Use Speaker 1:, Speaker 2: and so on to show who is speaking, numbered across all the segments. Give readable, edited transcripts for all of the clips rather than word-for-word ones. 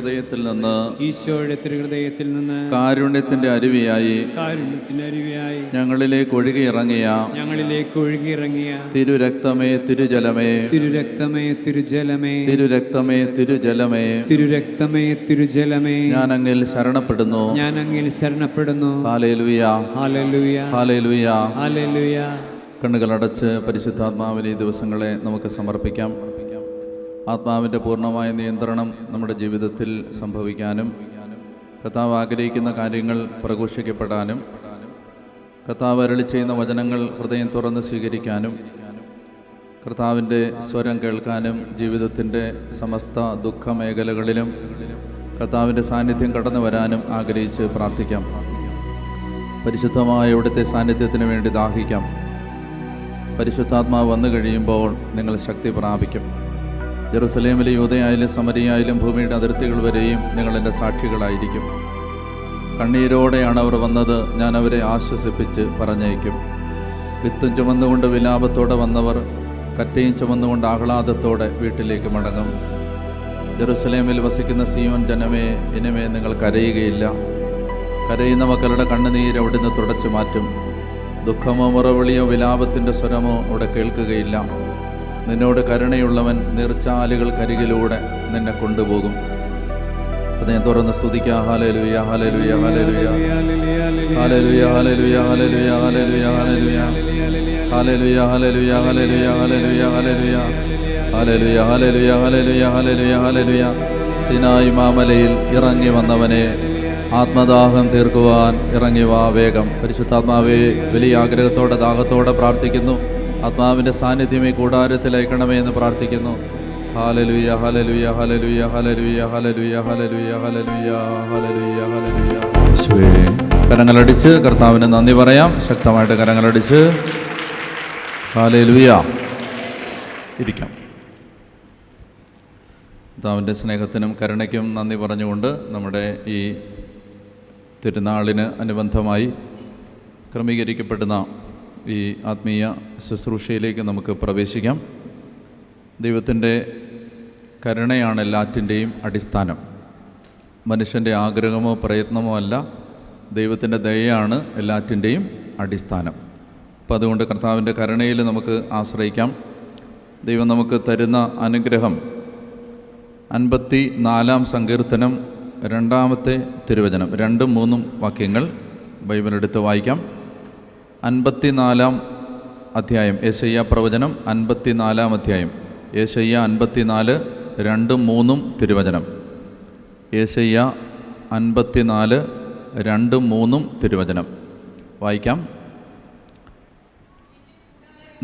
Speaker 1: തിരുഹൃദയത്തിൽ നിന്ന്
Speaker 2: ഈശോയുടെ തിരുഹൃദയത്തിൽ നിന്ന്
Speaker 1: കാരുണ്യത്തിന്റെ അരുവിയായി
Speaker 2: ഞങ്ങളിലേക്ക് ഒഴുകിയിറങ്ങിയ
Speaker 1: തിരുരക്തമേ തിരുജലമേ ഞാൻ അങ്ങിൽ ശരണപ്പെടുന്നു. ഹല്ലേലൂയ ഹല്ലേലൂയ ഹല്ലേലൂയ ഹല്ലേലൂയ. കണ്ണുകളടച്ച് പരിശുദ്ധാത്മാവിനെ ഈ ദിവസങ്ങളെ നമുക്ക് സമർപ്പിക്കാം. ആത്മാവിൻ്റെ പൂർണ്ണമായ നിയന്ത്രണം നമ്മുടെ ജീവിതത്തിൽ സംഭവിക്കാനും കർത്താവ് ആഗ്രഹിക്കുന്ന കാര്യങ്ങൾ പ്രഘോഷിക്കപ്പെടാനും കർത്താവ് അരുളി ചെയ്യുന്ന വചനങ്ങൾ ഹൃദയം തുറന്ന് സ്വീകരിക്കാനും കർത്താവിൻ്റെ സ്വരം കേൾക്കാനും ജീവിതത്തിൻ്റെ സമസ്ത ദുഃഖമേഖലകളിലും കർത്താവിൻ്റെ സാന്നിധ്യം കടന്നു വരാനും ആഗ്രഹിച്ച് പ്രാർത്ഥിക്കാം. പരിശുദ്ധമായ ഇവിടുത്തെ സാന്നിധ്യത്തിന് വേണ്ടി ദാഹിക്കാം. പരിശുദ്ധാത്മാവ് വന്നു കഴിയുമ്പോൾ നിങ്ങൾ ശക്തി പ്രാപിക്കും. ജെറുസലേമിലെ യൂദയായാലും സമരിയായാലും ഭൂമിയുടെ അതിർത്തികൾ വരെയും നിങ്ങൾ എൻ്റെ സാക്ഷികളായിരിക്കും. കണ്ണീരോടെയാണ് അവർ വന്നത്, ഞാൻ അവരെ ആശ്വസിപ്പിച്ച് പറഞ്ഞയക്കും. വിത്തും ചുമന്നുകൊണ്ട് വിലാപത്തോടെ വന്നവർ കറ്റയും ചുമന്നുകൊണ്ട് ആഹ്ലാദത്തോടെ വീട്ടിലേക്ക് മടങ്ങും. ജെറുസലേമിൽ വസിക്കുന്ന സിയോൻ ജനമേ, ഇനിമേ നിങ്ങൾ കരയുകയില്ല. കരയുന്ന മക്കളുടെ കണ്ണുനീര് അവിടുന്ന് തുടച്ചു മാറ്റും. ദുഃഖമോ മുറവിളിയോ വിലാപത്തിൻ്റെ സ്വരമോ അവിടെ കേൾക്കുകയില്ല. നിന്നോട് കരുണയുള്ളവൻ നീർച്ചാലുകൾക്കരികിലൂടെ നിന്നെ കൊണ്ടുപോകും. ഹൃദയം തുറന്ന് സ്തുതിക്കുക. ഹല്ലേലൂയ ഹല്ലേലൂയ ഹല്ലേലൂയ ഹല്ലേലൂയ ഹല്ലേലൂയ ഹല്ലേലൂയ ഹല്ലേലൂയ ഹല്ലേലൂയ ഹല്ലേലൂയ ഹല്ലേലൂയ ഹല്ലേലൂയ ഹല്ലേലൂയ ഹല്ലേലൂയ ഹല്ലേലൂയ ഹല്ലേലൂയ ഹല്ലേലൂയ ഹല്ലേലൂയ. സിനായി മാമലയിൽ ഇറങ്ങി വന്നവനെ, ആത്മദാഹം തീർക്കുവാൻ ഇറങ്ങി വാ വേഗം. പരിശുദ്ധാത്മാവേ, വലിയ ആഗ്രഹത്തോടെ ദാഹത്തോടെ പ്രാർത്ഥിക്കുന്നു. ആത്മാവിൻ്റെ സാന്നിധ്യമേ കൂടാരത്തിൽ അയക്കണമേ എന്ന് പ്രാർത്ഥിക്കുന്നു. ഹല്ലേലൂയ ഹല്ലേലൂയ ഹല്ലേലൂയ ഹല്ലേലൂയ ഹല്ലേലൂയ ഹല്ലേലൂയ ഹല്ലേലൂയ ഹല്ലേലൂയ ഹല്ലേലൂയ. യേശുവേ, കരങ്ങളടിച്ച് കർത്താവിന് നന്ദി പറയാം. ശക്തമായിട്ട് കരങ്ങളടിച്ച് ഹല്ലേലൂയ. ഇരിക്കാം. കർത്താവിൻ്റെ സ്നേഹത്തിനും കരുണയ്ക്കും നന്ദി പറഞ്ഞുകൊണ്ട് നമ്മുടെ ഈ തിരുനാളിന് അനുബന്ധമായി ക്രമീകരിക്കപ്പെടുന്ന ഈ ആത്മീയ ശുശ്രൂഷയിലേക്ക് നമുക്ക് പ്രവേശിക്കാം. ദൈവത്തിൻ്റെ കരുണയാണ് എല്ലാറ്റിൻ്റെയും അടിസ്ഥാനം. മനുഷ്യൻ്റെ ആഗ്രഹമോ പ്രയത്നമോ അല്ല, ദൈവത്തിൻ്റെ ദയയാണ് എല്ലാറ്റിൻ്റെയും അടിസ്ഥാനം. അപ്പോൾ അതുകൊണ്ട് കർത്താവിൻ്റെ കരുണയിൽ നമുക്ക് ആശ്രയിക്കാം. ദൈവം നമുക്ക് തരുന്ന അനുഗ്രഹം 54-ാം സങ്കീർത്തനം 2-ാമത്തെ തിരുവചനം 2-3 വാക്യങ്ങൾ ബൈബിളെടുത്ത് വായിക്കാം. 54-ാം അധ്യായം യെശയ്യാ പ്രവചനം 54-ാം അധ്യായം. യെശയ്യാ 54 2-3 തിരുവചനം. യെശയ്യാ 54 2-3 തിരുവചനം വായിക്കാം.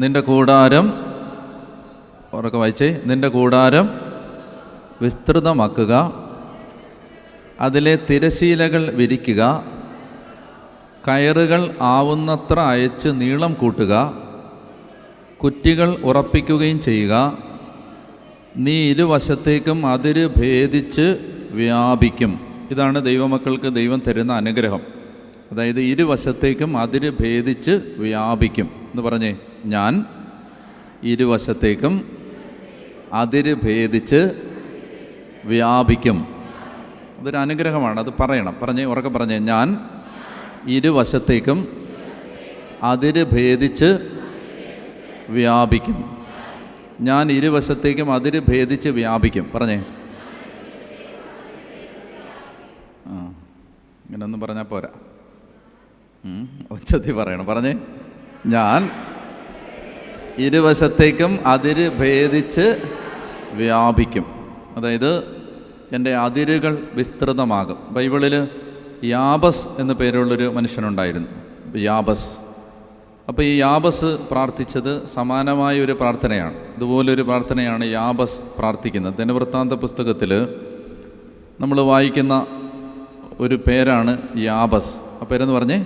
Speaker 1: നിന്റെ കൂടാരം, ഉറക്കെ വായിച്ചേ, നിന്റെ കൂടാരം വിസ്തൃതമാക്കുക, അതിലെ തിരശീലകൾ വിരിക്കുക, കയറുകൾ ആവുന്നത്ര അയച്ച് നീളം കൂട്ടുക, കുറ്റികൾ ഉറപ്പിക്കുകയും ചെയ്യുക. നീ ഇരുവശത്തേക്കും അതിര് ഭേദിച്ച് വ്യാപിക്കും. ഇതാണ് ദൈവമക്കൾക്ക് ദൈവം തരുന്ന അനുഗ്രഹം. അതായത് ഇരുവശത്തേക്കും അതിര് ഭേദിച്ച് വ്യാപിക്കും എന്ന് പറഞ്ഞേ. ഞാൻ ഇരുവശത്തേക്കും അതിര് ഭേദിച്ച് വ്യാപിക്കും. അതൊരു അനുഗ്രഹമാണ്. അത് പറയണം. ഉറക്കെ പറഞ്ഞേ. ഞാൻ ഇരുവശത്തേക്കും അതിര് ഭേദിച്ച് വ്യാപിക്കും. ഞാൻ ഇരുവശത്തേക്കും അതിര് ഭേദിച്ച് വ്യാപിക്കും. പറഞ്ഞേ. ഇങ്ങനൊന്നും പറഞ്ഞാൽ പോരാ, ഉച്ചത്തിൽ പറയണം. പറഞ്ഞേ. ഞാൻ ഇരുവശത്തേക്കും അതിര് ഭേദിച്ച് വ്യാപിക്കും. അതായത് എൻ്റെ അതിരുകൾ വിസ്തൃതമാകും. ബൈബിളിൽ യാബസ് എന്ന പേരുള്ളൊരു മനുഷ്യനുണ്ടായിരുന്നു, യാബസ്. അപ്പോൾ ഈ യാബസ് പ്രാർത്ഥിച്ചത് സമാനമായ ഒരു പ്രാർത്ഥനയാണ്. ഇതുപോലൊരു പ്രാർത്ഥനയാണ് യാബസ് പ്രാർത്ഥിക്കുന്നത്. ദിനവൃത്താന്ത പുസ്തകത്തിൽ നമ്മൾ വായിക്കുന്ന ഒരു പേരാണ് യാബസ്. ആ പേരെന്ന് പറഞ്ഞേ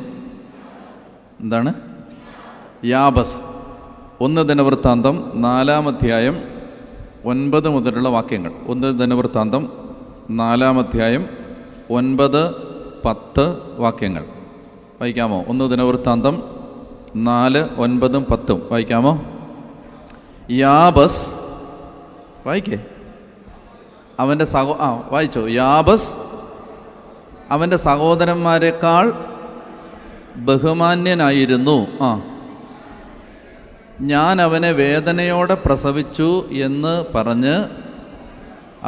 Speaker 1: എന്താണ്? യാബസ്. 1 ദിനവൃത്താന്തം 4-ാം അധ്യായം 9 മുതലുള്ള വാക്യങ്ങൾ. 1 ദിനവൃത്താന്തം 4-ാം അധ്യായം 9, 10 വാക്യങ്ങൾ വായിക്കാമോ? 1 ദിനവൃത്താന്തം 4, 9, 10 വായിക്കാമോ? യാബസ് വായിക്കേ. അവൻ്റെ വായിച്ചോ. യാബസ് അവൻ്റെ സഹോദരന്മാരെക്കാൾ ബഹുമാന്യനായിരുന്നു. ഞാൻ അവനെ വേദനയോടെ പ്രസവിച്ചു എന്ന് പറഞ്ഞ്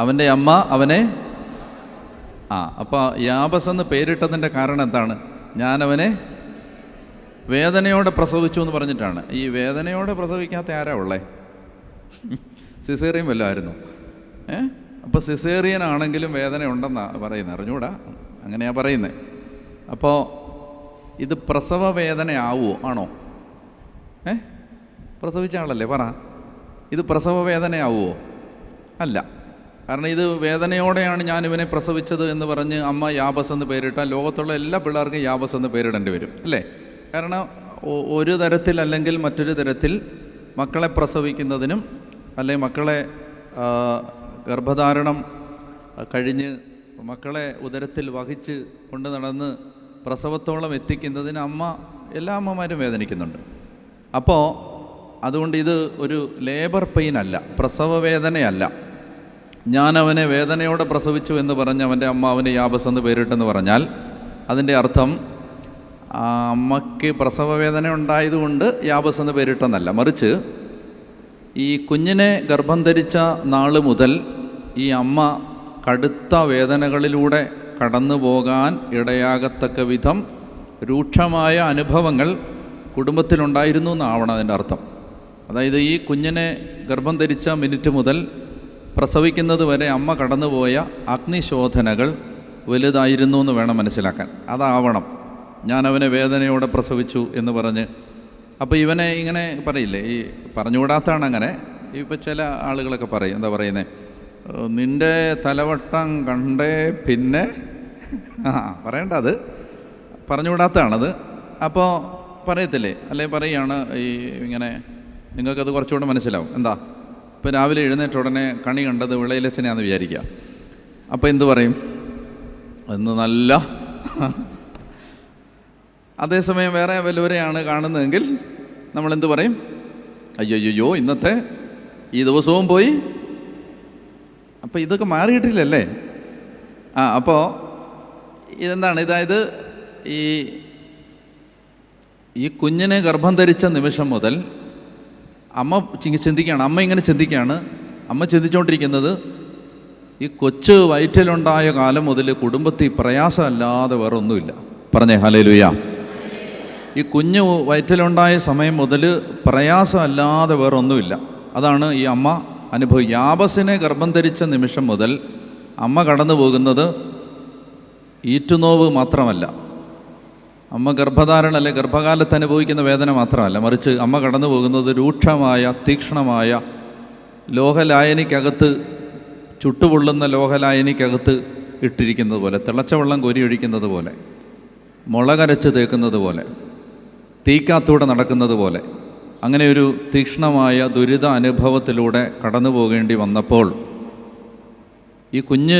Speaker 1: അവൻ്റെ അമ്മ അവനെ അപ്പോൾ യാബസ് എന്ന് പേരിട്ടതിൻ്റെ കാരണം എന്താണ്? ഞാൻ അവനെ വേദനയോടെ പ്രസവിച്ചു എന്ന് പറഞ്ഞിട്ടാണ്. ഈ വേദനയോടെ പ്രസവിക്കാത്ത ആരാ ഉള്ളേ? സിസേറിയൻ വല്ലതായിരുന്നു. അപ്പോൾ സിസേറിയൻ ആണെങ്കിലും വേദന ഉണ്ടെന്നാണ് പറയുന്നത്. അറിഞ്ഞൂടാ, അങ്ങനെയാണ് പറയുന്നത്. അപ്പോൾ ഇത് പ്രസവ വേദന ആവുമോ? ആണോ? പ്രസവിച്ച ആളല്ലേ, പറ. ഇത് പ്രസവ വേദന ആവുമോ? അല്ല. കാരണം ഇത് വേദനയോടെയാണ് ഞാൻ ഇവനെ പ്രസവിച്ചത് എന്ന് പറഞ്ഞ് അമ്മ യാബസ് എന്ന് പേരിട്ടാൽ ലോകത്തുള്ള എല്ലാ പിള്ളേർക്കും യാബസ് എന്ന് പേരിടേണ്ടി വരും, അല്ലേ? കാരണം ഒരു തരത്തിൽ അല്ലെങ്കിൽ മറ്റൊരു തരത്തിൽ മക്കളെ പ്രസവിക്കുന്നതിനും അല്ലെങ്കിൽ മക്കളെ ഗർഭധാരണം കഴിഞ്ഞ് മക്കളെ ഉദരത്തിൽ വഹിച്ച് കൊണ്ട് നടന്ന് പ്രസവത്തോളം എത്തിക്കുന്നതിന് എല്ലാ അമ്മമാരും വേദനിക്കുന്നുണ്ട്. അപ്പോൾ അതുകൊണ്ട് ഇത് ഒരു ലേബർ പെയിൻ അല്ല, പ്രസവ വേദനയല്ല. ഞാൻ അവനെ വേദനയോടെ പ്രസവിച്ചു എന്ന് പറഞ്ഞ് അവൻ്റെ അമ്മ അവന് യാബസ് എന്ന് പേരിട്ടെന്ന് പറഞ്ഞാൽ അതിൻ്റെ അർത്ഥം അമ്മയ്ക്ക് പ്രസവ വേദന ഉണ്ടായതുകൊണ്ട് യാബസ് എന്ന് പേരിട്ടെന്നല്ല. മറിച്ച് ഈ കുഞ്ഞിനെ ഗർഭം ധരിച്ച നാൾ മുതൽ ഈ അമ്മ കടുത്ത വേദനകളിലൂടെ കടന്നു പോകാൻ ഇടയാകത്തക്ക വിധം രൂക്ഷമായ അനുഭവങ്ങൾ കുടുംബത്തിലുണ്ടായിരുന്നു എന്നാവണം അതിൻ്റെ അർത്ഥം. അതായത് ഈ കുഞ്ഞിനെ ഗർഭം ധരിച്ച മിനിറ്റ് മുതൽ പ്രസവിക്കുന്നത് വരെ അമ്മ കടന്നുപോയ അഗ്നിശോധനകൾ വലുതായിരുന്നു എന്ന് വേണം മനസ്സിലാക്കാൻ. അതാവണം ഞാൻ അവനെ വേദനയോടെ പ്രസവിച്ചു എന്ന് പറഞ്ഞ്. അപ്പോൾ ഇവനെ ഇങ്ങനെ പറയില്ലേ, ഈ പറഞ്ഞുകൂടാത്താണ് അങ്ങനെ. ഇപ്പോൾ ചില ആളുകളൊക്കെ പറയും, എന്താ പറയുന്നത്, നിൻ്റെ തലവട്ടം കണ്ടേ പിന്നെ പറയണ്ട, അത് പറഞ്ഞുകൂടാത്തതാണത്. അപ്പോൾ പറയത്തില്ലേ, അല്ലെ പറയുകയാണ് ഈ ഇങ്ങനെ, നിങ്ങൾക്കത് കുറച്ചുകൂടെ മനസ്സിലാവും. എന്താ, ഇപ്പോൾ രാവിലെ എഴുന്നേറ്റ ഉടനെ കണി കണ്ടത് വിളയിലച്ചനെയാണെന്ന് വിചാരിക്കുക. അപ്പോൾ എന്തു പറയും? എന്ന് നല്ല അതേസമയം വേറെ വല്ലവരെയാണ് കാണുന്നതെങ്കിൽ നമ്മളെന്ത് പറയും? അയ്യോ ഇന്നത്തെ ഈ ദിവസവും പോയി. അപ്പോൾ ഇതൊക്കെ മാറിയിട്ടില്ലല്ലേ? അപ്പോൾ ഇതെന്താണ്? ഇതായത് ഈ കുഞ്ഞിനെ ഗർഭം ധരിച്ച നിമിഷം മുതൽ അമ്മ ചിന്തിക്കുകയാണ്, അമ്മ ഇങ്ങനെ ചിന്തിക്കുകയാണ്. അമ്മ ചിന്തിച്ചുകൊണ്ടിരിക്കുന്നത് ഈ കൊച്ച് വയറ്റിലുണ്ടായ കാലം മുതൽ കുടുംബത്തിൽ പ്രയാസമല്ലാതെ വേറെ ഒന്നുമില്ല. പറഞ്ഞേ ഹല്ലേലൂയ. ഈ കുഞ്ഞ് വയറ്റിലുണ്ടായ സമയം മുതൽ പ്രയാസമല്ലാതെ വേറെ ഒന്നുമില്ല. അതാണ് ഈ അമ്മ അനുഭവം. യാബസിനെ ഗർഭം ധരിച്ച നിമിഷം മുതൽ അമ്മ കടന്നു പോകുന്നത് ഈറ്റുനോവ് മാത്രമല്ല, അമ്മ ഗർഭധാരണ അല്ലെ ഗർഭകാലത്ത് അനുഭവിക്കുന്ന വേദന മാത്രമല്ല, മറിച്ച് അമ്മ കടന്നു പോകുന്നത് രൂക്ഷമായ തീക്ഷ്ണമായ ലോഹലായനിക്കകത്ത്, ചുട്ടുപൊള്ളുന്ന ലോഹലായനിക്കകത്ത് ഇട്ടിരിക്കുന്നത് പോലെ, തിളച്ച വെള്ളം കോരിയൊഴിക്കുന്നത് പോലെ, മുളകരച്ച് തേക്കുന്നത് പോലെ, തീക്കാത്തൂടെ നടക്കുന്നത് പോലെ, അങ്ങനെ ഒരു തീക്ഷ്ണമായ ദുരിത അനുഭവത്തിലൂടെ കടന്നു പോകേണ്ടി വന്നപ്പോൾ ഈ കുഞ്ഞ്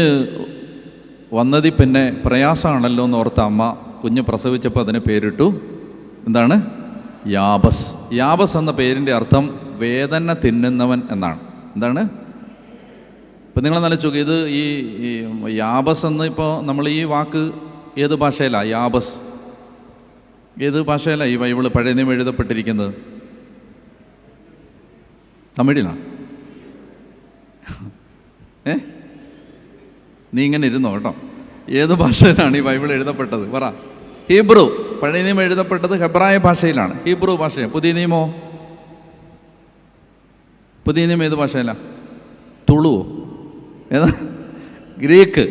Speaker 1: വന്നതിൽ പിന്നെ പ്രയാസമാണല്ലോ എന്ന് ഓർത്ത അമ്മ കുഞ്ഞ് പ്രസവിച്ചപ്പോൾ അതിന് പേരിട്ടു. എന്താണ്? യാബസ്. യാബസ് എന്ന പേരിൻ്റെ അർത്ഥം വേദന തിന്നുന്നവൻ എന്നാണ്. എന്താണ്? ഇപ്പം നിങ്ങൾ നല്ല ചോദിക്കും, ഇത് ഈ യാബസ് എന്ന് ഇപ്പോൾ നമ്മൾ ഈ വാക്ക് ഏത് ഭാഷയിലാണ്? യാബസ് ഏത് ഭാഷയിലാണ് ഈ ബൈബിള് പഴയ നിയമം എഴുതപ്പെട്ടിരിക്കുന്നത്? തമിഴിലാണ്. നീ ഇങ്ങനെ ഇരുന്നോ കേട്ടോ. ഏത് ഭാഷയിലാണ് ഈ ബൈബിൾ എഴുതപ്പെട്ടത്? പറ. ഹീബ്രു. പഴയ നിയമം എഴുതപ്പെട്ടത് ഹെബ്രായ ഭാഷയിലാണ്, ഹീബ്രു ഭാഷയാണ്. പുതിയ നിയമോ? പുതിയ നിയമം ഏത് ഭാഷയിലാണ്? തുളുവോ? ഏതാ? ഗ്രീക്ക്.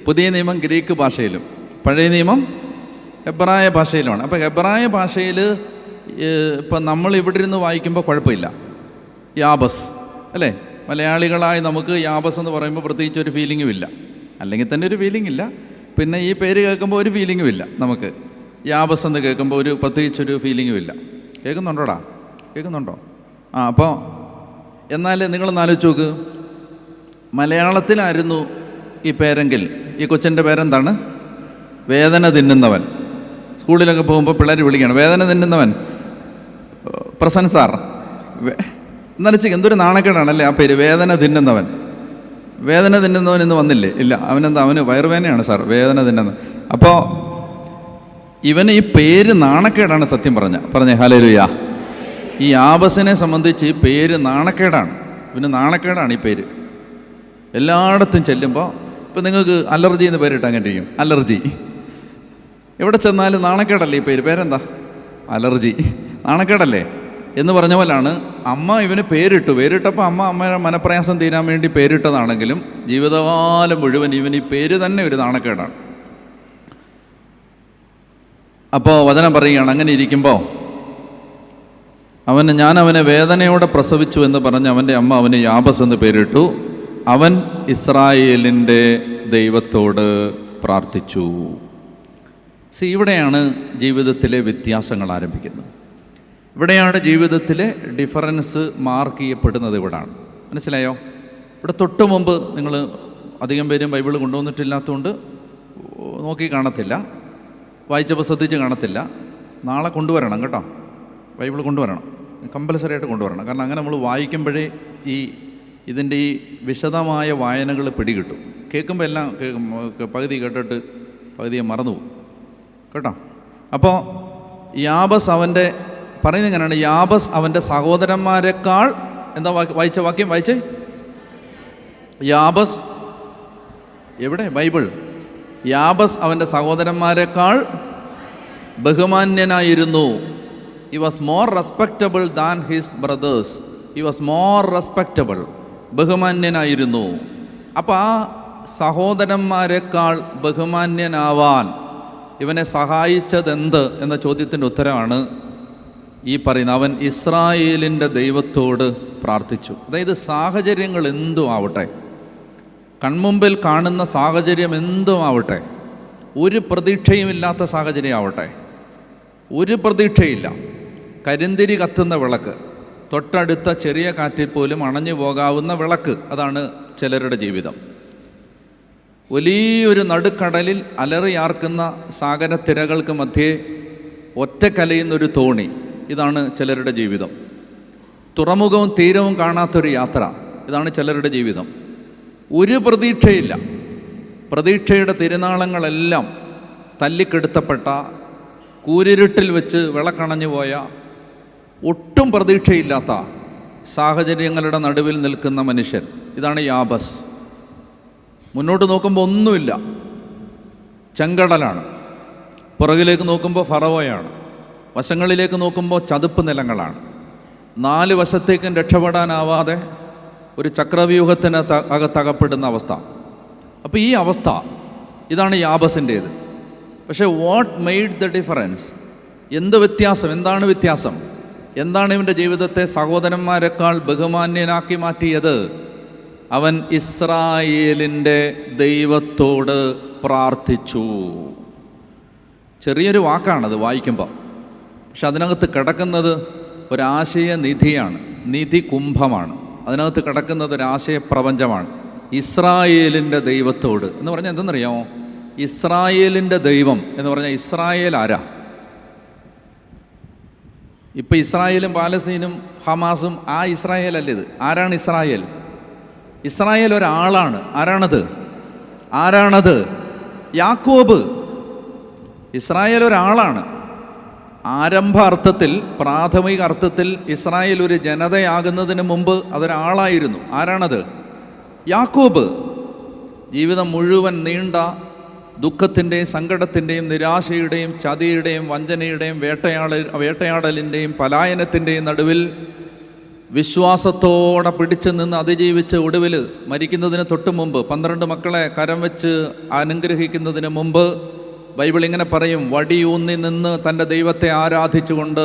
Speaker 1: പുതിയ നിയമം ഗ്രീക്ക് ഭാഷയിലും പഴയ നിയമം ഹെബ്രായ ഭാഷയിലുമാണ്. അപ്പോൾ ഹെബ്രായ ഭാഷയിൽ ഇപ്പം നമ്മൾ ഇവിടെ ഇരുന്ന് വായിക്കുമ്പോൾ കുഴപ്പമില്ല, യാബസ് അല്ലേ? മലയാളികളായി നമുക്ക് യാബസ് എന്ന് പറയുമ്പോൾ പ്രത്യേകിച്ച് ഒരു ഫീലിങ്ങും ഇല്ല, അല്ലെങ്കിൽ തന്നെ ഒരു ഫീലിംഗ് ഇല്ല. പിന്നെ ഈ പേര് കേൾക്കുമ്പോൾ ഒരു ഫീലിങ്ങും ഇല്ല നമുക്ക്. യാബസ് എന്ന് കേൾക്കുമ്പോൾ ഒരു പ്രത്യേകിച്ചൊരു ഫീലിങ്ങും ഇല്ല. കേൾക്കുന്നുണ്ടോടാ? കേൾക്കുന്നുണ്ടോ? അപ്പോൾ എന്നാൽ നിങ്ങളൊന്ന് ആലോചിച്ച് നോക്ക്, മലയാളത്തിലായിരുന്നു ഈ പേരെങ്കിൽ ഈ കൊച്ചിൻ്റെ പേരെന്താണ്? വേദന തിന്നുന്നവൻ. സ്കൂളിലൊക്കെ പോകുമ്പോൾ പിള്ളേർ വിളിക്കണം, വേദന തിന്നുന്നവൻ പ്രസൻസാർ. എന്നരച്ച് എന്തൊരു നാണക്കേടാണല്ലേ ആ പേര്, വേദന തിന്നുന്നവൻ. വേദന തിന്നുന്നവൻ ഇന്ന് വന്നില്ലേ? ഇല്ല. അവനെന്താ? അവന് വയറുവേദനയാണ് സാർ, വേദന തിന്നുന്നത്. അപ്പോൾ ഇവന് ഈ പേര് നാണക്കേടാണ്. സത്യം പറഞ്ഞേ ഹല്ലേലൂയ. ഈ യാബസിനെ സംബന്ധിച്ച് ഈ പേര് നാണക്കേടാണ്. ഇവന് നാണക്കേടാണ് ഈ പേര്. എല്ലായിടത്തും ചെല്ലുമ്പോൾ ഇപ്പം നിങ്ങൾക്ക് അലർജി എന്ന് പേരിട്ട് അങ്ങനെ ഇരിക്കും. അലർജി എവിടെ ചെന്നാലും നാണക്കേടല്ലേ ഈ പേര്? പേരെന്താ? അലർജി. നാണക്കേടല്ലേ എന്ന് പറഞ്ഞ പോലാണ് അമ്മ ഇവന് പേരിട്ടപ്പോൾ അമ്മയുടെ മനപ്രയാസം തീരാൻ വേണ്ടി പേരിട്ടതാണെങ്കിലും ജീവിതകാലം മുഴുവൻ ഇവൻ ഈ പേര് തന്നെ ഒരു നാണക്കേടാണ്. അപ്പോൾ വചനം പറയുകയാണ്, അങ്ങനെ ഇരിക്കുമ്പോൾ ഞാൻ അവനെ വേദനയോടെ പ്രസവിച്ചു എന്ന് പറഞ്ഞ് അവൻ്റെ അമ്മ അവന് യാബസ് എന്ന് പേരിട്ടു. അവൻ ഇസ്രായേലിൻ്റെ ദൈവത്തോട് പ്രാർത്ഥിച്ചു. ഇവിടെയാണ് ജീവിതത്തിലെ വ്യത്യാസങ്ങൾ ആരംഭിക്കുന്നത്. ഇവിടെയാണ് ജീവിതത്തിലെ ഡിഫറൻസ് മാർക്ക് ചെയ്യപ്പെടുന്നത്. ഇവിടാണ്. മനസ്സിലായോ? ഇവിടെ തൊട്ട് മുമ്പ് നിങ്ങൾ അധികം പേരും ബൈബിൾ കൊണ്ടുവന്നിട്ടില്ലാത്തതുകൊണ്ട് നോക്കി കാണത്തില്ല, വായിച്ചപ്പോൾ ശ്രദ്ധിച്ച് കാണത്തില്ല. നാളെ കൊണ്ടുവരണം കേട്ടോ. ബൈബിൾ കൊണ്ടുവരണം, കമ്പൽസറി ആയിട്ട് കൊണ്ടുവരണം. കാരണം അങ്ങനെ നമ്മൾ വായിക്കുമ്പോഴേ ഇതിൻ്റെ ഈ വിശദമായ വായനകൾ പിടികിട്ടും. കേൾക്കുമ്പോൾ എല്ലാം പകുതി കേട്ടിട്ട് പകുതിയെ മറന്നു പോകും കേട്ടോ. അപ്പോൾ യാബസ് അവൻ്റെ പറയുന്നത് എങ്ങനെയാണ്? യാബസ് അവൻ്റെ സഹോദരന്മാരെക്കാൾ എന്താ വായിച്ച വാക്യം വായിച്ചേ? യാബസ് എവിടെ? ബൈബിൾ. യാബസ് അവൻ്റെ സഹോദരന്മാരെക്കാൾ ബഹുമാന്യനായിരുന്നു. He was more respectable than his brothers. He was more respectable. ബഹുമാന്യനായിരുന്നു. അപ്പോൾ ആ സഹോദരന്മാരെക്കാൾ ബഹുമാന്യനാവാൻ ഇവനെ സഹായിച്ചതെന്ത് എന്ന ചോദ്യത്തിൻ്റെ ഉത്തരമാണ് ഈ പറയുന്ന അവൻ ഇസ്രായേലിൻ്റെ ദൈവത്തോട് പ്രാർത്ഥിച്ചു. അതായത് സാഹചര്യങ്ങൾ എന്തും ആവട്ടെ, കൺമുമ്പിൽ കാണുന്ന സാഹചര്യം എന്തും ആവട്ടെ, ഒരു പ്രതീക്ഷയുമില്ലാത്ത സാഹചര്യം ആവട്ടെ, ഒരു പ്രതീക്ഷയില്ല, കരിന്തിരി കത്തുന്ന വിളക്ക്, തൊട്ടടുത്ത ചെറിയ കാറ്റിൽ പോലും അണഞ്ഞു പോകാവുന്ന വിളക്ക്, അതാണ് ചിലരുടെ ജീവിതം. വലിയൊരു നടുക്കടലിൽ അലറിയാർക്കുന്ന സാഗരത്തിരകൾക്ക് മധ്യേ ഒറ്റക്കലയുന്നൊരു തോണി, ഇതാണ് ചിലരുടെ ജീവിതം. തുറമുഖവും തീരവും കാണാത്തൊരു യാത്ര, ഇതാണ് ചിലരുടെ ജീവിതം. ഒരു പ്രതീക്ഷയില്ല. പ്രതീക്ഷയുടെ തിരുനാളങ്ങളെല്ലാം തല്ലിക്കെടുത്തപ്പെട്ട, കൂരിരുട്ടിൽ വെച്ച് വിളക്കണഞ്ഞു പോയ, ഒട്ടും പ്രതീക്ഷയില്ലാത്ത സാഹചര്യങ്ങളുടെ നടുവിൽ നിൽക്കുന്ന മനുഷ്യൻ, ഇതാണ് യാബസ്. മുന്നോട്ട് നോക്കുമ്പോൾ ഒന്നുമില്ല, ചെങ്കടലാണ്. പുറകിലേക്ക് നോക്കുമ്പോൾ ഫറവോയാണ്. വശങ്ങളിലേക്ക് നോക്കുമ്പോൾ ചതുപ്പ് നിലങ്ങളാണ്. 4 വശത്തേക്കും രക്ഷപ്പെടാനാവാതെ ഒരു ചക്രവ്യൂഹത്തിന് അകത്തകപ്പെടുന്ന അവസ്ഥ. അപ്പോൾ ഈ അവസ്ഥ ഇതാണ് യാബസിൻ്റേത്. പക്ഷേ വാട്ട് മെയ്ഡ് ദ ഡിഫറൻസ്? എന്ത് വ്യത്യാസം? എന്താണ് വ്യത്യാസം? എന്താണ് ഇവൻ്റെ ജീവിതത്തെ സഹോദരന്മാരെക്കാൾ ബഹുമാന്യനാക്കി മാറ്റിയത്? അവൻ ഇസ്രായേലിൻ്റെ ദൈവത്തോട് പ്രാർത്ഥിച്ചു. ചെറിയൊരു വാക്കാണത് വായിക്കുമ്പോൾ, പക്ഷെ അതിനകത്ത് കിടക്കുന്നത് ഒരാശയനിധിയാണ്, നിധി കുംഭമാണ്. അതിനകത്ത് കിടക്കുന്നത് ഒരാശയപ്രപഞ്ചമാണ്. ഇസ്രായേലിൻ്റെ ദൈവത്തോട് എന്ന് പറഞ്ഞാൽ എന്തെന്നറിയാമോ? ഇസ്രായേലിൻ്റെ ദൈവം എന്ന് പറഞ്ഞാൽ ഇസ്രായേൽ ആരാ? ഇപ്പം ഇസ്രായേലും പാലസ്തീനും ഹമാസും ആ ഇസ്രായേൽ അല്ല ഇത്. ആരാണ് ഇസ്രായേൽ? ഇസ്രായേൽ ഒരാളാണ്. ആരാണത്? യാക്കോബ്. ഇസ്രായേൽ ഒരാളാണ്. ആരംഭ അർത്ഥത്തിൽ, പ്രാഥമിക അർത്ഥത്തിൽ ഇസ്രായേൽ ഒരു ജനതയാകുന്നതിന് മുമ്പ് അതൊരാളായിരുന്നു. ആരാണത്? യാക്കോബ്. ജീവിതം മുഴുവൻ നീണ്ട ദുഃഖത്തിൻ്റെയും സങ്കടത്തിൻ്റെയും നിരാശയുടെയും ചതിയുടെയും വഞ്ചനയുടെയും വേട്ടയാടലിൻ്റെയും പലായനത്തിൻ്റെയും നടുവിൽ വിശ്വാസത്തോടെ പിടിച്ചു നിന്ന് അതിജീവിച്ച് ഒടുവിൽ മരിക്കുന്നതിന് തൊട്ട് മുമ്പ് 12 മക്കളെ കരം വെച്ച് അനുഗ്രഹിക്കുന്നതിന് മുമ്പ് ബൈബിൾ ഇങ്ങനെ പറയും, വടിയൂന്നി നിന്ന് തൻ്റെ ദൈവത്തെ ആരാധിച്ചുകൊണ്ട്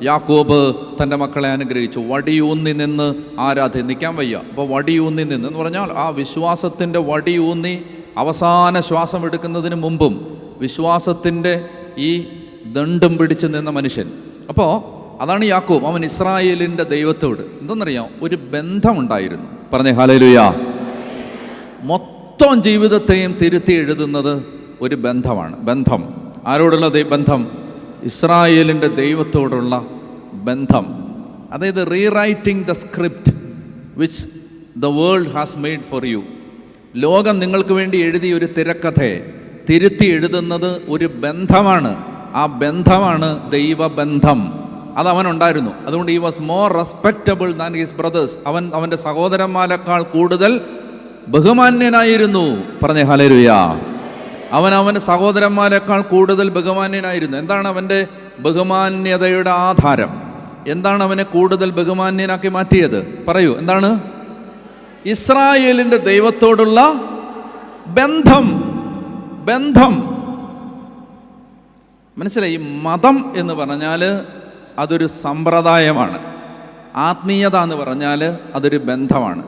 Speaker 1: യാക്കോബ് തൻ്റെ മക്കളെ അനുഗ്രഹിച്ചു. വടിയൂന്നി നിന്ന് നിൽക്കാൻ വയ്യ. അപ്പോൾ വടിയൂന്നി നിന്ന് എന്ന് പറഞ്ഞാൽ ആ വിശ്വാസത്തിൻ്റെ വടിയൂന്നി അവസാന ശ്വാസം എടുക്കുന്നതിന് മുമ്പും വിശ്വാസത്തിൻ്റെ ഈ ദണ്ടും പിടിച്ചു നിന്ന മനുഷ്യൻ. അപ്പോൾ അതാണ് യാക്കോബ്. അവൻ ഇസ്രായേലിൻ്റെ ദൈവത്തോട് എന്തെന്നറിയാം, ഒരു ബന്ധമുണ്ടായിരുന്നു. പറഞ്ഞേ ഹല്ലേലൂയ. മൊത്തം ജീവിതത്തെയും തിരുത്തി എഴുതുന്നത് ഒരു ബന്ധമാണ്. ബന്ധം ആരോടുള്ള ബന്ധം? ഇസ്രായേലിൻ്റെ ദൈവത്തോടുള്ള ബന്ധം. അതായത് rewriting the script which the world has made for you. ലോകം നിങ്ങൾക്ക് വേണ്ടി എഴുതിയ ഒരു തിരക്കഥയെ തിരുത്തി എഴുതുന്നത് ഒരു ബന്ധമാണ്. ആ ബന്ധമാണ് ദൈവബന്ധം. അത് അവനുണ്ടായിരുന്നു. അതുകൊണ്ട് ഈ was more respectable than his brother's. അവൻ്റെ സഹോദരന്മാരെക്കാൾ കൂടുതൽ ബഹുമാന്യനായിരുന്നു. പറഞ്ഞേ ഹല്ലേലൂയ. അവൻ്റെ സഹോദരന്മാരെക്കാൾ കൂടുതൽ ബഹുമാന്യനായിരുന്നു. എന്താണ് അവൻ്റെ ബഹുമാന്യതയുടെ ആധാരം? എന്താണ് അവനെ കൂടുതൽ ബഹുമാന്യനാക്കി മാറ്റിയത്? പറയൂ, എന്താണ്? ഇസ്രായേലിൻ്റെ ദൈവത്തോടുള്ള ബന്ധം. മനസ്സിലായി? മതം എന്ന് പറഞ്ഞാൽ അതൊരു സമ്പ്രദായമാണ്. ആത്മീയത എന്ന് പറഞ്ഞാൽ അതൊരു ബന്ധമാണ്.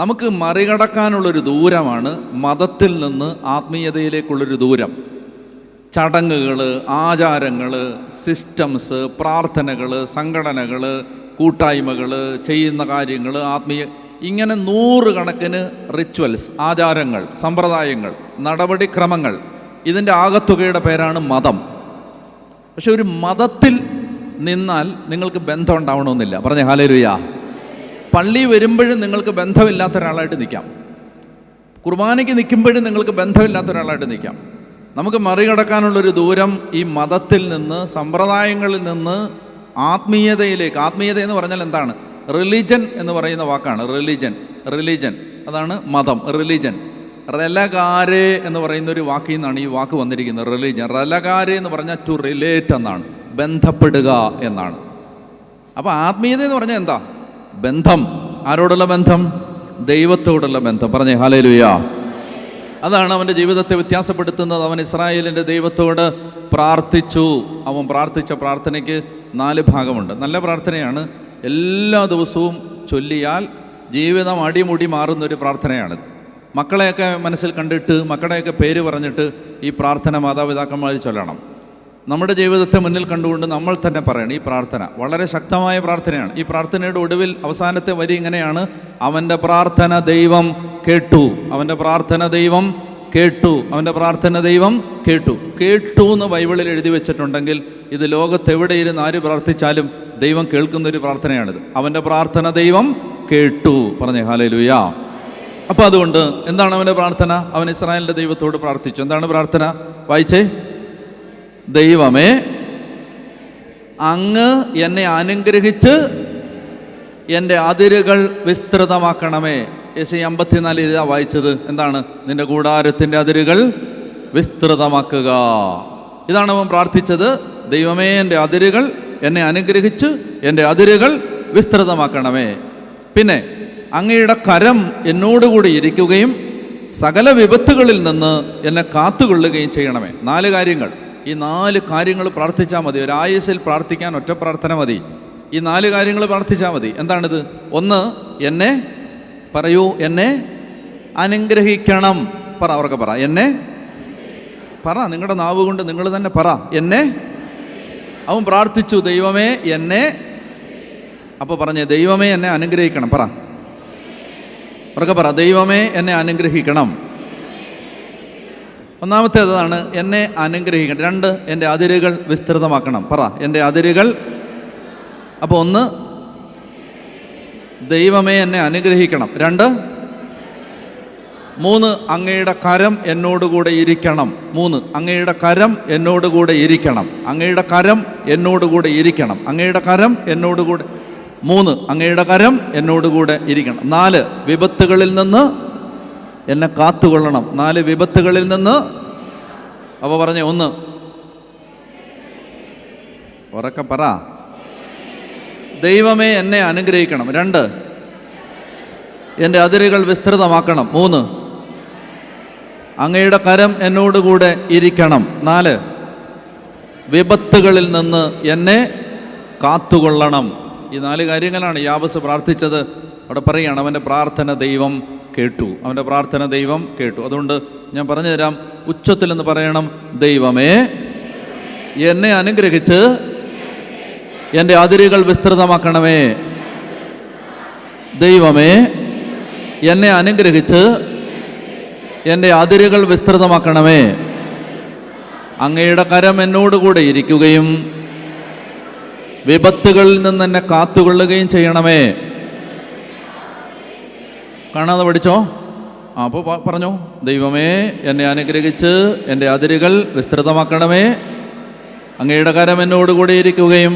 Speaker 1: നമുക്ക് മറികടക്കാനുള്ളൊരു ദൂരമാണ് മതത്തിൽ നിന്ന് ആത്മീയതയിലേക്കുള്ളൊരു ദൂരം. ചടങ്ങുകൾ, ആചാരങ്ങൾ, സിസ്റ്റംസ്, പ്രാർത്ഥനകൾ, സംഘടനകൾ, കൂട്ടായ്മകൾ, ചെയ്യുന്ന കാര്യങ്ങൾ, ഇങ്ങനെ 100 കണക്കിന് റിച്വൽസ്, ആചാരങ്ങൾ, സമ്പ്രദായങ്ങൾ, നടപടിക്രമങ്ങൾ, ഇതിൻ്റെ ആകത്തുകയുടെ പേരാണ് മതം. പക്ഷെ ഒരു മതത്തിൽ നിന്നാൽ നിങ്ങൾക്ക് ബന്ധം ഉണ്ടാവണമെന്നില്ല. പറഞ്ഞേ ഹല്ലേലൂയ. പള്ളി വരുമ്പോഴും നിങ്ങൾക്ക് ബന്ധമില്ലാത്ത ഒരാളായിട്ട് നിൽക്കാം. കുർബാനയ്ക്ക് നിൽക്കുമ്പോഴും നിങ്ങൾക്ക് ബന്ധമില്ലാത്ത ഒരാളായിട്ട് നിൽക്കാം. നമുക്ക് മറികടക്കാനുള്ളൊരു ദൂരം ഈ മതത്തിൽ നിന്ന്, സമ്പ്രദായങ്ങളിൽ നിന്ന് ആത്മീയതയിലേക്ക്. ആത്മീയത എന്ന് പറഞ്ഞാൽ എന്താണ്? റിലിജൻ എന്ന് പറയുന്ന വാക്കാണ്. റിലിജൻ അതാണ് മതം. റിലിജൻ, റെലഗാരെ എന്ന് പറയുന്ന ഒരു വാക്കിൽ നിന്നാണ് ഈ വാക്ക് വന്നിരിക്കുന്നത്. റിലിജൻ, റെലഗാരെ എന്ന് പറഞ്ഞാൽ ടു റിലേറ്റ് എന്നാണ്, ബന്ധപ്പെടുക എന്നാണ്. അപ്പോൾ ആത്മീയത എന്ന് പറഞ്ഞാൽ എന്താ? ബന്ധം. ആരോടുള്ള ബന്ധം? ദൈവത്തോടുള്ള ബന്ധം. പറഞ്ഞേ ഹല്ലേലൂയ. അതാണ് അവൻ്റെ ജീവിതത്തെ വ്യത്യാസപ്പെടുത്തുന്നത്. അവൻ ഇസ്രായേലിൻ്റെ ദൈവത്തോട് പ്രാർത്ഥിച്ചു. അവൻ പ്രാർത്ഥിച്ച പ്രാർത്ഥനയ്ക്ക് 4 ഭാഗമുണ്ട്. നല്ല പ്രാർത്ഥനയാണ്. എല്ലാ ദിവസവും ചൊല്ലിയാൽ ജീവിതം അടിമുടി മാറുന്നൊരു പ്രാർത്ഥനയാണിത്. മക്കളെയൊക്കെ മനസ്സിൽ കണ്ടിട്ട്, മക്കളുടെയൊക്കെ പേര് പറഞ്ഞിട്ട് ഈ പ്രാർത്ഥന മാതാപിതാക്കന്മാർ ചൊല്ലണം. നമ്മുടെ ജീവിതത്തെ മുന്നിൽ കണ്ടുകൊണ്ട് നമ്മൾ തന്നെ പറയണം. ഈ പ്രാർത്ഥന വളരെ ശക്തമായ പ്രാർത്ഥനയാണ്. ഈ പ്രാർത്ഥനയുടെ ഒടുവിൽ അവസാനത്തെ വരി ഇങ്ങനെയാണ്: അവൻ്റെ പ്രാർത്ഥന ദൈവം കേട്ടു. അവൻ്റെ പ്രാർത്ഥന ദൈവം കേട്ടു. അവൻ്റെ പ്രാർത്ഥന ദൈവം കേട്ടു. കേട്ടു എന്ന് ബൈബിളിൽ എഴുതി വെച്ചിട്ടുണ്ടെങ്കിൽ ഇത് ലോകത്തെവിടെയിരുന്ന് ആര് പ്രാർത്ഥിച്ചാലും ദൈവം കേൾക്കുന്നൊരു പ്രാർത്ഥനയാണിത്. അവൻ്റെ പ്രാർത്ഥന ദൈവം കേട്ടു. പറഞ്ഞേ ഹല്ലേലൂയ. അപ്പോൾ അതുകൊണ്ട് എന്താണ് അവൻ്റെ പ്രാർത്ഥന? അവൻ ഇസ്രായേലിൻ്റെ ദൈവത്തോട് പ്രാർത്ഥിച്ചു. എന്താണ് പ്രാർത്ഥന? വായിച്ചേ. ദൈവമേ, അങ്ങ് എന്നെ അനുഗ്രഹിച്ച് എൻ്റെ അതിരുകൾ വിസ്തൃതമാക്കണമേ. യെശയ്യാ 54 ഇതാ വായിച്ചത്. എന്താണ്? നിന്റെ കൂടാരത്തിൻ്റെ അതിരുകൾ വിസ്തൃതമാക്കുക. ഇതാണ് അവൻ പ്രാർത്ഥിച്ചത്. ദൈവമേ, എൻ്റെ അതിരുകൾ, എന്നെ അനുഗ്രഹിച്ച് എൻ്റെ അതിരുകൾ വിസ്തൃതമാക്കണമേ. പിന്നെ അങ്ങയുടെ കരം എന്നോടുകൂടി ഇരിക്കുകയും സകല വിപത്തുകളിൽ നിന്ന് എന്നെ കാത്തുകൊള്ളുകയും ചെയ്യണമേ. 4 കാര്യങ്ങൾ. ഈ 4 കാര്യങ്ങൾ പ്രാർത്ഥിച്ചാൽ മതി. ഒരു ആയുസ്സിൽ പ്രാർത്ഥിക്കാൻ ഒറ്റ പ്രാർത്ഥന മതി. ഈ 4 കാര്യങ്ങൾ പ്രാർത്ഥിച്ചാൽ മതി. എന്താണിത്? 1, എന്നെ പറയൂ, എന്നെ അനുഗ്രഹിക്കണം. പറ, അവർക്ക് പറ, എന്നെ പറ. നിങ്ങളുടെ നാവ് കൊണ്ട് നിങ്ങൾ തന്നെ പറ, എന്നെ. അവൻ പ്രാർത്ഥിച്ചു, ദൈവമേ എന്നെ. അപ്പോൾ പറഞ്ഞേ, ദൈവമേ എന്നെ അനുഗ്രഹിക്കണം. പറ, അവർക്ക് പറ, ദൈവമേ എന്നെ അനുഗ്രഹിക്കണം. ഒന്നാമത്തേതാണ് എന്നെ അനുഗ്രഹിക്കണം. 2, എൻ്റെ അതിരുകൾ വിസ്തൃതമാക്കണം. പറ, എൻ്റെ അതിരുകൾ. അപ്പോൾ 1, ദൈവമേ എന്നെ അനുഗ്രഹിക്കണം. 2, 3, അങ്ങയുടെ കരം എന്നോടുകൂടെ ഇരിക്കണം. 3, അങ്ങയുടെ കരം എന്നോടുകൂടെ ഇരിക്കണം. അങ്ങയുടെ കരം എന്നോടുകൂടെ ഇരിക്കണം. അങ്ങയുടെ കരം എന്നോടുകൂടെ. 3, അങ്ങയുടെ കരം എന്നോടുകൂടെ ഇരിക്കണം. 4, വിപത്തുകളിൽ നിന്ന് എന്നെ കാത്തുകൊള്ളണം. 4 വിപത്തുകളിൽ നിന്ന്. അപ്പോൾ പറഞ്ഞേ, 1, ഉറക്കെ പറ, ദൈവമേ എന്നെ അനുഗ്രഹിക്കണം. 2, എൻ്റെ അതിരുകൾ വിസ്തൃതമാക്കണം. 3, അങ്ങയുടെ കരം എന്നോടുകൂടെ ഇരിക്കണം. 4, വിപത്തുകളിൽ നിന്ന് എന്നെ കാത്തുകൊള്ളണം. ഈ 4 കാര്യങ്ങളാണ് യാബസ് പ്രാർത്ഥിച്ചത്. അവിടെ പറയുകയാണ്, അവൻ്റെ പ്രാർത്ഥന ദൈവം കേട്ടു. അവൻ്റെ പ്രാർത്ഥന ദൈവം കേട്ടു. അതുകൊണ്ട് ഞാൻ പറഞ്ഞു തരാം, ഉച്ചത്തിൽ എന്ന് പറയണം, ദൈവമേ എന്നെ അനുഗ്രഹിച്ച് എൻ്റെ അതിരുകൾ വിസ്തൃതമാക്കണമേ. ദൈവമേ എന്നെ അനുഗ്രഹിച്ച് എൻ്റെ അതിരുകൾ വിസ്തൃതമാക്കണമേ. അങ്ങയുടെ കരം എന്നോടുകൂടെ ഇരിക്കുകയും വിപത്തുകളിൽ നിന്ന് എന്നെ കാത്തുകൊള്ളുകയും ചെയ്യണമേ. കാണാതെ പഠിച്ചോ? അപ്പോൾ പറഞ്ഞു, ദൈവമേ എന്നെ അനുഗ്രഹിച്ച് എൻ്റെ അതിരുകൾ വിസ്തൃതമാക്കണമേ, അങ്ങയുടെ കരം എന്നോടുകൂടി ഇരിക്കുകയും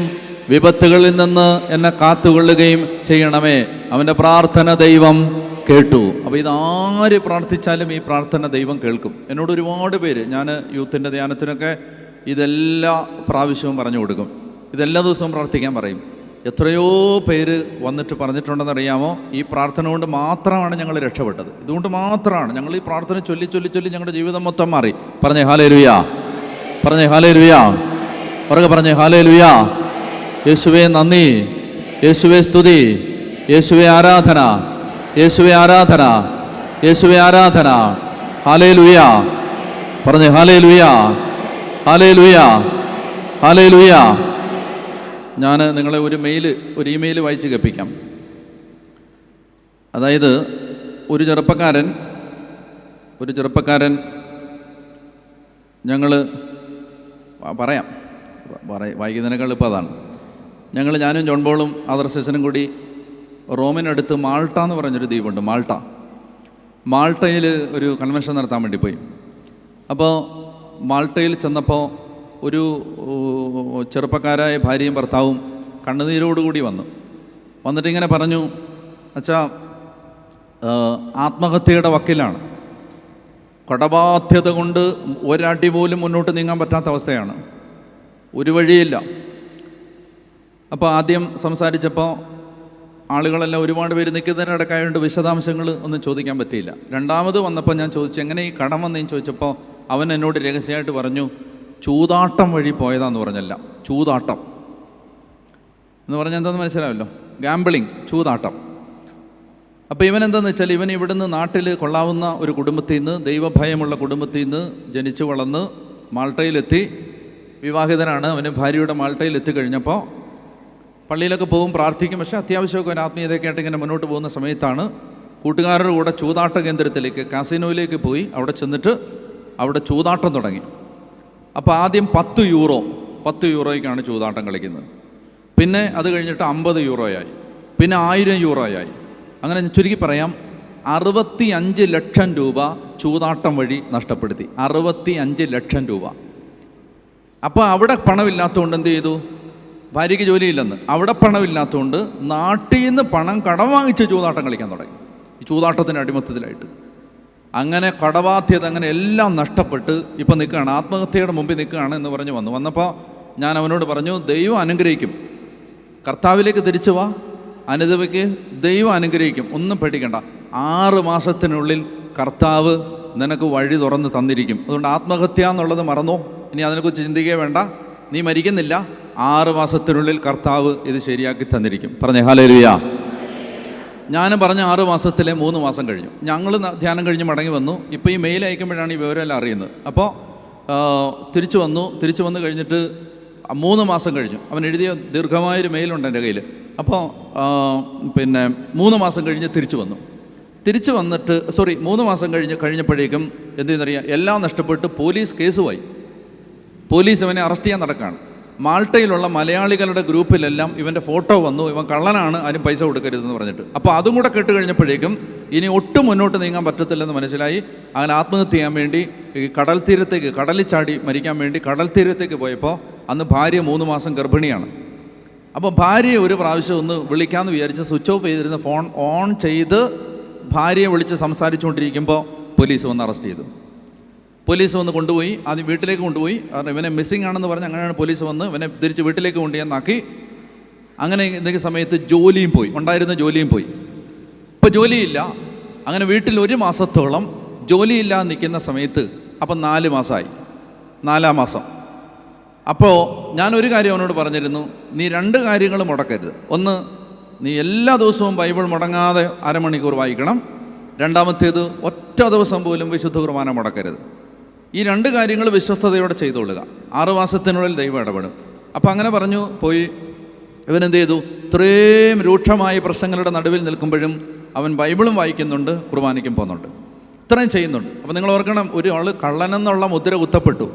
Speaker 1: വിപത്തുകളിൽ നിന്ന് എന്നെ കാത്തുകൊള്ളുകയും ചെയ്യണമേ. അവൻ്റെ പ്രാർത്ഥന ദൈവം കേട്ടു. അപ്പോൾ ഇതാര് പ്രാർത്ഥിച്ചാലും ഈ പ്രാർത്ഥന ദൈവം കേൾക്കും. എന്നോട് ഒരുപാട് പേര്, ഞാൻ യൂത്തിൻ്റെ ധ്യാനത്തിനൊക്കെ ഇതെല്ലാ പ്രാവശ്യവും പറഞ്ഞു കൊടുക്കും, ഇതെല്ലാ ദിവസവും പ്രാർത്ഥിക്കാൻ പറയും. എത്രയോ പേര് വന്നിട്ട് പറഞ്ഞിട്ടുണ്ടെന്നറിയാമോ, ഈ പ്രാർത്ഥന കൊണ്ട് മാത്രമാണ് ഞങ്ങൾ രക്ഷപ്പെട്ടത്, ഇതുകൊണ്ട് മാത്രമാണ് ഞങ്ങൾ ഈ പ്രാർത്ഥന ചൊല്ലി ചൊല്ലി ചൊല്ലി ഞങ്ങളുടെ ജീവിതം മൊത്തം മാറി. പറഞ്ഞേ ഹല്ലേലൂയ, പറഞ്ഞേ ഹല്ലേലൂയ, പുറകെ പറഞ്ഞേ ഹല്ലേലൂയ. യേശുവേ നന്ദി, യേശുവേ സ്തുതി, യേശുവേ ആരാധന, യേശുവേ ആരാധന, യേശുവേ ആരാധന. ഹല്ലേലൂയ, പറഞ്ഞേ ഹല്ലേലൂയ, ഹല്ലേലൂയ, ഹല്ലേലൂയ. ഞാൻ നിങ്ങളെ ഒരു ഇമെയിൽ വായിച്ച് കേൾപ്പിക്കാം. അതായത് ഒരു ചെറുപ്പക്കാരൻ ഞങ്ങൾ വായിക്കുന്നതിനേക്കാൾ ഇപ്പോൾ അതാണ്. ഞാനും ജോൺ ബോളും ആദർ സെഷനും കൂടി റോമിനടുത്ത് മാൾട്ട എന്ന് പറഞ്ഞൊരു ദ്വീപുണ്ട്, മാൾട്ടയിൽ ഒരു കൺവെൻഷൻ നടത്താൻ വേണ്ടി പോയി. അപ്പോൾ മാൾട്ടയിൽ ചെന്നപ്പോൾ ഒരു ചെറുപ്പക്കാരായ ഭാര്യയും ഭർത്താവും കണ്ണുനീരോടുകൂടി വന്നിട്ട് ഇങ്ങനെ പറഞ്ഞു, അച്ഛാ ആത്മഹത്യയുടെ വക്കിലാണ്, കടബാധ്യത കൊണ്ട് ഒരടി പോലും മുന്നോട്ട് നീങ്ങാൻ പറ്റാത്ത അവസ്ഥയാണ്, ഒരു വഴിയില്ല. അപ്പോൾ ആദ്യം സംസാരിച്ചപ്പോൾ ആളുകളെല്ലാം ഒരുപാട് പേര് നിൽക്കുന്നതിനിടക്കായതുകൊണ്ട് വിശദാംശങ്ങൾ ഒന്നും ചോദിക്കാൻ പറ്റിയില്ല. രണ്ടാമത് വന്നപ്പോൾ ഞാൻ ചോദിച്ചു, എങ്ങനെ ഈ കടം വന്നേന്ന് ചോദിച്ചപ്പോൾ അവൻ എന്നോട് രഹസ്യമായിട്ട് പറഞ്ഞു, ചൂതാട്ടം വഴി പോയതാന്ന് പറഞ്ഞല്ല, ചൂതാട്ടം എന്ന് പറഞ്ഞാൽ എന്താണെന്ന് മനസ്സിലാവല്ലോ, ഗാംബിളിങ്, ചൂതാട്ടം. അപ്പോൾ ഇവൻ എന്താണെന്ന് വെച്ചാൽ, ഇവൻ ഇവിടുന്ന് നാട്ടിൽ കൊള്ളാവുന്ന ഒരു കുടുംബത്തിൽ നിന്ന്, ദൈവഭയമുള്ള കുടുംബത്തിൽ നിന്ന് ജനിച്ചു വളർന്ന് മാൾട്ടയിലെത്തി, വിവാഹിതനാണ്. അവന് ഭാര്യയുടെ മാൾട്ടയിൽ എത്തിക്കഴിഞ്ഞപ്പോൾ പള്ളിയിലൊക്കെ പോകും, പ്രാർത്ഥിക്കും, പക്ഷേ അത്യാവശ്യമൊക്കെ ഒരു ആത്മീയതയൊക്കെ ആയിട്ട് ഇങ്ങനെ മുന്നോട്ട് പോകുന്ന സമയത്താണ് കൂട്ടുകാരുടെ കൂടെ ചൂതാട്ട കേന്ദ്രത്തിലേക്ക്, കാസിനോയിലേക്ക് പോയി. അവിടെ ചെന്നിട്ട് അവിടെ ചൂതാട്ടം തുടങ്ങി. അപ്പോൾ ആദ്യം 10 യൂറോയ്ക്കാണ് ചൂതാട്ടം കളിക്കുന്നത്. പിന്നെ അത് കഴിഞ്ഞിട്ട് 50 യൂറോയായി, പിന്നെ 1000 യൂറോയായി. അങ്ങനെ ചുരുക്കി പറയാം, 65 ലക്ഷം രൂപ ചൂതാട്ടം വഴി നഷ്ടപ്പെടുത്തി. 65 ലക്ഷം രൂപ. അപ്പോൾ അവിടെ പണമില്ലാത്തതുകൊണ്ട് എന്ത് ചെയ്തു? ഭാര്യയ്ക്ക് ജോലിയില്ലെന്ന്, അവിടെ പണമില്ലാത്തതുകൊണ്ട് നാട്ടിൽ നിന്ന് പണം കടം വാങ്ങിച്ച് ചൂതാട്ടം കളിക്കാൻ തുടങ്ങി, ഈ ചൂതാട്ടത്തിൻ്റെ അടിമത്തത്തിലായിട്ട്. അങ്ങനെ കടബാധ്യത അങ്ങനെ എല്ലാം നഷ്ടപ്പെട്ട് ഇപ്പം നിൽക്കുകയാണ്, ആത്മഹത്യയുടെ മുമ്പിൽ നിൽക്കുകയാണ് എന്ന് വന്നപ്പോൾ ഞാൻ അവനോട് പറഞ്ഞു, ദൈവം അനുഗ്രഹിക്കും, കർത്താവിലേക്ക് തിരിച്ചു വാ, അനുദവയ്ക്ക് ദൈവം അനുഗ്രഹിക്കും, ഒന്നും പേടിക്കണ്ട. 6 മാസത്തിനുള്ളിൽ കർത്താവ് നിനക്ക് വഴി തുറന്ന് തന്നിരിക്കും. അതുകൊണ്ട് ആത്മഹത്യ എന്നുള്ളത് മറന്നോ, ഇനി അതിനെക്കുറിച്ച് ചിന്തിക്കുകയേ വേണ്ട, നീ മരിക്കുന്നില്ല, 6 മാസത്തിനുള്ളിൽ കർത്താവ് ഇത് ശരിയാക്കി തന്നിരിക്കും. പറഞ്ഞേ ഹല്ലേലൂയ. ഞാനും പറഞ്ഞ 6 മാസത്തിലെ 3 മാസം കഴിഞ്ഞു. ഞങ്ങൾ ധ്യാനം കഴിഞ്ഞ് മടങ്ങി വന്നു. ഇപ്പോൾ ഈ മെയിൽ അയക്കുമ്പോഴാണ് ഈ വിവരമെല്ലാം അറിയുന്നത്. അപ്പോൾ തിരിച്ചു വന്നു കഴിഞ്ഞിട്ട് 3 മാസം കഴിഞ്ഞു. അവൻ എഴുതിയ ദീർഘമായൊരു മെയിലുണ്ട് എൻ്റെ കയ്യിൽ. അപ്പോൾ 3 മാസം കഴിഞ്ഞ് തിരിച്ചു വന്നിട്ട് 3 മാസം കഴിഞ്ഞപ്പോഴേക്കും എന്ത് ചെയ്യുന്നറിയാം, എല്ലാം നഷ്ടപ്പെട്ട് പോലീസ് കേസുമായി. പോലീസ് ഇവനെ അറസ്റ്റ് ചെയ്യാൻ നടക്കുകയാണ്. മാൾട്ടയിലുള്ള മലയാളികളുടെ ഗ്രൂപ്പിലെല്ലാം ഇവൻ്റെ ഫോട്ടോ വന്നു, ഇവൻ കള്ളനാണ്, ആരും പൈസ കൊടുക്കരുതെന്ന് പറഞ്ഞിട്ട്. അപ്പോൾ അതും കൂടെ കേട്ട് കഴിഞ്ഞപ്പോഴേക്കും ഇനി ഒട്ടും മുന്നോട്ട് നീങ്ങാൻ പറ്റത്തില്ലെന്ന് മനസ്സിലായി. അങ്ങനെ ആത്മഹത്യ ചെയ്യാൻ വേണ്ടി ഈ കടലിൽ ചാടി മരിക്കാൻ വേണ്ടി കടൽ തീരത്തേക്ക് പോയപ്പോൾ അന്ന് ഭാര്യ 3 മാസം ഗർഭിണിയാണ്. അപ്പോൾ ഭാര്യയെ ഒരു പ്രാവശ്യം ഒന്ന് വിളിക്കാമെന്ന് വിചാരിച്ച് സ്വിച്ച് ഓഫ് ചെയ്തിരുന്ന ഫോൺ ഓൺ ചെയ്ത് ഭാര്യയെ വിളിച്ച് സംസാരിച്ചുകൊണ്ടിരിക്കുമ്പോൾ പോലീസ് വന്ന് അറസ്റ്റ് ചെയ്തു. പോലീസ് വന്ന് കൊണ്ടുപോയി, ആദ്യം വീട്ടിലേക്ക് കൊണ്ടുപോയി. കാരണം ഇവനെ മിസ്സിംഗ് ആണെന്ന് പറഞ്ഞ് അങ്ങനെയാണ് പോലീസ് വന്ന് ഇവനെ തിരിച്ച് വീട്ടിലേക്ക് കൊണ്ടുചെന്നാക്കി. അങ്ങനെ എന്തെങ്കിലും സമയത്ത് ഉണ്ടായിരുന്ന ജോലിയും പോയി. ഇപ്പോൾ ജോലിയില്ല. അങ്ങനെ വീട്ടിൽ 1 മാസത്തോളം ജോലിയില്ലാതെ നിൽക്കുന്ന സമയത്ത് അപ്പം 4 മാസമായി, 4-ാം മാസം. അപ്പോൾ ഞാനൊരു കാര്യം അവനോട് പറഞ്ഞിരുന്നു, നീ 2 കാര്യങ്ങൾ മുടക്കരുത്. ഒന്ന്, നീ എല്ലാ ദിവസവും ബൈബിൾ മുടങ്ങാതെ 1/2 മണിക്കൂർ വായിക്കണം. രണ്ടാമത്തേത്, ഒറ്റ ദിവസം പോലും വിശുദ്ധ കുർബാന മുടക്കരുത്. ഈ 2 കാര്യങ്ങൾ വിശ്വസ്തയോടെ ചെയ്തുകൊള്ളുക. 6 മാസത്തിനുള്ളിൽ ദൈവം ഇടപെടും. അപ്പം അങ്ങനെ പറഞ്ഞു പോയി. ഇവനെന്ത് ചെയ്തു? ഇത്രയും രൂക്ഷമായ പ്രശ്നങ്ങളുടെ നടുവിൽ നിൽക്കുമ്പോഴും അവൻ ബൈബിളും വായിക്കുന്നുണ്ട്, കുർബാനയ്ക്കും പോകുന്നുണ്ട്, ഇത്രയും ചെയ്യുന്നുണ്ട്. അപ്പം നിങ്ങൾ ഓർക്കണം, ഒരാൾ കള്ളനെന്നുള്ള മുദ്ര കുത്തപ്പെട്ടു.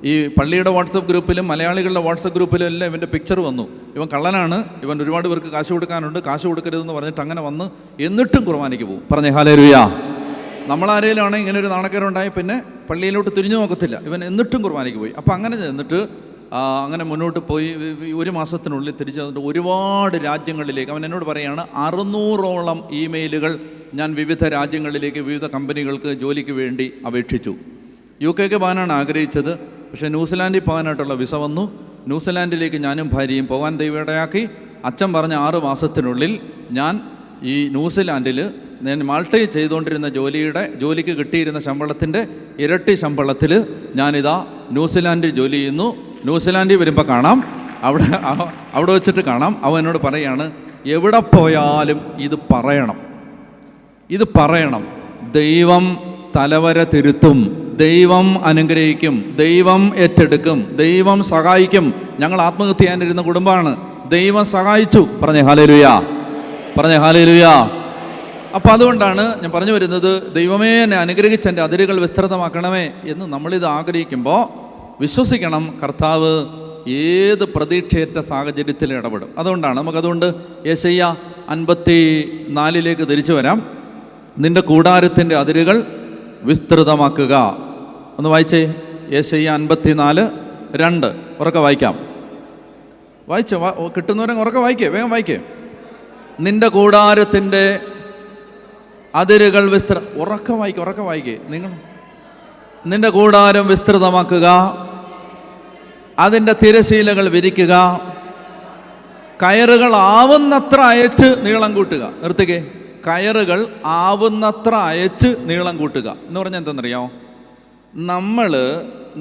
Speaker 1: ഈ പള്ളിയുടെ വാട്സപ്പ് ഗ്രൂപ്പിലും മലയാളികളുടെ വാട്സപ്പ് ഗ്രൂപ്പിലും എല്ലാം ഇവൻ്റെ പിക്ചർ വന്നു. ഇവൻ കള്ളനാണ്, ഇവൻ ഒരുപാട് പേർക്ക് കാശ് കൊടുക്കാനുണ്ട്, കാശ് കൊടുക്കരുതെന്ന് പറഞ്ഞിട്ട് അങ്ങനെ വന്ന് എന്നിട്ടും കുർബാനയ്ക്ക് പോകും. പറഞ്ഞേ ഹല്ലേലൂയ, നമ്മളാരേലും ആണെങ്കിൽ ഇങ്ങനെ ഒരു നാണക്കേടുണ്ടായി പിന്നെ പള്ളിയിലോട്ട് തിരിഞ്ഞു നോക്കത്തില്ല. ഇവൻ എന്നിട്ടും കുർബാനയ്ക്ക് പോയി. അപ്പം അങ്ങനെ ചെന്നിട്ട് അങ്ങനെ മുന്നോട്ട് പോയി. ഒരു മാസത്തിനുള്ളിൽ തിരിച്ചു വന്നിട്ട് ഒരുപാട് രാജ്യങ്ങളിലേക്ക് അവൻ എന്നോട് പറയുകയാണ്, 600ഓളം ഇമെയിലുകൾ ഞാൻ വിവിധ രാജ്യങ്ങളിലേക്ക് വിവിധ കമ്പനികൾക്ക് ജോലിക്ക് വേണ്ടി അപേക്ഷിച്ചു. UK പോകാനാണ് ആഗ്രഹിച്ചത്. പക്ഷേ ന്യൂസിലാൻഡിൽ പോകാനായിട്ടുള്ള വിസ വന്നു. ന്യൂസിലാൻഡിലേക്ക് ഞാനും ഭാര്യയും പോകാൻ ദൈവമിടയാക്കി. അച്ഛൻ പറഞ്ഞ 6 മാസത്തിനുള്ളിൽ ഞാൻ ഈ ന്യൂസിലാൻഡിൽ ഞാൻ മാൾട്ടയിൽ ചെയ്തുകൊണ്ടിരുന്ന ജോലിക്ക് കിട്ടിയിരുന്ന ശമ്പളത്തിൻ്റെ ഇരട്ടി ശമ്പളത്തിൽ ഞാനിതാ ന്യൂസിലാൻഡിൽ ജോലി ചെയ്യുന്നു. ന്യൂസിലാൻഡിൽ വരുമ്പോൾ കാണാം, അവിടെ വെച്ചിട്ട് കാണാം. അവൻ എന്നോട് പറയാണ്, എവിടെ പോയാലും ഇത് പറയണം. ദൈവം തലവര തിരുത്തും, ദൈവം അനുഗ്രഹിക്കും, ദൈവം ഏറ്റെടുക്കും, ദൈവം സഹായിക്കും. ഞങ്ങൾ ആത്മഹത്യ ചെയ്യാനിരുന്ന കുടുംബമാണ്, ദൈവം സഹായിച്ചു. പറഞ്ഞേ ഹല്ലേലൂയ. അപ്പം അതുകൊണ്ടാണ് ഞാൻ പറഞ്ഞു വരുന്നത്, ദൈവമേ എന്നെ അനുഗ്രഹിച്ച് എൻ്റെ അതിരുകൾ വിസ്തൃതമാക്കണമേ എന്ന് നമ്മളിത് ആഗ്രഹിക്കുമ്പോൾ വിശ്വസിക്കണം, കർത്താവ് ഏത് പ്രതീക്ഷയേറ്റ സാഹചര്യത്തിൽ ഇടപെടും. അതുകൊണ്ടാണ് നമുക്കതുകൊണ്ട് യെശയ്യാ 54 തിരിച്ചു വരാം. നിന്റെ കൂടാരത്തിൻ്റെ അതിരുകൾ വിസ്തൃതമാക്കുക. ഒന്ന് വായിച്ചേ, യെശയ്യാ 54:2. ഉറക്കെ വായിക്കാം. കിട്ടുന്നവരെ ഉറക്കെ വേഗം വായിക്കേ. നിന്റെ കൂടാരത്തിൻ്റെ അതിരുകൾ ഉറക്കെ വായിക്കേ. നിങ്ങൾ നിന്റെ കൂടാരം വിസ്തൃതമാക്കുക, അതിൻ്റെ തിരശീലകൾ വിരിക്കുക, കയറുകൾ ആവുന്നത്ര അയച്ച് നീളം കൂട്ടുക. നിർത്തിക്കേ. കയറുകൾ ആവുന്നത്ര അയച്ച് നീളം കൂട്ടുക എന്ന് പറഞ്ഞാൽ എന്തെന്നറിയാമോ?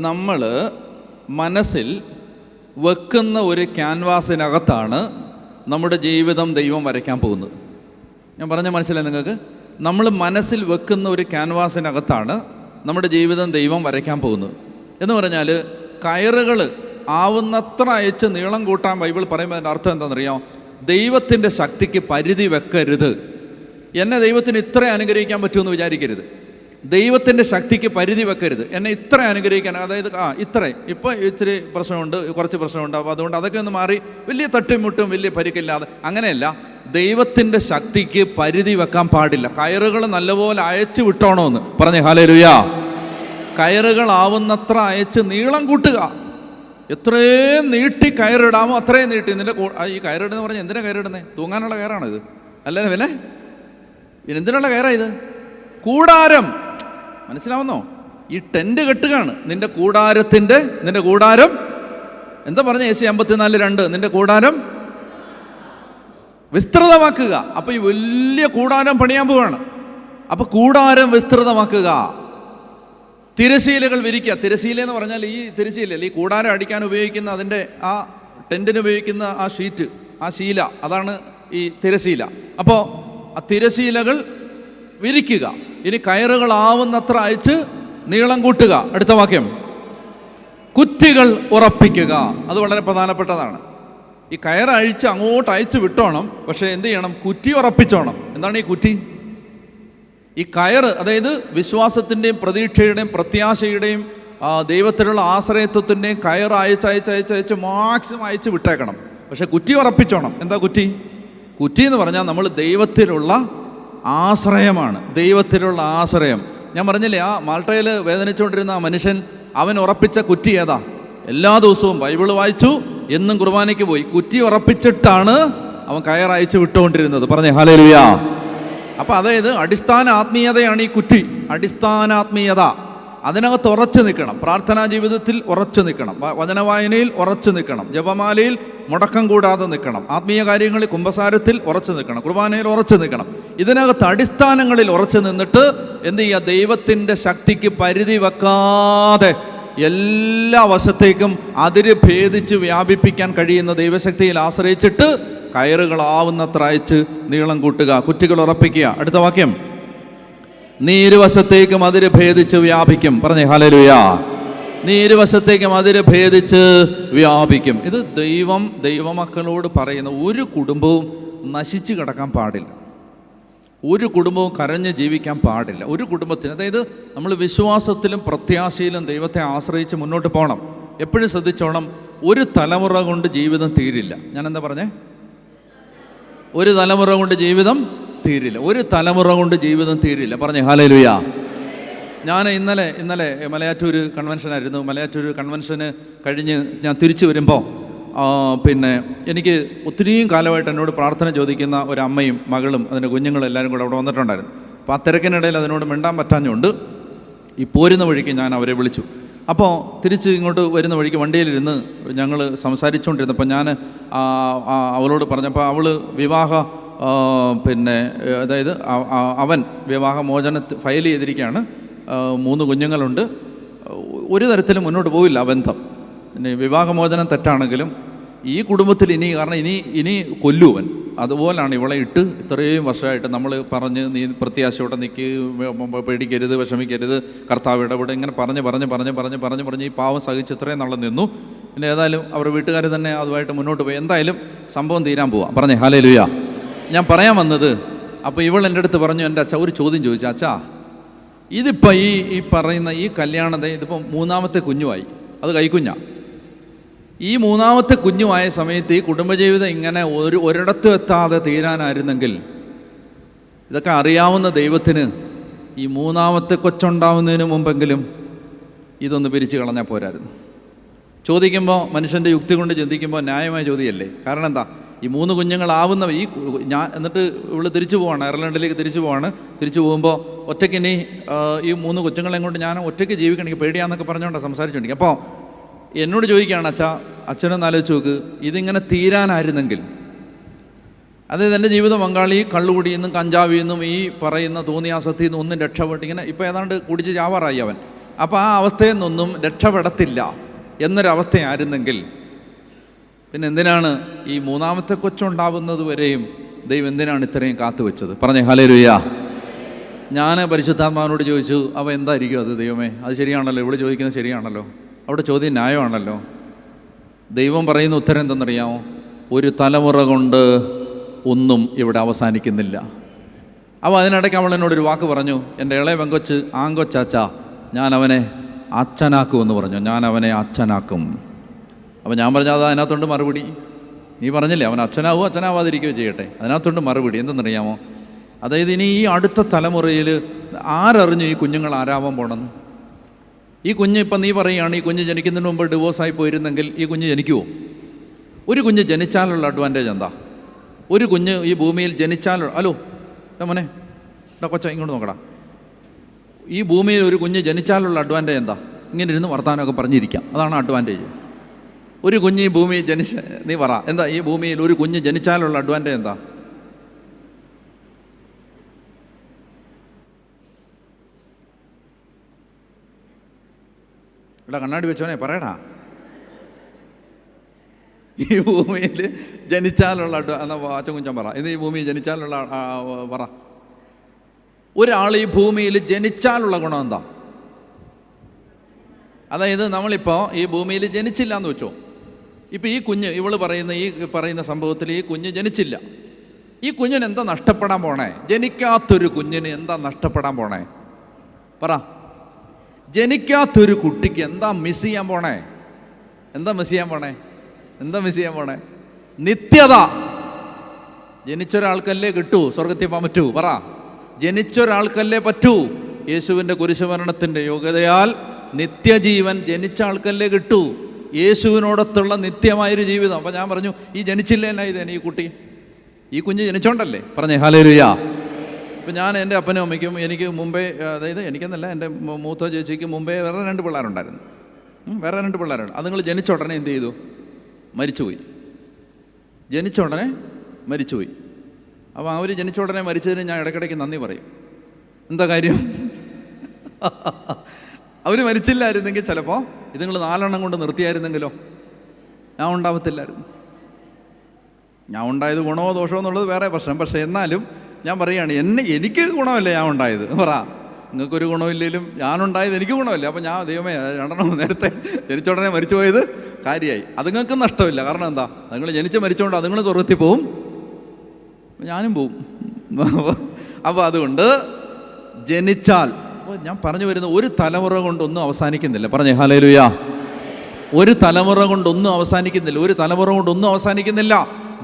Speaker 1: നമ്മൾ മനസ്സിൽ വെക്കുന്ന ഒരു ക്യാൻവാസിനകത്താണ് നമ്മുടെ ജീവിതം ദൈവം വരയ്ക്കാൻ പോകുന്നത്. ഞാൻ പറഞ്ഞ മനസ്സിലായി നിങ്ങൾക്ക്? നമ്മൾ മനസ്സിൽ വെക്കുന്ന ഒരു ക്യാൻവാസിനകത്താണ് നമ്മുടെ ജീവിതം ദൈവം വരയ്ക്കാൻ പോകുന്നത്. എന്ന് പറഞ്ഞാൽ കയറുകൾ ആവുന്നത്ര അയച്ച് നീളം കൂട്ടാൻ ബൈബിൾ പറയുമ്പോൾ അതിൻ്റെ അർത്ഥം എന്താണെന്നറിയാമോ? ദൈവത്തിൻ്റെ ശക്തിക്ക് പരിധി വെക്കരുത്. എന്നെ ദൈവത്തിന് ഇത്ര അനുഗ്രഹിക്കാൻ പറ്റുമെന്ന് വിചാരിക്കരുത്. ദൈവത്തിൻ്റെ ശക്തിക്ക് പരിധി വെക്കരുത്. എന്നെ ഇത്ര അനുഗ്രഹിക്കാൻ, അതായത് ഇത്ര ഇപ്പോൾ ഇച്ചിരി പ്രശ്നമുണ്ട്, കുറച്ച് പ്രശ്നമുണ്ട്, അപ്പോൾ അതുകൊണ്ട് അതൊക്കെ ഒന്ന് മാറി വലിയ തട്ടിമുട്ടും വലിയ പരിക്കില്ലാതെ, അങ്ങനെയല്ല. ദൈവത്തിൻ്റെ ശക്തിക്ക് പരിധി വെക്കാൻ പാടില്ല. കയറുകൾ നല്ലപോലെ അയച്ചു വിട്ടോണമെന്ന് പറഞ്ഞേ ഹല്ലേലൂയ. കയറുകൾ ആവുന്നത്ര അയച്ച് നീളം കൂട്ടുക. എത്രയും നീട്ടി കയറിടാമോ അത്രയും നീട്ടി. നിന്റെ ഈ കയറിടുന്ന പറഞ്ഞാൽ എന്തിനാ കയറിടുന്നത്? തൂങ്ങാനുള്ള കയറാണിത്, അല്ലേ? എന്തിനുള്ള കയറാ ഇത്? കൂടാരം. മനസ്സിലാവുന്നോ? ഈ ടെന്റ് കെട്ടുകയാണ്. നിന്റെ കൂടാരം എന്താ പറഞ്ഞ? യെശയ്യാ 54:2. നിന്റെ കൂടാരം വിസ്തൃതമാക്കുക. അപ്പൊ ഈ വലിയ കൂടാരം പണിയാൻ പോവാണ്. അപ്പൊ കൂടാരം വിസ്തൃതമാക്കുക, തിരശീലകൾ വിരിക്കുക. തിരശീല എന്ന് പറഞ്ഞാൽ ഈ തിരശീലല്ലേ, ഈ കൂടാരം അടിക്കാൻ ഉപയോഗിക്കുന്ന അതിൻ്റെ ആ ടെന്റിന് ഉപയോഗിക്കുന്ന ആ ഷീറ്റ്, ആ ശീല, അതാണ് ഈ തിരശീല. അപ്പോൾ ആ തിരശീലകൾ വിരിക്കുക. ഇനി കയറുകൾ ആവുന്നത്ര അയച്ച് നീളം കൂട്ടുക. അടുത്ത വാക്യം, കുറ്റികൾ ഉറപ്പിക്കുക. അത് വളരെ പ്രധാനപ്പെട്ടതാണ്. ഈ കയറ് അങ്ങോട്ട് അയച്ച് വിട്ടോണം, പക്ഷേ എന്ത് ചെയ്യണം? കുറ്റി ഉറപ്പിച്ചോണം. എന്താണ് ഈ കുറ്റി? ഈ കയറ്, അതായത് വിശ്വാസത്തിൻ്റെയും പ്രതീക്ഷയുടെയും പ്രത്യാശയുടെയും ദൈവത്തിലുള്ള ആശ്രയത്വത്തിൻ്റെയും കയറ് അയച്ച് മാക്സിമം അയച്ച് വിട്ടേക്കണം. പക്ഷെ കുറ്റി ഉറപ്പിച്ചോണം. എന്താ കുറ്റി? കുറ്റി എന്ന് പറഞ്ഞാൽ നമ്മൾ ദൈവത്തിലുള്ള ആശ്രയമാണ്. ദൈവത്തിലുള്ള ആശ്രയം. ഞാൻ പറഞ്ഞില്ലേ, ആ മാൾട്ടയിൽ വേദനിച്ചുകൊണ്ടിരുന്ന ആ മനുഷ്യൻ, അവൻ ഉറപ്പിച്ച കുറ്റി ഏതാ? എല്ലാ ദിവസവും ബൈബിള് വായിച്ചു, എന്നും കുർബാനയ്ക്ക് പോയി. കുറ്റി ഉറപ്പിച്ചിട്ടാണ് അവൻ കയറയച്ച് വിട്ടുകൊണ്ടിരുന്നത്. പറഞ്ഞേ ഹല്ലേലൂയ. അപ്പം അതായത് അടിസ്ഥാന ആത്മീയതയാണ് ഈ കുറ്റി. അടിസ്ഥാനാത്മീയത, അതിനകത്ത് ഉറച്ചു നിൽക്കണം. പ്രാർത്ഥനാ ജീവിതത്തിൽ ഉറച്ചു നിൽക്കണം. വചനവായനയിൽ ഉറച്ചു നിൽക്കണം. ജപമാലയിൽ മുടക്കം കൂടാതെ നിൽക്കണം. ആത്മീയ കാര്യങ്ങളിൽ കുമ്പസാരത്തിൽ ഉറച്ചു നിൽക്കണം. കുർബാനയിൽ ഉറച്ചു നിൽക്കണം. ഇതിനകത്ത് അടിസ്ഥാനങ്ങളിൽ ഉറച്ചു നിന്നിട്ട് എന്ത് ചെയ്യുക? ദൈവത്തിൻ്റെ ശക്തിക്ക് പരിധി വെക്കാതെ എല്ലാ വശത്തേക്കും അതിര് ഭേദിച്ച് വ്യാപിപ്പിക്കാൻ കഴിയുന്ന ദൈവശക്തിയിൽ ആശ്രയിച്ചിട്ട് കയറുകളാവുന്നത്ര അയച്ച് നീളം കൂട്ടുക, കുറ്റികൾ ഉറപ്പിക്കുക. അടുത്ത വാക്യം, നീ ഇരുവശത്തേക്കും അതിര് ഭേദിച്ച് വ്യാപിക്കും. പറഞ്ഞേ ഹല്ലേലൂയ. നീ ഇരുവശത്തേക്കും അതിര് ഭേദിച്ച് വ്യാപിക്കും. ഇത് ദൈവമക്കളോട് പറയുന്ന. ഒരു കുടുംബവും നശിച്ചു കിടക്കാൻ പാടില്ല. ഒരു കുടുംബവും കരഞ്ഞ് ജീവിക്കാൻ പാടില്ല. ഒരു കുടുംബത്തിന്, അതായത് നമ്മൾ വിശ്വാസത്തിലും പ്രത്യാശയിലും ദൈവത്തെ ആശ്രയിച്ച് മുന്നോട്ട് പോകണം. എപ്പോഴും ശ്രദ്ധിച്ചോണം, ഒരു തലമുറ കൊണ്ട് ജീവിതം തീരില്ല. ഞാൻ എന്താ പറഞ്ഞേ? ഒരു തലമുറ കൊണ്ട് ജീവിതം തീരില്ല. ഒരു തലമുറ കൊണ്ട് ജീവിതം തീരില്ല. പറഞ്ഞേ ഹല്ലേലൂയ. ഞാൻ ഇന്നലെ മലയാറ്റൂർ കൺവെൻഷനായിരുന്നു. മലയാറ്റൂർ കൺവെൻഷന് കഴിഞ്ഞ് ഞാൻ തിരിച്ചു വരുമ്പോൾ പിന്നെ എനിക്ക് ഒത്തിരിയും കാലമായിട്ട് എന്നോട് പ്രാർത്ഥന ചോദിക്കുന്ന ഒരമ്മയും മകളും അതിൻ്റെ കുഞ്ഞുങ്ങളും എല്ലാവരും കൂടെ അവിടെ വന്നിട്ടുണ്ടായിരുന്നു. അപ്പോൾ ആ തിരക്കിനിടയിൽ അതിനോട് മിണ്ടാൻ പറ്റാഞ്ഞുകൊണ്ട് ഈ പോരുന്ന വഴിക്ക് ഞാൻ അവരെ വിളിച്ചു. അപ്പോൾ തിരിച്ച് ഇങ്ങോട്ട് വരുന്ന വഴിക്ക് വണ്ടിയിലിരുന്ന് ഞങ്ങൾ സംസാരിച്ചുകൊണ്ടിരുന്നപ്പോൾ ഞാൻ അവളോട് പറഞ്ഞപ്പോൾ അവൾ വിവാഹ പിന്നെ അതായത് അവൻ വിവാഹമോചന ഫയൽ ചെയ്തിരിക്കുകയാണ്. 3 കുഞ്ഞുങ്ങളുണ്ട്. ഒരു തരത്തിലും മുന്നോട്ട് പോയില്ല ആ ബന്ധം. പിന്നെ വിവാഹമോചനം തെറ്റാണെങ്കിലും ഈ കുടുംബത്തിൽ കാരണം ഇനി കൊല്ലുവൻ. അതുപോലാണ് ഇവളെ ഇട്ട് ഇത്രയും വർഷമായിട്ട് നമ്മൾ പറഞ്ഞ് നീ പ്രത്യാശയോടെ നിൽക്ക്, പേടിക്കരുത്, വിഷമിക്കരുത്, കർത്താവ് ഇടപെടും, ഇങ്ങനെ പറഞ്ഞ് ഈ പാവം സഹിച്ച് ഇത്രയും നാളെ നിന്നു. പിന്നെ ഏതായാലും അവരുടെ വീട്ടുകാർ തന്നെ അതുമായിട്ട് മുന്നോട്ട് പോയി. എന്തായാലും സംഭവം തീരാൻ പോവാം. പറഞ്ഞേ ഹല്ലേലൂയ. ഞാൻ പറയാൻ വന്നത്, അപ്പോൾ ഇവൾ എൻ്റെ അടുത്ത് പറഞ്ഞു, എൻ്റെ അച്ഛാ ഒരു ചോദ്യം ചോദിച്ചു. അച്ഛാ, ഇതിപ്പോൾ ഈ പറയുന്ന ഈ കല്യാണത്തെ ഇതിപ്പോൾ 3ാമത്തെ കുഞ്ഞുമായി, അത് കൈക്കുഞ്ഞാ. ഈ 3ാമത്തെ കുഞ്ഞുമായ സമയത്ത് ഈ കുടുംബജീവിതം ഇങ്ങനെ ഒരിടത്തും എത്താതെ തീരാനായിരുന്നെങ്കിൽ, ഇതൊക്കെ അറിയാവുന്ന ദൈവത്തിന് ഈ 3ാമത്തെ കൊച്ചുണ്ടാവുന്നതിന് മുമ്പെങ്കിലും ഇതൊന്ന് പിരിച്ചു കളഞ്ഞാൽ പോരായിരുന്നു. ചോദിക്കുമ്പോൾ മനുഷ്യൻ്റെ യുക്തി കൊണ്ട് ചിന്തിക്കുമ്പോൾ ന്യായമായ ചോദ്യമല്ലേ? കാരണം എന്താ, ഈ 3 കുഞ്ഞുങ്ങളാവുന്ന ഞാൻ എന്നിട്ട് ഇവള് തിരിച്ചു പോവാണ്, അയർലൻഡിലേക്ക് തിരിച്ചു പോവാണ്. തിരിച്ചു പോകുമ്പോൾ ഒറ്റയ്ക്ക് ഇനി ഈ 3 കൊച്ചുങ്ങളെയും കൊണ്ട് ഞാൻ ഒറ്റയ്ക്ക് ജീവിക്കണമെങ്കിൽ പേടിയാന്നൊക്കെ പറഞ്ഞുകൊണ്ടാണ് സംസാരിച്ചുകൊണ്ടിരിക്കുക. അപ്പോൾ എന്നോട് ചോദിക്കുകയാണ്, അച്ഛനൊന്ന് ആലോചിച്ച് നോക്ക്, ഇതിങ്ങനെ തീരാനായിരുന്നെങ്കിൽ, അതായത് എൻ്റെ ജീവിത പങ്കാളി കള്ളുകുടിയിൽ നിന്നും കഞ്ചാവിൽ നിന്നും ഈ പറയുന്ന തോന്നിയാസത്തിൽ നിന്നും ഒന്നും രക്ഷപ്പെട്ട് ഇങ്ങനെ ഇപ്പോൾ ഏതാണ്ട് കുടിച്ച് ചാവാറായി അവൻ. അപ്പോൾ ആ അവസ്ഥയിൽ നിന്നൊന്നും രക്ഷപ്പെടത്തില്ല എന്നൊരവസ്ഥയായിരുന്നെങ്കിൽ പിന്നെ എന്തിനാണ് ഈ 3ാമത്തെ കൊച്ചുണ്ടാവുന്നത് വരെയും ദൈവം എന്തിനാണ് ഇത്രയും കാത്തുവെച്ചത്? പറഞ്ഞേ ഹല്ലേലൂയ. ഞാൻ പരിശുദ്ധാത്മാവിനോട് ചോദിച്ചു, അവ എന്തായിരിക്കും അത് ദൈവമേ? അത് ശരിയാണല്ലോ, ഇവിടെ ചോദിക്കുന്നത് ശരിയാണല്ലോ, അവിടെ ചോദ്യം ന്യായമാണല്ലോ. ദൈവം പറയുന്ന ഉത്തരം എന്തെന്നറിയാമോ? ഒരു തലമുറ കൊണ്ട് ഒന്നും ഇവിടെ അവസാനിക്കുന്നില്ല. അപ്പോൾ അതിനിടയ്ക്ക് അവൾ എന്നോടൊരു വാക്ക് പറഞ്ഞു, എൻ്റെ ഇളയ പെങ്കൊച്ച് ആങ്കൊച്ചാച്ചാ, ഞാൻ അവനെ അച്ഛനാക്കുമെന്ന് പറഞ്ഞു. ഞാൻ അവനെ അച്ഛനാക്കും. അപ്പോൾ ഞാൻ പറഞ്ഞാൽ അത് അതിനകത്തുണ്ട് മറുപടി. നീ പറഞ്ഞില്ലേ അവൻ അച്ഛനാവുമോ അച്ഛനാവാതിരിക്കുകയോ ചെയ്യട്ടെ, അതിനകത്തുണ്ട് മറുപടി. എന്തെന്നറിയാമോ? അതായത് ഇനി ഈ അടുത്ത തലമുറയിൽ ആരറിഞ്ഞു ഈ കുഞ്ഞുങ്ങൾ ആരാവാൻ പോണെന്ന്? ഈ കുഞ്ഞ് ഇപ്പം നീ പറയുകയാണ്, ഈ കുഞ്ഞ് ജനിക്കുന്നതിന് മുമ്പ് ഡിവോഴ്സായി പോയിരുന്നെങ്കിൽ ഈ കുഞ്ഞ് ജനിക്കുമോ? ഒരു കുഞ്ഞ് ജനിച്ചാലുള്ള അഡ്വാൻറ്റേജ് എന്താ? ഒരു കുഞ്ഞ് ഈ ഭൂമിയിൽ ജനിച്ചാലുള്ള ഹലോ മോനെ കൊച്ച ഇങ്ങോട്ട് നോക്കടാ, ഈ ഭൂമിയിൽ ഒരു കുഞ്ഞ് ജനിച്ചാലുള്ള അഡ്വാൻറ്റേജ് എന്താ? ഇങ്ങനെ ഇരുന്ന് വർത്താനമൊക്കെ പറഞ്ഞിരിക്കാം, അതാണ് അഡ്വാൻറ്റേജ്. ഒരു കുഞ്ഞ് ഈ ഭൂമിയിൽ നീ പറ എന്താ ഈ ഭൂമിയിൽ ഒരു കുഞ്ഞ് ജനിച്ചാലുള്ള അഡ്വാൻറ്റേജ് എന്താ? എടാ കണ്ണാടി വെച്ചോനെ പറയടാ. ഈ ഭൂമിയിൽ ജനിച്ചാലുള്ള എന്നാ അച്ഛൻ കുഞ്ചൻ പറ, ഇന്ന് ഈ ഭൂമിയിൽ ജനിച്ചാലുള്ള പറ. ഒരാൾ ഈ ഭൂമിയിൽ ജനിച്ചാലുള്ള ഗുണം എന്താ? അതായത് നമ്മളിപ്പോൾ ഈ ഭൂമിയിൽ ജനിച്ചില്ല എന്ന് വെച്ചോ, ഇപ്പോൾ ഈ കുഞ്ഞ് ഇവള് പറയുന്ന സംഭവത്തിൽ ഈ കുഞ്ഞ് ജനിച്ചില്ല. ഈ കുഞ്ഞിന് എന്താ നഷ്ടപ്പെടാൻ പോണേ? ജനിക്കാത്തൊരു കുഞ്ഞിന് എന്താ നഷ്ടപ്പെടാൻ പോണേ? പറ. ജനിക്കാത്തൊരു കുട്ടിക്ക് എന്താ മിസ് ചെയ്യാൻ പോണേ? എന്താ മിസ് ചെയ്യാൻ പോണേ? നിത്യത. ജനിച്ചൊരാൾക്കല്ലേ കിട്ടൂ സ്വർഗത്തിൽ പോകാൻ പറ്റൂ? പറ. ജനിച്ചൊരാൾക്കല്ലേ പറ്റൂ. യേശുവിൻ്റെ കുരിശുമരണത്തിൻ്റെ യോഗ്യതയാൽ നിത്യജീവൻ ജനിച്ച ആൾക്കല്ലേ കിട്ടൂ. യേശുവിനോടത്തുള്ള നിത്യമായൊരു ജീവിതം. അപ്പം ഞാൻ പറഞ്ഞു, ഈ ജനിച്ചില്ല എന്നാ ഇതേനെ ഈ കുട്ടി? ഈ കുഞ്ഞ് ജനിച്ചോണ്ടല്ലേ? പറഞ്ഞേ ഹല്ലേലൂയ. ഇപ്പം ഞാൻ എൻ്റെ അപ്പനും അമ്മയ്ക്കും എനിക്ക് മുമ്പേ, അതായത് എനിക്കെന്നല്ല എൻ്റെ മൂത്ത ചേച്ചിക്ക് മുമ്പേ വേറെ 2 പിള്ളേരുണ്ടായിരുന്നു. വേറെ 2 പിള്ളേരുണ്ട്. അത് നിങ്ങൾ ജനിച്ച ഉടനെ എന്ത് ചെയ്തു? മരിച്ചുപോയി. ജനിച്ച ഉടനെ മരിച്ചുപോയി. അപ്പോൾ അവർ ജനിച്ച ഉടനെ മരിച്ചതിന് ഞാൻ ഇടയ്ക്കിടയ്ക്ക് നന്ദി പറയും. എന്താ കാര്യം? അവർ മരിച്ചില്ലായിരുന്നെങ്കിൽ ചിലപ്പോൾ ഇത് നിങ്ങൾ 4 എണ്ണം കൊണ്ട് നിർത്തിയായിരുന്നെങ്കിലോ ഞാൻ ഉണ്ടാവത്തില്ലായിരുന്നു. ഞാൻ ഉണ്ടായത് ഗുണമോ ദോഷമോ എന്നുള്ളത് വേറെ പ്രശ്നം. പക്ഷേ എന്നാലും ഞാൻ പറയുകയാണ്, എനിക്ക് ഗുണമല്ലേ ഞാൻ ഉണ്ടായത്? പറ. നിങ്ങൾക്കൊരു ഗുണമില്ലെങ്കിലും ഞാനുണ്ടായത് എനിക്ക് ഗുണമല്ലേ? അപ്പോൾ ഞാൻ ദൈവമേ 2 എണ്ണം നേരത്തെ ജനിച്ച ഉടനെ മരിച്ചു പോയത് കാര്യമായി. അതുങ്ങൾക്ക് നഷ്ടമില്ല. കാരണം എന്താ? നിങ്ങൾ ജനിച്ച് മരിച്ചുകൊണ്ട് അതുങ്ങൾ സ്വർഗത്തിൽ പോവും, ഞാനും പോവും. അപ്പോൾ അതുകൊണ്ട് ജനിച്ചാൽ, അപ്പോൾ ഞാൻ പറഞ്ഞു വരുന്നത് ഒരു തലമുറ കൊണ്ടൊന്നും അവസാനിക്കുന്നില്ല. പറഞ്ഞേ ഹല്ലേലൂയ. ഒരു തലമുറ കൊണ്ടൊന്നും അവസാനിക്കുന്നില്ല.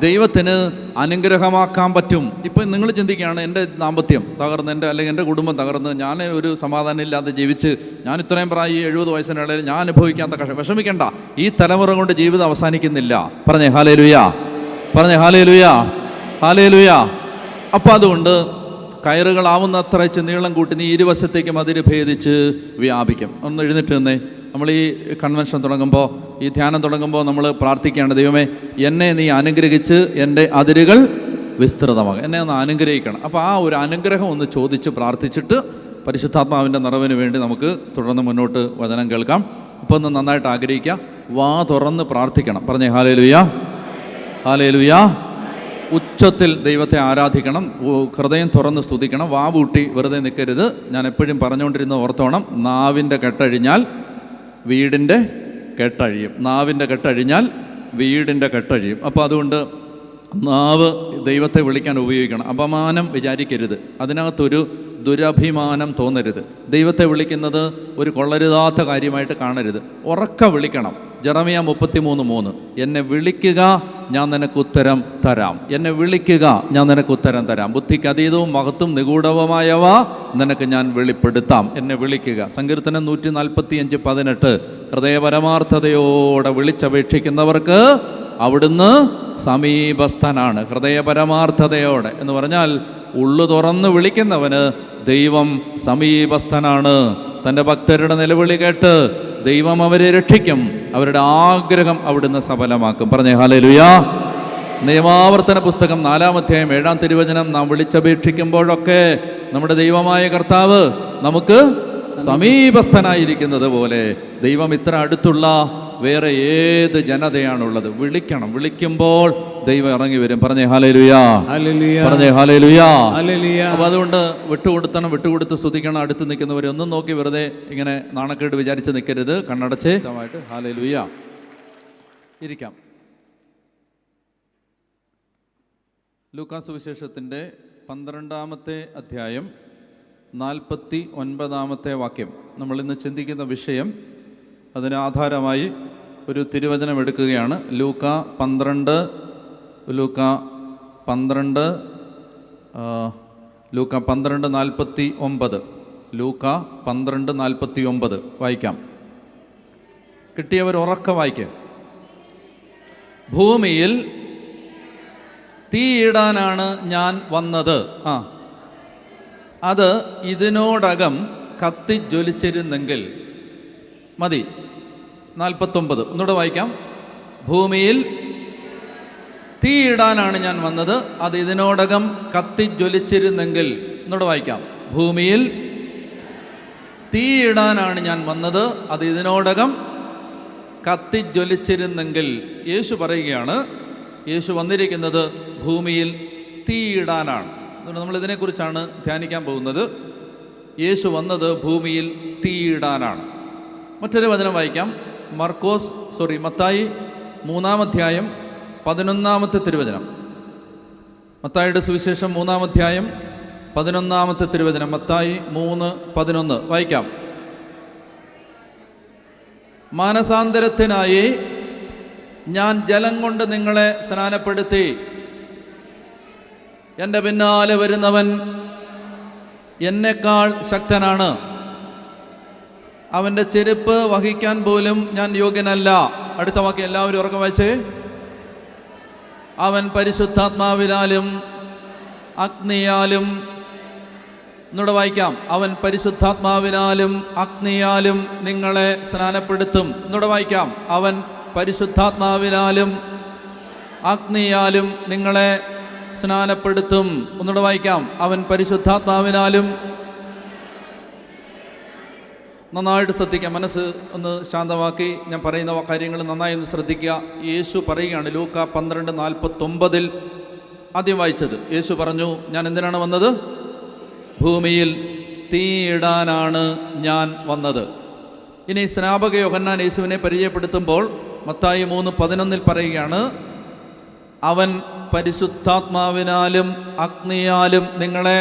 Speaker 1: ദൈവത്തിന് അനുഗ്രഹമാക്കാൻ പറ്റും. ഇപ്പം നിങ്ങൾ ചിന്തിക്കുകയാണ്, എൻ്റെ ദാമ്പത്യം തകർന്ന്, അല്ലെങ്കിൽ എൻ്റെ കുടുംബം തകർന്ന്, ഞാൻ ഒരു സമാധാനം ഇല്ലാതെ ജീവിച്ച്, ഞാൻ ഇത്രയും പ്രായം 70 വയസ്സിനിടയിൽ ഞാൻ അനുഭവിക്കാത്ത വിഷമിക്കേണ്ട. ഈ തലമുറ കൊണ്ട് ജീവിതം അവസാനിക്കുന്നില്ല. പറഞ്ഞേ ഹല്ലേലൂയ, പറഞ്ഞേ ഹല്ലേലൂയ, ഹല്ലേലൂയ. അപ്പം അതുകൊണ്ട് കയറുകളാവുന്നത്ര നീളം കൂട്ടി നീ ഇരുവശത്തേക്കും അതിര് ഭേദിച്ച് വ്യാപിക്കും. ഒന്ന് എഴുന്നേറ്റ് നിന്നേ. നമ്മൾ ഈ കൺവെൻഷൻ തുടങ്ങുമ്പോൾ, ഈ ധ്യാനം തുടങ്ങുമ്പോൾ നമ്മൾ പ്രാർത്ഥിക്കുകയാണ്, ദൈവമേ എന്നെ നീ അനുഗ്രഹിച്ച് എൻ്റെ അതിരുകൾ വിസ്തൃതമാകും, എന്നെ ഒന്ന് അനുഗ്രഹിക്കണം. അപ്പോൾ ആ ഒരു അനുഗ്രഹം ഒന്ന് ചോദിച്ച് പ്രാർത്ഥിച്ചിട്ട് പരിശുദ്ധാത്മാവിൻ്റെ നിറവിന് വേണ്ടി നമുക്ക് തുടർന്ന് മുന്നോട്ട് വചനം കേൾക്കാം. അപ്പോൾ ഒന്ന് നന്നായിട്ട് ആഗ്രഹിക്കുക, വാ തുറന്ന് പ്രാർത്ഥിക്കണം. പറഞ്ഞേ ഹല്ലേലൂയ, ഹല്ലേലൂയ. ഉച്ചത്തിൽ ദൈവത്തെ ആരാധിക്കണം, ഹൃദയം തുറന്ന് സ്തുതിക്കണം, വാവൂട്ടി വെറുതെ നിൽക്കരുത്. ഞാൻ എപ്പോഴും പറഞ്ഞുകൊണ്ടിരുന്ന ഓർത്തോണം, നാവിൻ്റെ കെട്ടഴിഞ്ഞാൽ വീടിൻ്റെ കെട്ടഴിയും, നാവിൻ്റെ കെട്ടഴിഞ്ഞാൽ വീടിൻ്റെ കെട്ടഴിയും. അപ്പോൾ അതുകൊണ്ട് നാവ് ദൈവത്തെ വിളിക്കാൻ ഉപയോഗിക്കണം. അപമാനം വിചാരിക്കരുത്, അതിനകത്തൊരു ദുരഭിമാനം തോന്നരുത്. ദൈവത്തെ വിളിക്കുന്നത് ഒരു കൊള്ളരുതാത്ത കാര്യമായിട്ട് കാണരുത്, ഉറക്ക വിളിക്കണം. ജെറമിയ 33:3, എന്നെ വിളിക്കുക ഞാൻ നിനക്ക് ഉത്തരം തരാം, എന്നെ വിളിക്കുക ഞാൻ നിനക്ക് ഉത്തരം തരാം, ബുദ്ധിക്ക് അതീതവും മഹത്വം നിഗൂഢവുമായവ നിനക്ക് ഞാൻ വെളിപ്പെടുത്താം, എന്നെ വിളിക്കുക. സങ്കീർത്തനം 145:18, ഹൃദയപരമാർത്ഥതയോടെ വിളിച്ചപേക്ഷിക്കുന്നവർക്ക് അവിടുന്ന് സമീപസ്ഥനാണ്. ഹൃദയപരമാർത്ഥതയോടെ എന്ന് പറഞ്ഞാൽ ഉള്ളു തുറന്ന് വിളിക്കുന്നവന് ദൈവം സമീപസ്ഥനാണ്. തൻ്റെ ഭക്തരുടെ നിലവിളി കേട്ട് ദൈവം അവരെ രക്ഷിക്കും, അവരുടെ ആഗ്രഹം അവിടുന്ന് സഫലമാക്കും. പറഞ്ഞേ ഹല്ലേലൂയ. നിയമാവർത്തന പുസ്തകം 4-ാം അധ്യായം 7-ാം തിരുവചനം, നാം വിളിച്ചപേക്ഷിക്കുമ്പോഴൊക്കെ നമ്മുടെ ദൈവമായ കർത്താവ് നമുക്ക് സമീപസ്ഥനായിരിക്കുന്നത് പോലെ ദൈവം ഇത്ര അടുത്തുള്ള വേറെ ഏത് ജനതയാണുള്ളത്? വിളിക്കണം, വിളിക്കുമ്പോൾ ദൈവം ഇറങ്ങി വരും. പറഞ്ഞേ ഹല്ലേലൂയ, പറഞ്ഞേ ഹല്ലേലൂയ. അപ്പോൾ അതുകൊണ്ട് വിട്ടുകൊടുത്ത് സ്തുതിക്കണം. അടുത്ത് നിൽക്കുന്നവരെ ഒന്നും നോക്കി വെറുതെ ഇങ്ങനെ നാണക്കേട് വിചാരിച്ച് നിൽക്കരുത്. കണ്ണടച്ച് ഹല്ലേലൂയ ഇരിക്കാം. ലൂക്കാസ് സുവിശേഷത്തിൻ്റെ 12-ാമത്തെ അധ്യായം 49-ാമത്തെ വാക്യം നമ്മൾ ഇന്ന് ചിന്തിക്കുന്ന വിഷയം. അതിന് ആധാരമായി ഒരു തിരുവചനം എടുക്കുകയാണ്. ലൂക്ക 12:49. ലൂക്ക 12:49 വായിക്കാം. കിട്ടിയവർ ഉറക്ക വായിക്കാം. ഭൂമിയിൽ തീയിടാനാണ് ഞാൻ വന്നത്, അത് ഇതിനോടകം കത്തിജ്വലിച്ചിരുന്നെങ്കിൽ മതി. 49 ഒന്നുകൂടെ വായിക്കാം. ഭൂമിയിൽ തീയിടാനാണ് ഞാൻ വന്നത്, അത് ഇതിനോടകം കത്തിജ്വലിച്ചിരുന്നെങ്കിൽ. ഒന്നുകൂടെ വായിക്കാം. ഭൂമിയിൽ തീയിടാനാണ് ഞാൻ വന്നത്, അത് ഇതിനോടകം കത്തിജ്വലിച്ചിരുന്നെങ്കിൽ. യേശു പറയുകയാണ്, യേശു വന്നിരിക്കുന്നത് ഭൂമിയിൽ തീയിടാനാണ്. അതുകൊണ്ട് നമ്മൾ ഇതിനെക്കുറിച്ചാണ് ധ്യാനിക്കാൻ പോകുന്നത്. യേശു വന്നത് ഭൂമിയിൽ തീയിടാനാണ്. മറ്റൊരു വചനം വായിക്കാം. മത്തായി 3-ാം അധ്യായം 11-ാമത്തെ തിരുവചനം. മത്തായിയുടെ സുവിശേഷം 3-ാം അധ്യായം 11-ാമത്തെ തിരുവചനം. മത്തായി 3:11 വായിക്കാം. മാനസാന്തരത്തിനായി ഞാൻ ജലം കൊണ്ട് നിങ്ങളെ സ്നാനപ്പെടുത്തി, എൻ്റെ പിന്നാലെ വരുന്നവൻ എന്നെക്കാൾ ശക്തനാണ്, അവൻ്റെ ചെരുപ്പ് വഹിക്കാൻ പോലും ഞാൻ യോഗ്യനല്ല. അടുത്ത വാക്യം എല്ലാവരും ഉറക്കം വായിച്ചേ. അവൻ പരിശുദ്ധാത്മാവിനാലും അഗ്നിയാലും, എന്നോട് വായിക്കാം, അവൻ പരിശുദ്ധാത്മാവിനാലും അഗ്നിയാലും നിങ്ങളെ സ്നാനപ്പെടുത്തും. എന്നോട് വായിക്കാം, അവൻ പരിശുദ്ധാത്മാവിനാലും അഗ്നിയാലും നിങ്ങളെ സ്നാനപ്പെടുത്തും. ഒന്നുകൂടെ വായിക്കാം, അവൻ പരിശുദ്ധാത്മാവിനാലും. നന്നായിട്ട് ശ്രദ്ധിക്കാം, മനസ്സ് ഒന്ന് ശാന്തമാക്കി ഞാൻ പറയുന്ന കാര്യങ്ങൾ നന്നായി ഒന്ന് ശ്രദ്ധിക്കുക. യേശു പറയുകയാണ്, ലൂക്ക 12:49 ആദ്യം വായിച്ചത്. യേശു പറഞ്ഞു, ഞാൻ എന്തിനാണ് വന്നത്? ഭൂമിയിൽ തീയിടാനാണ് ഞാൻ വന്നത്. ഇനി സ്നാപക യോഹന്നാൻ യേശുവിനെ പരിചയപ്പെടുത്തുമ്പോൾ മത്തായി 3:11 പറയുകയാണ്, അവൻ പരിശുദ്ധാത്മാവിനാലും അഗ്നിയാലും നിങ്ങളെ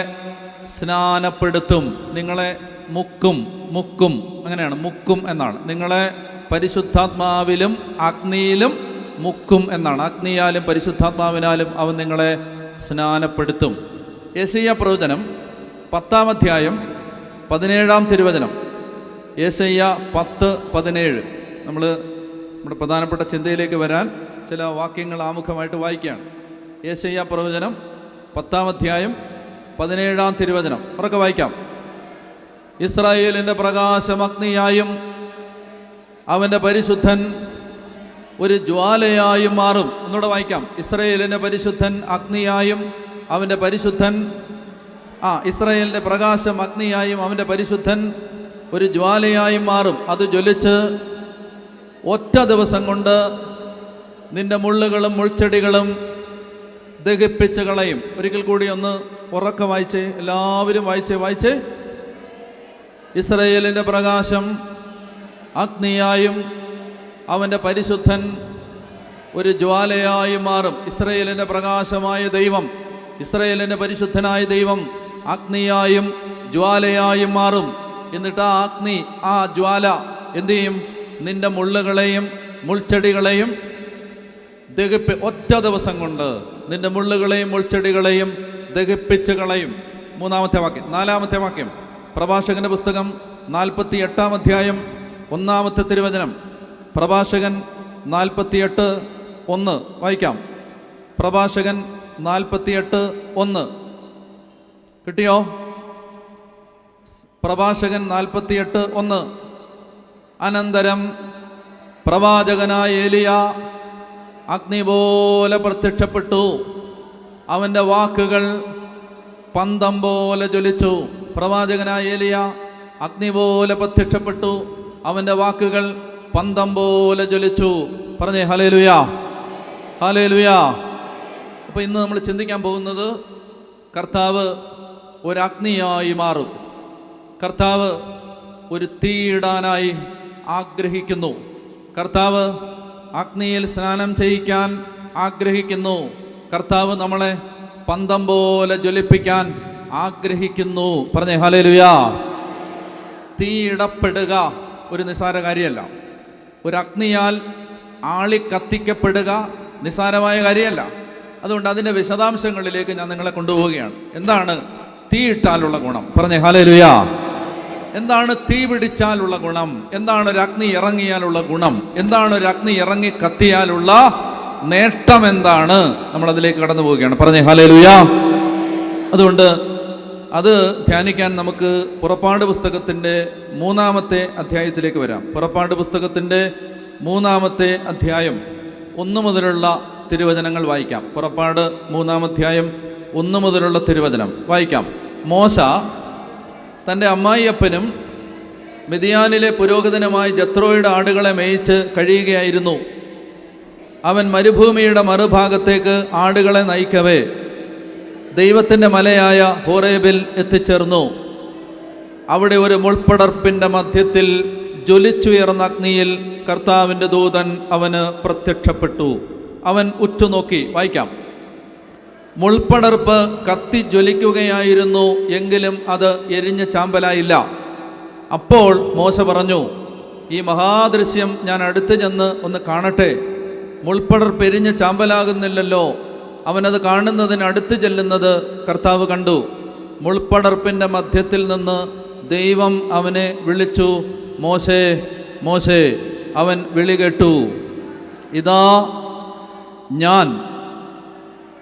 Speaker 1: സ്നാനപ്പെടുത്തും. നിങ്ങളെ മുക്കും അങ്ങനെയാണ്, മുക്കും എന്നാണ്. നിങ്ങളെ പരിശുദ്ധാത്മാവിലും അഗ്നിയിലും മുക്കും എന്നാണ്. അഗ്നിയാലും പരിശുദ്ധാത്മാവിനാലും അവൻ നിങ്ങളെ സ്നാനപ്പെടുത്തും. യെശയ്യാ പ്രവചനം 10-ാം അധ്യായം 17-ാം തിരുവചനം. യെശയ്യാ 10:17. നമ്മുടെ പ്രധാനപ്പെട്ട ചിന്തയിലേക്ക് വരാൻ ചില വാക്യങ്ങൾ ആമുഖമായിട്ട് വായിക്കുകയാണ്. യെശയ്യാ പ്രവചനം 10-ാം അധ്യായം 17-ാം തിരുവചനം ഉറക്കെ വായിക്കാം. ഇസ്രായേലിൻ്റെ പ്രകാശം അഗ്നിയായും അവൻ്റെ പരിശുദ്ധൻ ഒരു ജ്വാലയായും മാറും. ഒന്നുകൂടെ വായിക്കാം. ഇസ്രായേലിൻ്റെ പരിശുദ്ധൻ അഗ്നിയായും അവൻ്റെ പരിശുദ്ധൻ ഇസ്രായേലിൻ്റെ പ്രകാശം അഗ്നിയായും അവൻ്റെ പരിശുദ്ധൻ ഒരു ജ്വാലയായും മാറും. അത് ജ്വലിച്ച് ഒറ്റ ദിവസം കൊണ്ട് നിന്റെ മുള്ളുകളും മുൾച്ചെടികളും ദഹിപ്പിച്ച് കളയും. ഒരിക്കൽ കൂടി ഒന്ന് ഉറക്കെ വായിച്ചേ, എല്ലാവരും വായിച്ചേ. ഇസ്രായേലിൻ്റെ പ്രകാശം അഗ്നിയായും അവൻ്റെ പരിശുദ്ധൻ ഒരു ജ്വാലയായി മാറും. ഇസ്രായേലിൻ്റെ പ്രകാശമായ ദൈവം, ഇസ്രായേലിൻ്റെ പരിശുദ്ധനായ ദൈവം അഗ്നിയായും ജ്വാലയായും മാറും. എന്നിട്ട് ആ അഗ്നി, ആ ജ്വാല എന്തു ചെയ്യും? നിന്റെ മുള്ളുകളെയും മുൾച്ചെടികളെയും ഒറ്റ ദിവസം കൊണ്ട് നിന്റെ മുള്ളുകളെയും മുൾച്ചെടികളെയും ദഹിപ്പിച്ച് കളയും. 3-ാമത്തെ വാക്യം. 4-ാമത്തെ വാക്യം പ്രഭാഷകന്റെ പുസ്തകം 48-ാം അധ്യായം 1-ാമത്തെ തിരുവചനം. പ്രഭാഷകൻ 48:1 വായിക്കാം. പ്രഭാഷകൻ 48:1 കിട്ടിയോ? പ്രഭാഷകൻ 48:1. അനന്തരം പ്രവാചകനായ ഏലിയ അഗ്നി പോലെ പ്രത്യക്ഷപ്പെട്ടു, അവൻ്റെ വാക്കുകൾ പന്തം പോലെ ജ്വലിച്ചു. പ്രവാചകനായ ഏലിയ അഗ്നി പോലെ പ്രത്യക്ഷപ്പെട്ടു, അവൻ്റെ വാക്കുകൾ പന്തം പോലെ ജ്വലിച്ചു. പറഞ്ഞേ ഹല്ലേലൂയാ, ഹല്ലേലൂയാ. അപ്പോൾ ഇന്ന് നമ്മൾ ചിന്തിക്കാൻ പോകുന്നത് കർത്താവ് ഒരു അഗ്നിയായി മാറും. കർത്താവ് ഒരു തീയിടാനായി ആഗ്രഹിക്കുന്നു. കർത്താവ് അഗ്നിയിൽ സ്നാനം ചെയ്യിക്കാൻ ആഗ്രഹിക്കുന്നു. കർത്താവ് നമ്മളെ പന്തം പോലെ ജ്വലിപ്പിക്കാൻ ആഗ്രഹിക്കുന്നു. പറഞ്ഞേ ഹല്ലേലൂയാ. തീയിടപ്പെടുക ഒരു നിസ്സാര കാര്യമല്ല. ഒരു അഗ്നിയാൽ ആളി കത്തിക്കപ്പെടുക നിസ്സാരമായ കാര്യമല്ല. അതുകൊണ്ട് അതിൻ്റെ വിശദാംശങ്ങളിലേക്ക് ഞാൻ നിങ്ങളെ കൊണ്ടുപോവുകയാണ്. എന്താണ് തീയിട്ടാലുള്ള ഗുണം? പറഞ്ഞേ ഹല്ലേലൂയാ. എന്താണ് തീ പിടിച്ചാലുള്ള ഗുണം? എന്താണ് ഒരു അഗ്നി ഇറങ്ങിയാലുള്ള ഗുണം? എന്താണ് ഒരു അഗ്നി ഇറങ്ങി കത്തിയാലുള്ള നേട്ടം? എന്താണ്? നമ്മളതിലേക്ക് കടന്നു പോവുകയാണ്. പറഞ്ഞേ ഹല്ലേലൂയാ. അതുകൊണ്ട് അത് ധ്യാനിക്കാൻ നമുക്ക് പുറപ്പാട് പുസ്തകത്തിൻ്റെ 3-ാമത്തെ അധ്യായത്തിലേക്ക് വരാം. പുറപ്പാട് പുസ്തകത്തിൻ്റെ 3-ാമത്തെ അധ്യായം 1 മുതലുള്ള തിരുവചനങ്ങൾ വായിക്കാം. പുറപ്പാട് 3-ാം അധ്യായം 1 മുതലുള്ള തിരുവചനം വായിക്കാം. മോശ തൻ്റെ അമ്മായിയപ്പനും മിദ്യാനിലെ പുരോഹിതനുമായ ജത്രോയുടെ ആടുകളെ മേയിച്ച് കഴിയുകയായിരുന്നു. അവൻ മരുഭൂമിയുടെ മറുഭാഗത്തേക്ക് ആടുകളെ നയിക്കവേ ദൈവത്തിൻ്റെ മലയായ ഹോറേബിൽ എത്തിച്ചേർന്നു. അവിടെ ഒരു മുൾപ്പടർപ്പിൻ്റെ മധ്യത്തിൽ ജ്വലിച്ചുയർന്ന അഗ്നിയിൽ കർത്താവിൻ്റെ ദൂതൻ അവന് പ്രത്യക്ഷപ്പെട്ടു. അവൻ ഉറ്റുനോക്കി. വായിക്കാം. മുൾപ്പടർപ്പ് കത്തി ജ്വലിക്കുകയായിരുന്നു, എങ്കിലും അത് എരിഞ്ഞ് ചാമ്പലായില്ല. അപ്പോൾ മോശ പറഞ്ഞു, ഈ മഹാദൃശ്യം ഞാൻ അടുത്ത് ചെന്ന് ഒന്ന് കാണട്ടെ. മുൾപ്പടർപ്പ് എരിഞ്ഞ് ചാമ്പലാകുന്നില്ലല്ലോ. അവനത് കാണുന്നതിന് അടുത്ത് ചെല്ലുന്നത് കർത്താവ് കണ്ടു. മുൾപ്പടർപ്പിൻ്റെ മധ്യത്തിൽ നിന്ന് ദൈവം അവനെ വിളിച്ചു, മോശേ, മോശേ. അവൻ വിളി കേട്ടു, ഇതാ ഞാൻ.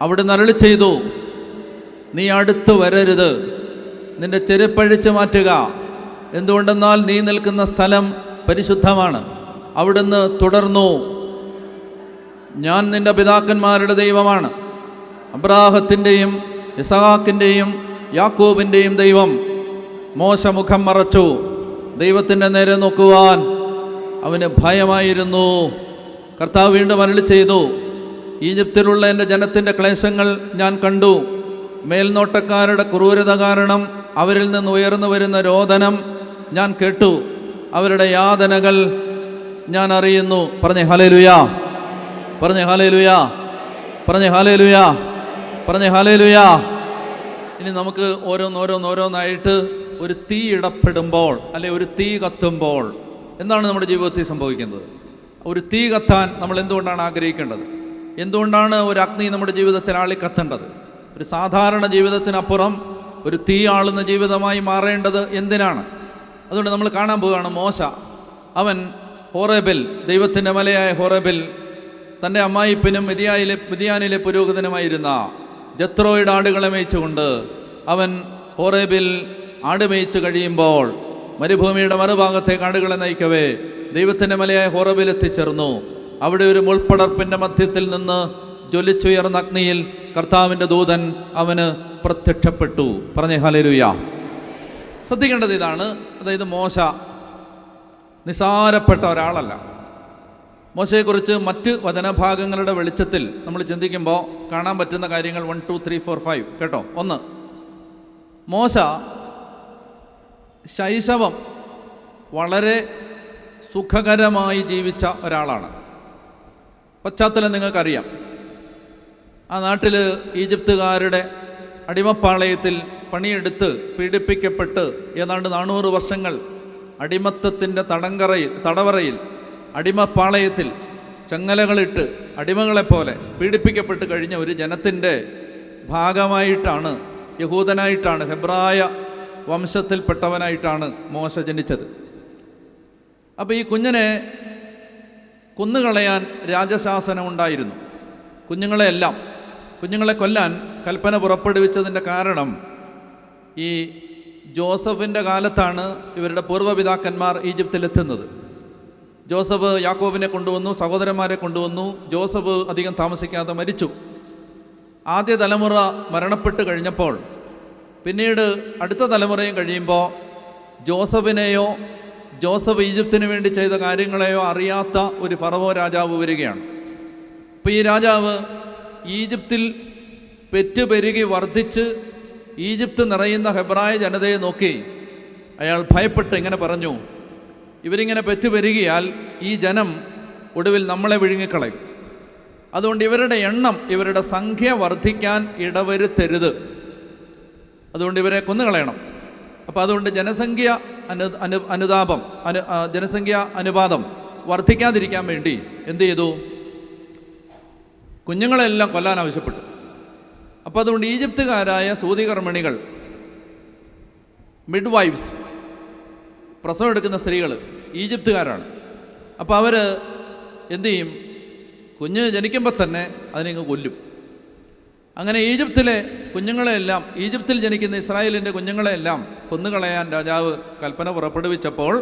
Speaker 1: അവിടുന്ന് അരുളി ചെയ്തു, നീ അടുത്ത് വരരുത്, നിന്റെ ചെരുപ്പഴിച്ച് മാറ്റുക. എന്തുകൊണ്ടെന്നാൽ നീ നിൽക്കുന്ന സ്ഥലം പരിശുദ്ധമാണ്. അവിടുന്ന് തുടർന്നു, ഞാൻ നിന്റെ പിതാക്കന്മാരുടെ ദൈവമാണ്, അബ്രാഹത്തിൻ്റെയും ഇസഹാക്കിൻ്റെയും യാക്കോബിൻ്റെയും ദൈവം. മോശ മുഖം മറച്ചു. ദൈവത്തിൻ്റെ നേരെ നോക്കുവാൻ അവന് ഭയമായിരുന്നു. കർത്താവ് വീണ്ടും അരുളി ചെയ്തു, ഈജിപ്തിലുള്ള എൻ്റെ ജനത്തിൻ്റെ ക്ലേശങ്ങൾ ഞാൻ കണ്ടു. മേൽനോട്ടക്കാരുടെ ക്രൂരത കാരണം അവരിൽ നിന്ന് ഉയർന്നു വരുന്ന രോദനം ഞാൻ കേട്ടു. അവരുടെ യാതനകൾ ഞാൻ അറിയുന്നു. പറഞ്ഞേ ഹല്ലേലൂയാ, പറഞ്ഞേ ഹല്ലേലൂയാ, പറഞ്ഞേ ഹല്ലേലൂയാ, പറഞ്ഞേ ഹല്ലേലൂയാ. ഇനി നമുക്ക് ഓരോന്നായിട്ട് ഒരു തീ ഇടപെടുമ്പോൾ, അല്ലെ ഒരു തീ കത്തുമ്പോൾ എന്താണ് നമ്മുടെ ജീവിതത്തിൽ സംഭവിക്കുന്നത്? ഒരു തീ കത്താൻ നമ്മൾ എന്തുകൊണ്ടാണ് ആഗ്രഹിക്കേണ്ടത്? എന്തുകൊണ്ടാണ് ഒരു അഗ്നി നമ്മുടെ ജീവിതത്തിൽ ആളിക്കത്തേണ്ടത്? ഒരു സാധാരണ ജീവിതത്തിനപ്പുറം ഒരു തീ ആളുന്ന ജീവിതമായി മാറേണ്ടത് എന്തിനാണ്? അതുകൊണ്ട് നമ്മൾ കാണാൻ പോവുകയാണ് മോശ. അവൻ ഹോറേബിൽ, ദൈവത്തിൻ്റെ മലയായ ഹോറേബിൽ, തൻ്റെ അമ്മായിപ്പനും മിദ്യാനിലെ പുരോഹിതനുമായിരുന്ന ജത്രോയുടെ ആടുകളെ മേയിച്ചുകൊണ്ട് അവൻ ഹോറേബിൽ ആട് മേയിച്ച് കഴിയുമ്പോൾ മരുഭൂമിയുടെ മറുഭാഗത്തേക്ക് ആടുകളെ നയിക്കവേ ദൈവത്തിൻ്റെ മലയായ ഹോറേബിൽ എത്തിച്ചേർന്നു. അവിടെ ഒരു മുൾപ്പടർപ്പിൻ്റെ മധ്യത്തിൽ നിന്ന് ജ്വലിച്ചുയർന്ന അഗ്നിയിൽ കർത്താവിൻ്റെ ദൂതൻ അവന് പ്രത്യക്ഷപ്പെട്ടു. പറഞ്ഞേ ഹല്ലേലൂയ. ശ്രദ്ധിക്കേണ്ടത് ഇതാണ്. അതായത് മോശ നിസാരപ്പെട്ട ഒരാളല്ല. മോശയെക്കുറിച്ച് മറ്റ് വചനഭാഗങ്ങളുടെ വെളിച്ചത്തിൽ നമ്മൾ ചിന്തിക്കുമ്പോൾ കാണാൻ പറ്റുന്ന കാര്യങ്ങൾ 1, 2, 3, 4, 5 കേട്ടോ. 1, മോശ ശൈശവം വളരെ സുഖകരമായി ജീവിച്ച ഒരാളാണ്. പശ്ചാത്തലം നിങ്ങൾക്കറിയാം. ആ നാട്ടിൽ ഈജിപ്തുകാരുടെ അടിമപ്പാളയത്തിൽ പണിയെടുത്ത് പീഡിപ്പിക്കപ്പെട്ട് ഏതാണ്ട് 400 വർഷങ്ങൾ അടിമത്തത്തിൻ്റെ തടവറയിൽ അടിമപ്പാളയത്തിൽ ചങ്ങലകളിട്ട് അടിമകളെപ്പോലെ പീഡിപ്പിക്കപ്പെട്ട് കഴിഞ്ഞ ഒരു ജനത്തിൻ്റെ ഭാഗമായിട്ടാണ്, യഹൂദനായിട്ടാണ്, ഹെബ്രായ വംശത്തിൽപ്പെട്ടവനായിട്ടാണ് മോശ ജനിച്ചത്. അപ്പോൾ ഈ കുഞ്ഞിനെ കൊന്നുകളയാൻ രാജശാസനം ഉണ്ടായിരുന്നു. കുഞ്ഞുങ്ങളെ കൊല്ലാൻ കൽപ്പന പുറപ്പെടുവിച്ചതിൻ്റെ കാരണം ഈ ജോസഫിൻ്റെ കാലത്താണ് ഇവരുടെ പൂർവ്വപിതാക്കന്മാർ ഈജിപ്തിലെത്തുന്നത്. ജോസഫ് യാക്കോബിനെ കൊണ്ടുവന്നു, സഹോദരന്മാരെ കൊണ്ടുവന്നു. ജോസഫ് അധികം താമസിക്കാതെ മരിച്ചു. ആദ്യ തലമുറ മരണപ്പെട്ട് കഴിഞ്ഞപ്പോൾ പിന്നീട് അടുത്ത തലമുറയും കഴിയുമ്പോൾ ജോസഫിനെയോ ജോസഫ് ഈജിപ്തിന് വേണ്ടി ചെയ്ത കാര്യങ്ങളെയോ അറിയാത്ത ഒരു ഫറവോ രാജാവ് വരികയാണ്. അപ്പോൾ ഈ രാജാവ് ഈജിപ്തിൽ പെറ്റുപെരുകി വർദ്ധിച്ച് ഈജിപ്ത് നിറയുന്ന ഹെബ്രായ ജനതയെ നോക്കി അയാൾ ഭയപ്പെട്ട് ഇങ്ങനെ പറഞ്ഞു, ഇവരിങ്ങനെ പെറ്റുപെരുകിയാൽ ഈ ജനം ഒടുവിൽ നമ്മളെ വിഴുങ്ങിക്കളയും. അതുകൊണ്ട് ഇവരുടെ എണ്ണം, ഇവരുടെ സംഖ്യ വർദ്ധിക്കാൻ ഇടവരുത്തരുത്. അതുകൊണ്ട് ഇവരെ കൊന്നുകളയണം. അപ്പോൾ അതുകൊണ്ട് ജനസംഖ്യ അനുപാതം വർദ്ധിക്കാതിരിക്കാൻ വേണ്ടി എന്ത് ചെയ്തു? കുഞ്ഞുങ്ങളെല്ലാം കൊല്ലാൻ ആവശ്യപ്പെട്ടു. അപ്പോൾ അതുകൊണ്ട് ഈജിപ്തുകാരായ സൂതികർമ്മിണികൾ, മിഡ് വൈഫ്സ്, പ്രസവം എടുക്കുന്ന സ്ത്രീകൾ ഈജിപ്തുകാരാണ്. അപ്പോൾ അവർ എന്തു ചെയ്യും? കുഞ്ഞ് ജനിക്കുമ്പോൾ തന്നെ അതിനെ കൊല്ലും. അങ്ങനെ ഈജിപ്തിലെ കുഞ്ഞുങ്ങളെല്ലാം, ഈജിപ്തിൽ ജനിക്കുന്ന ഇസ്രായേലിൻ്റെ കുഞ്ഞുങ്ങളെല്ലാം കൊന്നുകളയാൻ രാജാവ് കൽപ്പന പുറപ്പെടുവിച്ചപ്പോൾ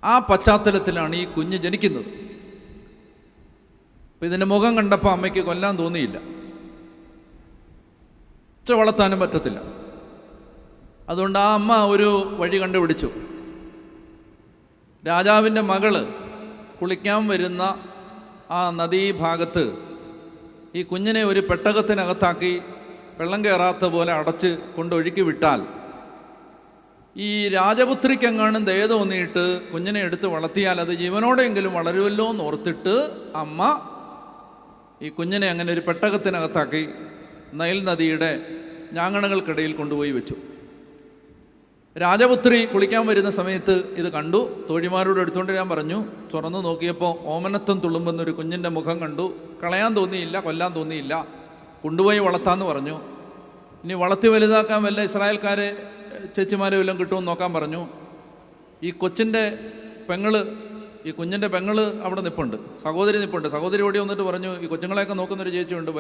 Speaker 1: ആ പശ്ചാത്തലത്തിലാണ് ഈ കുഞ്ഞ് ജനിക്കുന്നത്. അപ്പോൾ ഇതിൻ്റെ മുഖം കണ്ടപ്പോൾ അമ്മയ്ക്ക് കൊല്ലാൻ തോന്നിയില്ല, പക്ഷെ വളർത്താനും പറ്റത്തില്ല. അതുകൊണ്ട് ആ അമ്മ ഒരു വഴി കണ്ടുപിടിച്ചു. രാജാവിൻ്റെ മകള് കുളിക്കാൻ വരുന്ന ആ നദീഭാഗത്ത് ഈ കുഞ്ഞിനെ ഒരു പെട്ടകത്തിനകത്താക്കി വെള്ളം കയറാത്ത പോലെ അടച്ച് കൊണ്ടൊഴുക്കി വിട്ടാൽ ഈ രാജപുത്രിക്കെങ്ങാനും ദയ തോന്നിയിട്ട് കുഞ്ഞിനെ എടുത്ത് വളർത്തിയാൽ അത് ജീവനോടെയെങ്കിലും വളരുമല്ലോ എന്ന് ഓർത്തിട്ട് അമ്മ ഈ കുഞ്ഞിനെ അങ്ങനെ ഒരു പെട്ടകത്തിനകത്താക്കി നൈൽ നദിയുടെ ഞാങ്ങണകൾക്കിടയിൽ കൊണ്ടുപോയി വെച്ചു. രാജപുത്രി കുളിക്കാൻ വരുന്ന സമയത്ത് ഇത് കണ്ടു. തോഴിമാരോട് എടുത്തുകൊണ്ട് ഞാൻ പറഞ്ഞു. തുറന്നു നോക്കിയപ്പോൾ ഓമനത്വം തുളുമ്പുന്നൊരു കുഞ്ഞിൻ്റെ മുഖം കണ്ടു. കളയാൻ തോന്നിയില്ല, കൊല്ലാൻ തോന്നിയില്ല. കൊണ്ടുപോയി വളർത്താമെന്ന് പറഞ്ഞു. ഇനി വളർത്തി വലുതാക്കാൻ വല്ല ഇസ്രായേൽക്കാരെ ചേച്ചിമാരെ വല്ലതും കിട്ടുമെന്ന് നോക്കാൻ പറഞ്ഞു. ഈ കൊച്ചിൻ്റെ പെങ്ങള്, ഈ കുഞ്ഞിൻ്റെ പെങ്ങള് അവിടെ നിൽപ്പുണ്ട്, സഹോദരി നിൽപ്പുണ്ട്. സഹോദരി ഓടി വന്നിട്ട് പറഞ്ഞു, ഈ കൊച്ചുങ്ങളെയൊക്കെ നോക്കുന്നൊരു ചേച്ചിയുണ്ട്,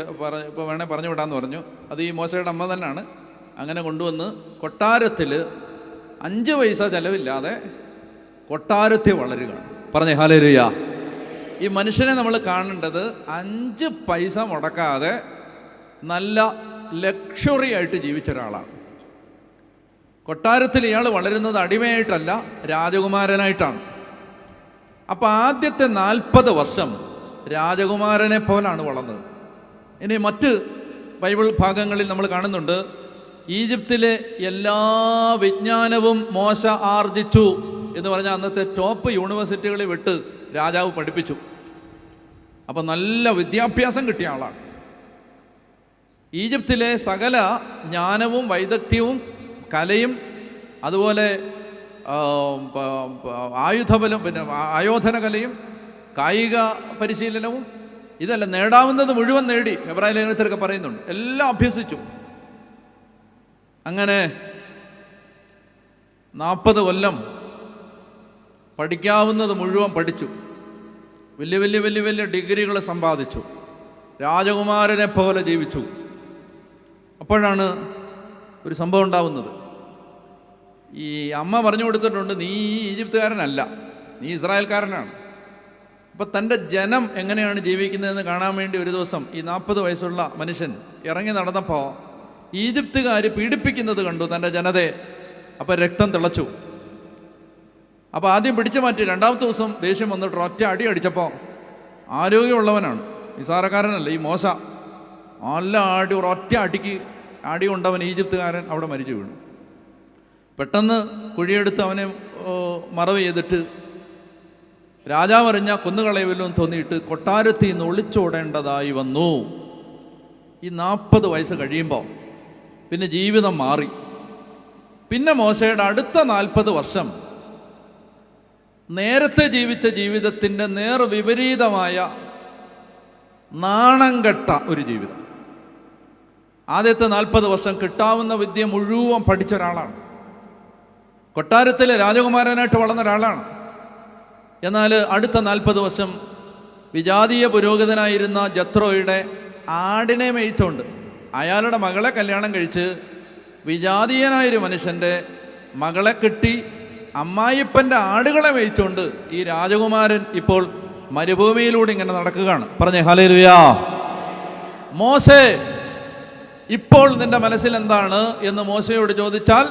Speaker 1: ഇപ്പോൾ വേണേൽ പറഞ്ഞു വിടാമെന്ന് പറഞ്ഞു. അത് ഈ മോശയുടെ അമ്മ തന്നെയാണ്. അങ്ങനെ കൊണ്ടുവന്ന് കൊട്ടാരത്തിൽ 5 പൈസ ചെലവില്ലാതെ കൊട്ടാരത്തിൽ വളരുകയാണ്. പറഞ്ഞേ ഹല്ലേലൂയ. ഈ മനുഷ്യനെ നമ്മൾ കാണേണ്ടത് 5 പൈസ മുടക്കാതെ നല്ല ലക്ഷറി ആയിട്ട് ജീവിച്ച ഒരാളാണ്. കൊട്ടാരത്തിൽ ഇയാൾ വളരുന്നത് അടിമയായിട്ടല്ല, രാജകുമാരനായിട്ടാണ്. അപ്പോൾ ആദ്യത്തെ 40 വർഷം രാജകുമാരനെ പോലാണ് വളർന്നത്. ഇനി മറ്റ് ബൈബിൾ ഭാഗങ്ങളിൽ നമ്മൾ കാണുന്നുണ്ട്, ഈജിപ്തിലെ എല്ലാ വിജ്ഞാനവും മോശ ആർജിച്ചു എന്ന് പറഞ്ഞാൽ അന്നത്തെ ടോപ്പ് യൂണിവേഴ്സിറ്റികളിൽ വിട്ട് രാജാവ് പഠിപ്പിച്ചു. അപ്പം നല്ല വിദ്യാഭ്യാസം കിട്ടിയ ആളാണ്. ഈജിപ്തിലെ സകല ജ്ഞാനവും വൈദഗ്ധ്യവും കലയും അതുപോലെ ആയുധബലം, പിന്നെ ആയോധന കലയും കായിക പരിശീലനവും, ഇതല്ല നേടാവുന്നത് മുഴുവൻ നേടി. എബ്രായ ലേഖനത്തിലൊക്കെ പറയുന്നുണ്ട്, എല്ലാം അഭ്യസിച്ചു. അങ്ങനെ 40 കൊല്ലം പഠിക്കാവുന്നത് മുഴുവൻ പഠിച്ചു. വലിയ വലിയ വലിയ വലിയ ഡിഗ്രികൾ സമ്പാദിച്ചു. രാജകുമാരനെ പോലെ ജീവിച്ചു. അപ്പോഴാണ് ഒരു സംഭവം ഉണ്ടാവുന്നത്. ഈ അമ്മ പറഞ്ഞു കൊടുത്തിട്ടുണ്ട്, നീ ഈജിപ്തുകാരനല്ല, നീ ഇസ്രായേൽക്കാരനാണ്. അപ്പം തൻ്റെ ജനം എങ്ങനെയാണ് ജീവിക്കുന്നതെന്ന് കാണാൻ വേണ്ടി ഒരു ദിവസം ഈ 40 വയസ്സുള്ള മനുഷ്യൻ ഇറങ്ങി നടന്നപ്പോൾ ഈജിപ്തുകാർ പീഡിപ്പിക്കുന്നത് കണ്ടു തൻ്റെ ജനതയെ. അപ്പം രക്തം തിളച്ചു. അപ്പോൾ ആദ്യം പിടിച്ചു മാറ്റി. 2ാമത്തെ ദിവസം ദേഷ്യം വന്നിട്ട് ഒറ്റ അടി അടിച്ചപ്പോൾ, ആരോഗ്യമുള്ളവനാണ്, നിസാരക്കാരനല്ല, ഈ മോശ നല്ല ഒറ്റ അടിക്ക് അടി കൊണ്ടവൻ ഈജിപ്തുകാരൻ അവിടെ മരിച്ചു വീണു. പെട്ടെന്ന് കുഴിയെടുത്ത് അവനെ മറവ് ചെയ്തിട്ട് രാജാവ് അറിഞ്ഞ കൊന്നുകളയുമല്ലോ എന്ന് തോന്നിയിട്ട് കൊട്ടാരത്തിൽ നിന്ന് ഒളിച്ചോടേണ്ടതായി വന്നു. ഈ 40 വയസ്സ് കഴിയുമ്പോൾ പിന്നെ ജീവിതം മാറി. പിന്നെ മോശയുടെ അടുത്ത 40 വർഷം നേരത്തെ ജീവിച്ച ജീവിതത്തിൻ്റെ നേർ വിപരീതമായ നാണം കെട്ട ഒരു ജീവിതം. ആദ്യത്തെ 40 വർഷം കിട്ടാവുന്ന വിദ്യ മുഴുവൻ പഠിച്ച ഒരാളാണ്. കൊട്ടാരത്തിലെ രാജകുമാരനായിട്ട് വളർന്ന ഒരാളാണ്. എന്നാൽ അടുത്ത 40 വർഷം വിജാതീയ പുരോഹിതനായിരുന്ന ജത്രോയുടെ ആടിനെ മേയിച്ചുകൊണ്ട് അയാളുടെ മകളെ കല്യാണം കഴിച്ച് വിജാതീയനായൊരു മനുഷ്യൻ്റെ മകളെ കെട്ടി അമ്മായിപ്പൻ്റെ ആടുകളെ മേയിച്ചുകൊണ്ട് ഈ രാജകുമാരൻ ഇപ്പോൾ മരുഭൂമിയിലൂടെ ഇങ്ങനെ നടക്കുകയാണ്. പറഞ്ഞേ ഹല്ലേലൂയാ. മോശേ, ഇപ്പോൾ നിന്റെ മനസ്സിൽ എന്താണ് എന്ന് മോശയോട് ചോദിച്ചാൽ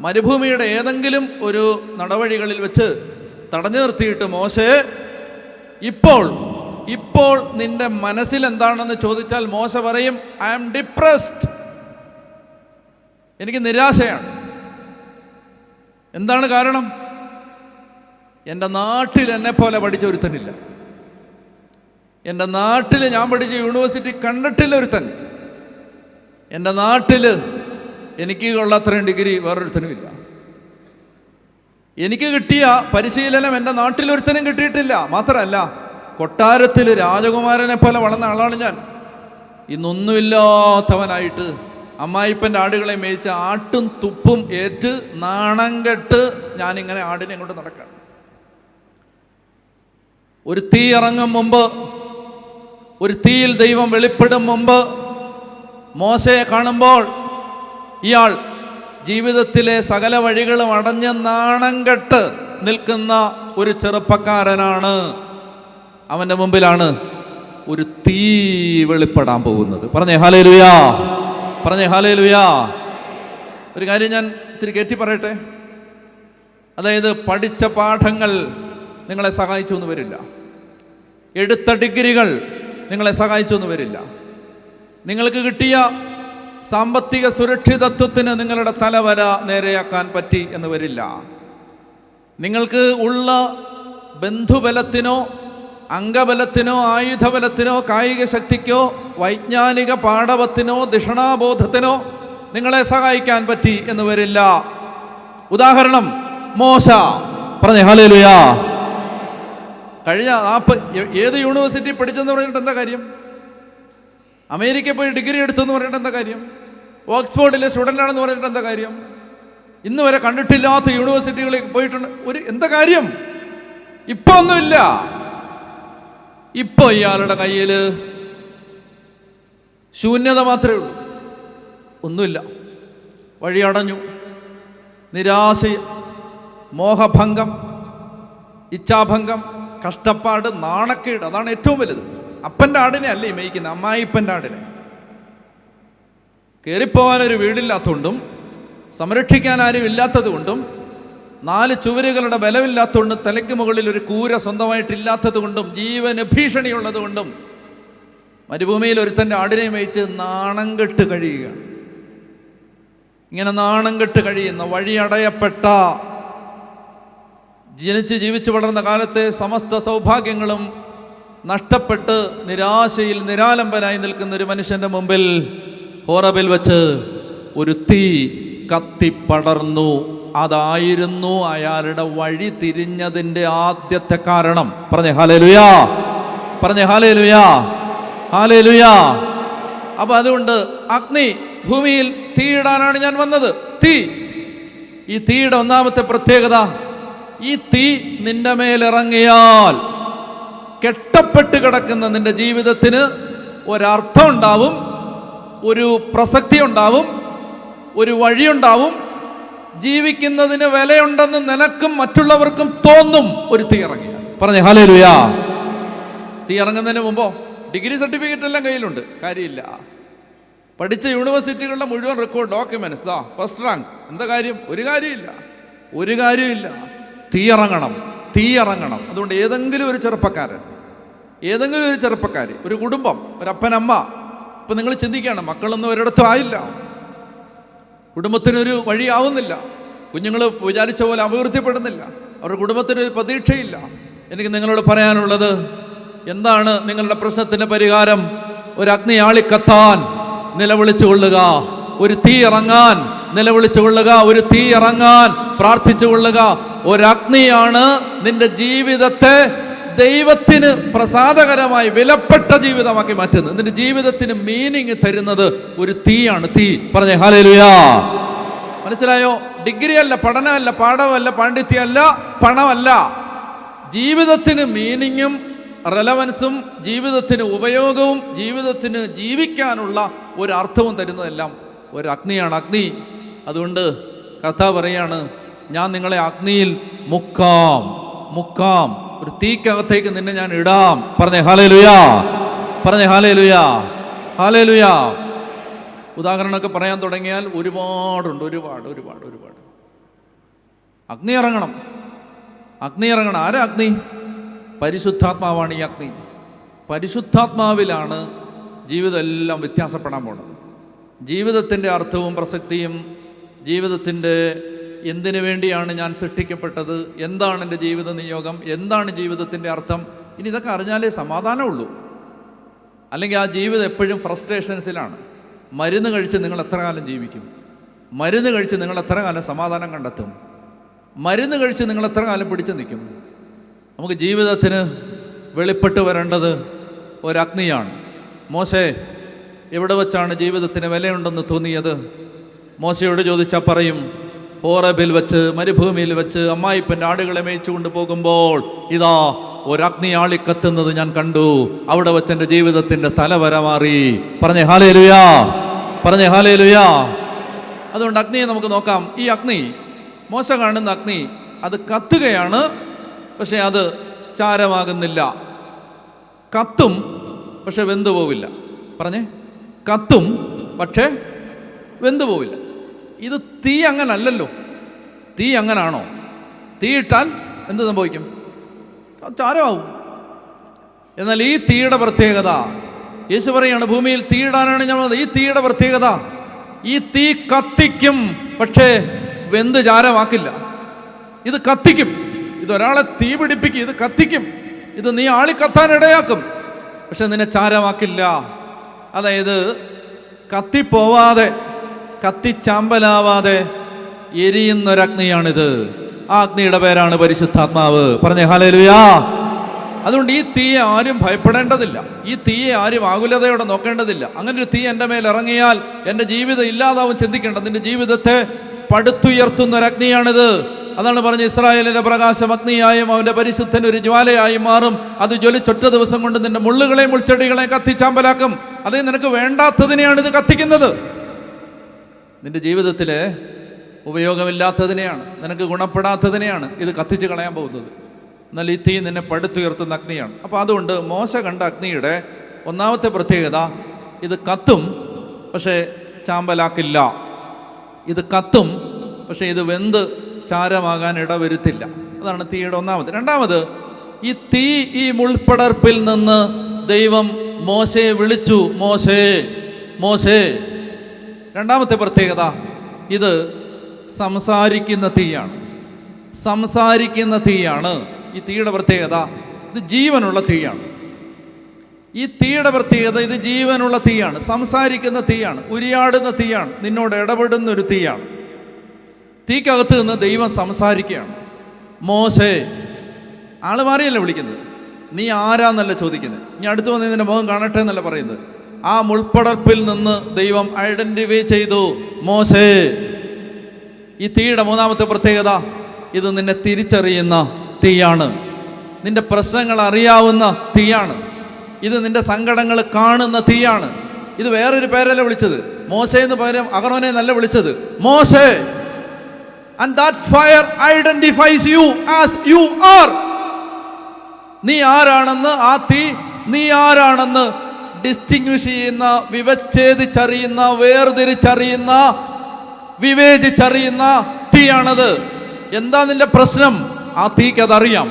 Speaker 1: മരുഭൂമിയുടെ ഏതെങ്കിലും ഒരു നടവഴികളിൽ വെച്ച് തടഞ്ഞു നിർത്തിയിട്ട്, മോശേ ഇപ്പോൾ നിന്റെ മനസ്സിൽ എന്താണെന്ന് ചോദിച്ചാൽ മോശ പറയും, ഐ ആം ഡിപ്രസ്ഡ്, എനിക്ക് നിരാശയാണ്. എന്താണ് കാരണം? എൻ്റെ നാട്ടിൽ എന്നെ പോലെ പഠിച്ച ഒരുത്തനില്ല. എൻ്റെ നാട്ടിൽ ഞാൻ പഠിച്ച യൂണിവേഴ്സിറ്റി കണ്ടിട്ടില്ല ഒരുത്തൻ. എൻ്റെ നാട്ടിൽ എനിക്ക് ഉള്ള അത്രയും ഡിഗ്രി വേറൊരുത്തനുമില്ല. എനിക്ക് കിട്ടിയ പരിശീലനം എൻ്റെ നാട്ടിലൊരുത്തനും കിട്ടിയിട്ടില്ല. മാത്രമല്ല, കൊട്ടാരത്തിൽ രാജകുമാരനെ പോലെ വളർന്ന ആളാണ് ഞാൻ. ഇന്നൊന്നുമില്ലാത്തവനായിട്ട് അമ്മായിപ്പൻ്റെ ആടുകളെ മേയിച്ച ആട്ടും തുപ്പും ഏറ്റ് നാണം കെട്ട് ഞാനിങ്ങനെ ആടിനെ കൊണ്ട് നടക്കാം. ഒരു തീ ഇറങ്ങും മുമ്പ്, ഒരു തീയിൽ ദൈവം വെളിപ്പെടും മുമ്പ് മോശയെ കാണുമ്പോൾ ഇയാൾ ജീവിതത്തിലെ സകല വഴികളും അടഞ്ഞ് നാണം കെട്ട് നിൽക്കുന്ന ഒരു ചെറുപ്പക്കാരനാണ്. അവൻ്റെ മുമ്പിലാണ് ഒരു തീ വെളിപ്പെടാൻ പോകുന്നത്. പറഞ്ഞേ ഹല്ലേലൂയാ, പറഞ്ഞേ ഹല്ലേലൂയാ. ഒരു കാര്യം ഞാൻ ഇത്തിരി കയറ്റി പറയട്ടെ. അതായത്, പഠിച്ച പാഠങ്ങൾ നിങ്ങളെ സഹായിച്ചു എന്ന് വരില്ല. എടുത്ത ഡിഗ്രികൾ നിങ്ങളെ സഹായിച്ചു എന്ന് വരില്ല. നിങ്ങൾക്ക് കിട്ടിയ സാമ്പത്തിക സുരക്ഷിതത്വത്തിന് നിങ്ങളുടെ തലവര നേരെയാക്കാൻ പറ്റി എന്ന് വരില്ല. നിങ്ങൾക്ക് ഉള്ള ബന്ധുബലത്തിനോ അംഗബലത്തിനോ ആയുധബലത്തിനോ കായിക ശക്തിക്കോ വൈജ്ഞാനിക പാടവത്തിനോ ദിഷണാബോധത്തിനോ നിങ്ങളെ സഹായിക്കാൻ പറ്റി എന്ന് വരില്ല. ഉദാഹരണം, മോശ. പറഞ്ഞേ ഹല്ലേലൂയാ. കഴിഞ്ഞ ഏത് യൂണിവേഴ്സിറ്റി പഠിച്ചെന്ന് പറഞ്ഞിട്ട് എന്താ കാര്യം? അമേരിക്കയിൽ പോയി ഡിഗ്രി എടുത്തെന്ന് പറഞ്ഞിട്ട് എന്താ കാര്യം? ഓക്സ്ഫോർഡിലെ സ്റ്റുഡൻ്റാണെന്ന് പറഞ്ഞിട്ട് എന്താ കാര്യം? ഇന്ന് വരെ കണ്ടിട്ടില്ലാത്ത യൂണിവേഴ്സിറ്റികളിൽ പോയിട്ടുണ്ട്. എന്താ കാര്യം? ഇപ്പൊ ഒന്നുമില്ല. ഇപ്പൊ ഇയാളുടെ കയ്യിൽ ശൂന്യത മാത്രമേ ഉള്ളൂ. ഒന്നുമില്ല. വഴി അടഞ്ഞു. നിരാശ, മോഹഭംഗം, ഇച്ഛാഭംഗം, കഷ്ടപ്പാട്, നാണക്കേട്. അതാണ് ഏറ്റവും വലുത്. അപ്പൻ്റെ ആടിനെ അല്ലേ മേയ്ക്കുന്നത്, അമ്മായിപ്പൻ്റെ ആടിനെ. കയറിപ്പോകാനൊരു വീടില്ലാത്തതുകൊണ്ടും സംരക്ഷിക്കാൻ ആരും ഇല്ലാത്തത് കൊണ്ടും 4 ചുവരുകളുടെ ബലമില്ലാത്തതുകൊണ്ടും തലയ്ക്ക് മുകളിൽ ഒരു കൂര സ്വന്തമായിട്ടില്ലാത്തത് കൊണ്ടും ജീവന് ഭീഷണിയുള്ളത് കൊണ്ടും മരുഭൂമിയിൽ ഒരുത്തൻ്റെ ആടിനെ മേയിച്ച് നാണം കെട്ട് കഴിയുകയാണ്. ഇങ്ങനെ നാണം കെട്ട് കഴിയുന്ന, വഴിയടയപ്പെട്ട, ജനിച്ച് ജീവിച്ചു വളർന്ന കാലത്തെ സമസ്ത സൗഭാഗ്യങ്ങളും നഷ്ടപ്പെട്ട് നിരാശയിൽ നിരാലംബനായി നിൽക്കുന്ന ഒരു മനുഷ്യൻ്റെ മുമ്പിൽ ഹോറബിൽ വെച്ച് ഒരു തീ കത്തിപ്പടർന്നു. അതായിരുന്നു അയാളുടെ വഴി തിരിഞ്ഞതിൻ്റെ ആദ്യത്തെ കാരണം. പറഞ്ഞേ ഹല്ലേലൂയാ, പറഞ്ഞേ ഹല്ലേലൂയാ, ഹല്ലേലൂയാ. അപ്പൊ അതുകൊണ്ട് അഗ്നി, ഭൂമിയിൽ തീയിടാനാണ് ഞാൻ വന്നത്. തീ, ഈ തീയുടെ ഒന്നാമത്തെ പ്രത്യേകത, ഈ തീ നിന്റെ മേലിറങ്ങിയാൽ കെട്ടപ്പെട്ട് കിടക്കുന്ന നിന്റെ ജീവിതത്തിന് ഒരർത്ഥം ഉണ്ടാവും, ഒരു പ്രസക്തി ഉണ്ടാവും, ഒരു വഴിയുണ്ടാവും, ജീവിക്കുന്നതിന് വിലയുണ്ടെന്ന് നിനക്കും മറ്റുള്ളവർക്കും തോന്നും ഒരു തീ ഇറങ്ങിയാൽ. പറഞ്ഞേ ഹല്ലേലൂയാ. തീ ഇറങ്ങുന്നതിന് മുമ്പോ ഡിഗ്രി സർട്ടിഫിക്കറ്റ് എല്ലാം കയ്യിലുണ്ട്, കാര്യമില്ല. പഠിച്ച യൂണിവേഴ്സിറ്റികളുടെ മുഴുവൻ റെക്കോർഡ്, ഡോക്യുമെന്റ്സ്, ഫസ്റ്റ് റാങ്ക്, എന്താ കാര്യം? ഒരു കാര്യമില്ല, ഒരു കാര്യമില്ല. തീ ഇറങ്ങണം, തീ ഇറങ്ങണം. അതുകൊണ്ട് ഏതെങ്കിലും ഒരു ചെറുപ്പക്കാരൻ, ഏതെങ്കിലും ഒരു ചെറുപ്പക്കാരി, ഒരു കുടുംബം, ഒരു അപ്പനമ്മ, ഇപ്പം നിങ്ങൾ ചിന്തിക്കുകയാണ്, മക്കളൊന്നും ഒരിടത്തും ആയില്ല, കുടുംബത്തിനൊരു വഴിയാവുന്നില്ല, കുഞ്ഞുങ്ങൾ വിചാരിച്ച പോലെ അഭിവൃദ്ധിപ്പെടുന്നില്ല, അവരുടെ കുടുംബത്തിനൊരു പ്രതീക്ഷയില്ല. എനിക്ക് നിങ്ങളോട് പറയാനുള്ളത്, എന്താണ് നിങ്ങളുടെ പ്രശ്നത്തിൻ്റെ പരിഹാരം? ഒരു അഗ്നി ആളിക്കത്താൻ നിലവിളിച്ചു കൊള്ളുക, ഒരു തീ ഇറങ്ങാൻ നിലവിളിച്ചു കൊള്ളുക, ഒരു തീ ഇറങ്ങാൻ പ്രാർത്ഥിച്ചു കൊള്ളുക. ഒരഗ്നിയാണ് നിന്റെ ജീവിതത്തെ ദൈവത്തിന് പ്രസാദകരമായി വിലപ്പെട്ട ജീവിതമാക്കി മാറ്റുന്നത്. നിന്റെ ജീവിതത്തിന് മീനിങ് തരുന്നത് ഒരു തീയാണ്. തീ. പറഞ്ഞേ ഹല്ലേലൂയാ. മനസ്സിലായോ? ഡിഗ്രി അല്ല, പഠനമല്ല, പാഠമല്ല, പാണ്ഡിത്യമല്ല, പണമല്ല. ജീവിതത്തിന് മീനിങ്ങും റെലവൻസും ജീവിതത്തിന് ഉപയോഗവും ജീവിതത്തിന് ജീവിക്കാനുള്ള ഒരു അർത്ഥവും തരുന്നതെല്ലാം ഒരു അഗ്നിയാണ്. അഗ്നി. അതുകൊണ്ട് കർത്താവ് പറയാണ്, ഞാൻ നിങ്ങളെ അഗ്നിയിൽ മുക്കാം, മുക്കാം, ഒരു തീക്കകത്തേക്ക് നിന്നെ ഞാൻ ഇടാം. പറഞ്ഞേ ഹല്ലേലൂയാ, പറഞ്ഞേ ഹല്ലേലൂയാ, ഹല്ലേലൂയാ. ഉദാഹരണമൊക്കെ പറയാൻ തുടങ്ങിയാൽ ഒരുപാടുണ്ട്, ഒരുപാട് ഒരുപാട് ഒരുപാട്. അഗ്നി ഇറങ്ങണം, അഗ്നി ഇറങ്ങണം. ആരാ അഗ്നി? പരിശുദ്ധാത്മാവാണ് ഈ അഗ്നി. പരിശുദ്ധാത്മാവിലാണ് ജീവിതം എല്ലാം വ്യത്യാസപ്പെടാൻ പോണത്. ജീവിതത്തിൻ്റെ അർത്ഥവും പ്രസക്തിയും, ജീവിതത്തിൻ്റെ എന്തിനു വേണ്ടിയാണ് ഞാൻ സൃഷ്ടിക്കപ്പെട്ടത്, എന്താണ് എൻ്റെ ജീവിത നിയോഗം, എന്താണ് ജീവിതത്തിൻ്റെ അർത്ഥം, ഇനി ഇതൊക്കെ അറിഞ്ഞാലേ സമാധാനമുള്ളൂ. അല്ലെങ്കിൽ ആ ജീവിതം എപ്പോഴും ഫ്രസ്ട്രേഷൻസിലാണ്. മരുന്ന് കഴിച്ച് നിങ്ങൾ എത്ര കാലം ജീവിക്കും? മരുന്ന് കഴിച്ച് നിങ്ങൾ എത്ര കാലം സമാധാനം കണ്ടെത്തും? മരുന്ന് കഴിച്ച് നിങ്ങൾ എത്ര കാലം പിടിച്ചു നിൽക്കും? നമുക്ക് ജീവിതത്തിന് വെളിപ്പെട്ട് വരേണ്ടത് ഒരഗ്നിയാണ്. മോശെ എവിടെ വെച്ചാണ് ജീവിതത്തിന് വിലയുണ്ടെന്ന് തോന്നിയത്? മോശയോട് ചോദിച്ചാൽ പറയും, ഹോറബിൽ വെച്ച്, മരുഭൂമിയിൽ വെച്ച് അമ്മായിപ്പൻ്റെ ആടുകളെ മേയിച്ചു കൊണ്ട് പോകുമ്പോൾ ഇതാ ഒരഗ്നി ആളിക്കത്തുന്നത് ഞാൻ കണ്ടു, അവിടെ വെച്ച് എൻ്റെ ജീവിതത്തിൻ്റെ തലവര മാറി. പറഞ്ഞേ ഹല്ലേലൂയാ, പറഞ്ഞേ ഹല്ലേലൂയാ. അതുകൊണ്ട് അഗ്നിയെ നമുക്ക് നോക്കാം. ഈ അഗ്നി, മോശ കാണുന്ന അഗ്നി, അത് കത്തുകയാണ്, പക്ഷെ അത് ചാരമാകുന്നില്ല. കത്തും പക്ഷെ വെന്തു പോവില്ല. പറഞ്ഞേ, കത്തും പക്ഷേ വെന്തു പോവില്ല. ഇത് തീ അങ്ങനല്ലല്ലോ. തീ അങ്ങനാണോ? തീ ഇട്ടാൽ എന്ത് സംഭവിക്കും? ചാരമാവും. എന്നാൽ ഈ തീയുടെ പ്രത്യേകത, യേശു പറയാണ്, ഭൂമിയിൽ തീയിടാനാണ് ഞാൻ വന്നത്. ഈ തീയുടെ പ്രത്യേകത, ഈ തീ കത്തിക്കും, പക്ഷേ വെന്ത് ചാരമാക്കില്ല. ഇത് കത്തിക്കും, ഇതൊരാളെ തീ പിടിപ്പിക്കും, ഇത് കത്തിക്കും, ഇത് നീ ആളിക്കത്താൻ ഇടയാക്കും, പക്ഷെ നിന്നെ ചാരമാക്കില്ല. അതായത് കത്തിപ്പോവാതെ, കത്തിച്ചാമ്പലാവാതെ എരിയുന്നൊരഗ്നിയാണിത്. ആ അഗ്നിയുടെ പേരാണ് പരിശുദ്ധാത്മാവ്. പറഞ്ഞേ ഹല്ലേലൂയാ. അതുകൊണ്ട് ഈ തീയെ ആരും ഭയപ്പെടേണ്ടതില്ല, ഈ തീയെ ആരും ആകുലതയോടെ നോക്കേണ്ടതില്ല. അങ്ങനെ ഒരു തീ എൻ്റെ മേൽ ഇറങ്ങിയാൽ എൻ്റെ ജീവിതം ഇല്ലാതാവും ചിന്തിക്കേണ്ട. നിന്റെ ജീവിതത്തെ പടുത്തുയർത്തുന്നൊരഗ്നിയാണിത്. അതാണ് പറഞ്ഞ, ഇസ്രായേലിന്റെ പ്രകാശം അഗ്നിയായും അവന്റെ പരിശുദ്ധൻ ഒരു ജ്വാലയായി മാറും. അത് ജ്വലിച്ചൊറ്റ ദിവസം കൊണ്ട് നിന്റെ മുള്ളുകളെയും മുൾച്ചെടികളെയും കത്തിച്ചാമ്പലാക്കും. അതേ നിനക്ക് വേണ്ടാത്തതിനെയാണ് ഇത് കത്തിക്കുന്നത്. നിന്റെ ജീവിതത്തിലെ ഉപയോഗമില്ലാത്തതിനെയാണ്, നിനക്ക് ഗുണപ്പെടാത്തതിനെയാണ് ഇത് കത്തിച്ച് കളയാൻ പോകുന്നത്. എന്നാൽ ഈ തീ നിന്നെ പടുത്തുയർത്തുന്ന അഗ്നിയാണ്. അപ്പോൾ അതുകൊണ്ട് മോശ കണ്ട അഗ്നിയുടെ ഒന്നാമത്തെ പ്രത്യേകത, ഇത് കത്തും പക്ഷേ ചാമ്പലാക്കില്ല. ഇത് കത്തും പക്ഷേ ഇത് വെന്ത് ചാരമാകാൻ ഇടവരുത്തില്ല. അതാണ് തീയുടെ ഒന്നാമത്. രണ്ടാമത്, ഈ തീ, ഈ മുൾപ്പടർപ്പിൽ നിന്ന് ദൈവം മോശയെ വിളിച്ചു, മോശേ മോശേ. രണ്ടാമത്തെ പ്രത്യേകത, ഇത് സംസാരിക്കുന്ന തീയാണ്. സംസാരിക്കുന്ന തീയാണ് ഈ തീയുടെ പ്രത്യേകത. ഇത് ജീവനുള്ള തീയാണ്. ഈ തീയുടെ പ്രത്യേകത, ഇത് ജീവനുള്ള തീയാണ്, സംസാരിക്കുന്ന തീയാണ്, ഉരിയാടുന്ന തീയാണ്, നിന്നോട് ഇടപെടുന്ന ഒരു തീയാണ്. തീക്കകത്ത് നിന്ന് ദൈവം സംസാരിക്കുകയാണ്. മോശേ, ആള് മാറിയല്ലേ വിളിക്കുന്നത്, നീ ആരാന്നല്ല ചോദിക്കുന്നത്. ഇനി അടുത്ത് വന്ന് നിന്റെ മുഖം കാണട്ടെ എന്നല്ല പറയുന്നത്. ആ മുൾപ്പടർപ്പിൽ നിന്ന് ദൈവം ഐഡന്റിഫൈ ചെയ്തു, മോശേ. ഈ തീയുടെ മൂന്നാമത്തെ പ്രത്യേകത, ഇത് നിന്നെ തിരിച്ചറിയുന്ന തീയാണ്. നിന്റെ പ്രശ്നങ്ങൾ അറിയാവുന്ന തീയാണ്. ഇത് നിന്റെ സങ്കടങ്ങൾ കാണുന്ന തീയാണ്. ഇത് വേറൊരു പേരല്ല വിളിച്ചത്, മോശേ എന്ന് പകരം അഹരോനെ നല്ല വിളിച്ചത്, മോശേ. And that fire identifies you as you are. നീ ആരാണെന്ന് ആ തീ, നീ ആരാണെന്ന് ഡിസ്റ്റിങ്വിഷ് ചെയ്യുന്ന, വിവച്ഛേദിച്ചറിയുന്ന, വേർതിരിച്ചറിയുന്ന, വിവേചിച്ചറിയുന്ന തീയാണത്. എന്താ നിന്റെ പ്രശ്നം, ആ തീക്ക് അതറിയാം.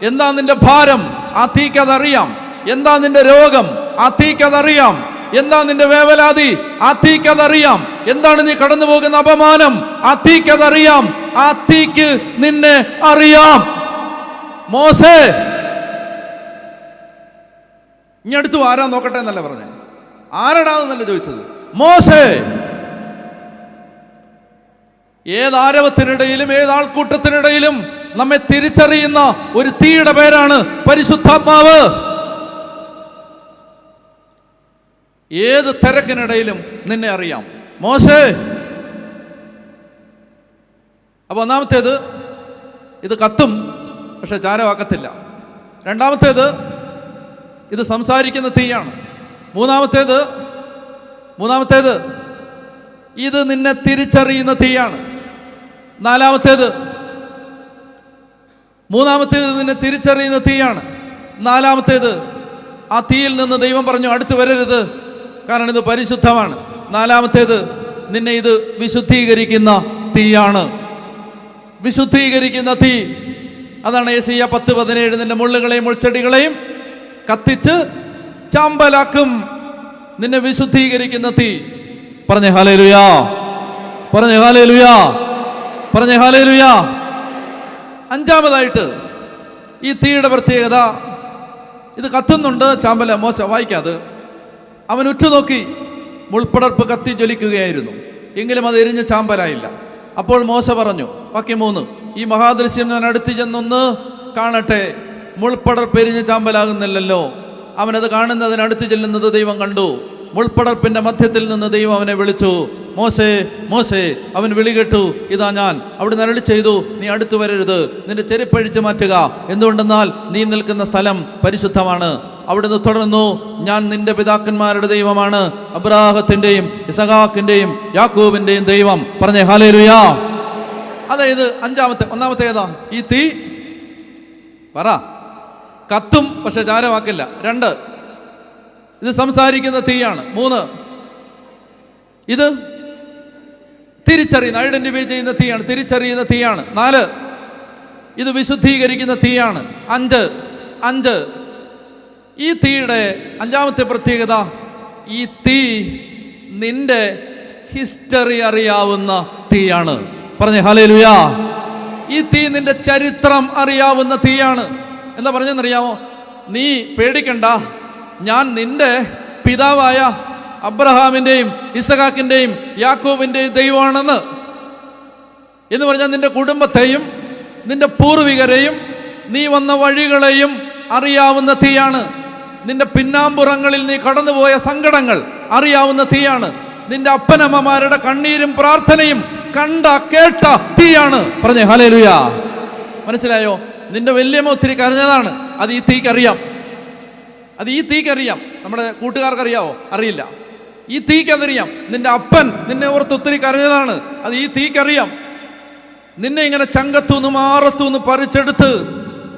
Speaker 1: എന്താ നിന്റെ ഭാരം, ആ തീക്ക് അതറിയാം. എന്താ നിന്റെ രോഗം, ആ തീക്ക് അതറിയാം. എന്താ നിന്റെ വേവലാതി, ആ തീക്ക് അതറിയാം. എന്താണ് നീ കടന്നു പോകുന്ന അപമാനം, ആ തീക്ക് അതറിയാം. ആ തീക്ക് നിന്നെ അറിയാം. മോശേ, ഇനി അടുത്തു ആരാ നോക്കട്ടെ എന്നല്ല പറഞ്ഞേ, ആരടാന്നല്ല ചോദിച്ചത്, മോശേ. ഏതാരവത്തിനിടയിലും ഏതാൾക്കൂട്ടത്തിനിടയിലും നമ്മെ തിരിച്ചറിയുന്ന ഒരു തീയുടെ പേരാണ് പരിശുദ്ധാത്മാവ്. ഏത് തിരക്കിനിടയിലും നിന്നെ അറിയാം, മോശേ. അപ്പൊ ഒന്നാമത്തേത്, ഇത് കത്തും പക്ഷെ ചാരവാക്കത്തില്ല. രണ്ടാമത്തേത്, ഇത് സംസാരിക്കുന്ന തീയാണ്. മൂന്നാമത്തേത് ഇത് നിന്നെ തിരിച്ചറിയുന്ന തീയാണ്. നാലാമത്തേത് നിന്നെ തിരിച്ചറിയുന്ന തീയാണ്. നാലാമത്തേത്, ആ തീയിൽ നിന്ന് ദൈവം പറഞ്ഞു അടുത്ത് വരരുത്, കാരണം ഇത് പരിശുദ്ധമാണ്. നാലാമത്തേത്, നിന്നെ ഇത് വിശുദ്ധീകരിക്കുന്ന തീയാണ്. വിശുദ്ധീകരിക്കുന്ന തീ, അതാണ് യെശയ്യാ 10:17, നിന്റെ മുള്ളുകളെയും മുൾച്ചെടികളെയും കത്തിച്ച് ചാമ്പലാക്കും. നിന്നെ വിശുദ്ധീകരിക്കുന്ന തീ. പറഞ്ഞേ ഹല്ലേലൂയാ, പറഞ്ഞേ ഹല്ലേലൂയാ, പറഞ്ഞേ ഹല്ലേലൂയാ. അഞ്ചാമതായിട്ട് ഈ തീയുടെ പ്രത്യേകത, ഇത് കത്തുന്നുണ്ട്, ചാമ്പല. മോശ വായിക്കാത്. അവൻ ഉറ്റുനോക്കി, മുൾപ്പടർപ്പ് കത്തി ജ്വലിക്കുകയായിരുന്നു, എങ്കിലും അത് എരിഞ്ഞ് ചാമ്പലായില്ല. അപ്പോൾ മോശ പറഞ്ഞു, വാക്യം 3, ഈ മഹാദൃശ്യം ഞാൻ അടുത്ത് ചെന്നൊന്ന് കാണട്ടെ, മുൾപ്പടർപ്പ് എരിഞ്ഞ് ചാമ്പലാകുന്നില്ലല്ലോ. അവനത് കാണുന്നതിന് അടുത്ത് ചെല്ലുന്നത് ദൈവം കണ്ടു. മുൾപ്പടർപ്പിന്റെ മധ്യത്തിൽ നിന്ന് ദൈവം അവനെ വിളിച്ചു, മോശേ, മോശേ. അവൻ വിളി കേട്ടു, ഇതാ ഞാൻ. അവിടെ അരുളി ചെയ്തു, നീ അടുത്തു വരരുത്, നിന്റെ ചെരുപ്പഴിച്ചു മാറ്റുക, എന്തുകൊണ്ടെന്നാൽ നീ നിൽക്കുന്ന സ്ഥലം പരിശുദ്ധമാണ്. അവിടുന്ന് തുടർന്നു, ഞാൻ നിന്റെ പിതാക്കന്മാരുടെ ദൈവമാണ്, അബ്രാഹത്തിന്റെയും ഇസഹാക്കിന്റെയും യാക്കോബിന്റെയും ദൈവം. പറഞ്ഞേ ഹല്ലേലൂയാ. അതായത് ഒന്നാമത്തെ ഏതാ, ഈ തീ പറ, കത്തും പക്ഷെ ചാരവാക്കില്ല. 2, ഇത് സംസാരിക്കുന്ന തീയാണ്. 3, ഇത് തിരിച്ചറിയുന്ന, ഐഡന്റിഫൈ ചെയ്യുന്ന തീയാണ്, തിരിച്ചറിയുന്ന തീയാണ്. 4, ഇത് വിശുദ്ധീകരിക്കുന്ന തീയാണ്. 5, ഈ തീയുടെ അഞ്ചാമത്തെ പ്രത്യേകത, ഈ തീ നിന്റെ ഹിസ്റ്ററി അറിയാവുന്ന തീയാണ്. പറഞ്ഞേ ഹല്ലേലൂയാ. ഈ തീ നിന്റെ ചരിത്രം അറിയാവുന്ന തീയാണ്. എന്താ പറഞ്ഞെന്നറിയാമോ? നീ പേടിക്കണ്ട, ഞാൻ നിന്റെ പിതാവായ അബ്രഹാമിൻ്റെയും ഇസഹാക്കിൻ്റെയും യാക്കോബിൻ്റെയും ദൈവമാണെന്ന്. എന്ന് പറഞ്ഞാൽ നിന്റെ കുടുംബത്തെയും നിന്റെ പൂർവികരെയും നീ വന്ന വഴികളെയും അറിയാവുന്ന തീയാണ്. നിന്റെ പിന്നാമ്പുറങ്ങളിൽ നീ കടന്നുപോയ സങ്കടങ്ങൾ അറിയാവുന്ന തീയാണ്. നിന്റെ അപ്പനമ്മമാരുടെ കണ്ണീരും പ്രാർത്ഥനയും കണ്ട കേട്ട തീയാണ്. പറഞ്ഞേ ഹല്ലേലൂയാ. മനസ്സിലായോ? നിന്റെ വല്യമ്മ ഒത്തിരി കരഞ്ഞതാണ്, അത് ഈ തീക്കറിയാം. അത് ഈ തീക്കറിയാം. നമ്മുടെ കൂട്ടുകാർക്കറിയാവോ? അറിയില്ല. ഈ തീക്കതറിയാം. നിന്റെ അപ്പൻ നിന്നെ ഓർത്ത് ഒത്തിരി കരഞ്ഞതാണ്, അത് ഈ തീക്കറിയാം. നിന്നെ ഇങ്ങനെ ചങ്കത്തൂന്ന് മാറത്തൂന്ന് പറിച്ചെടുത്ത്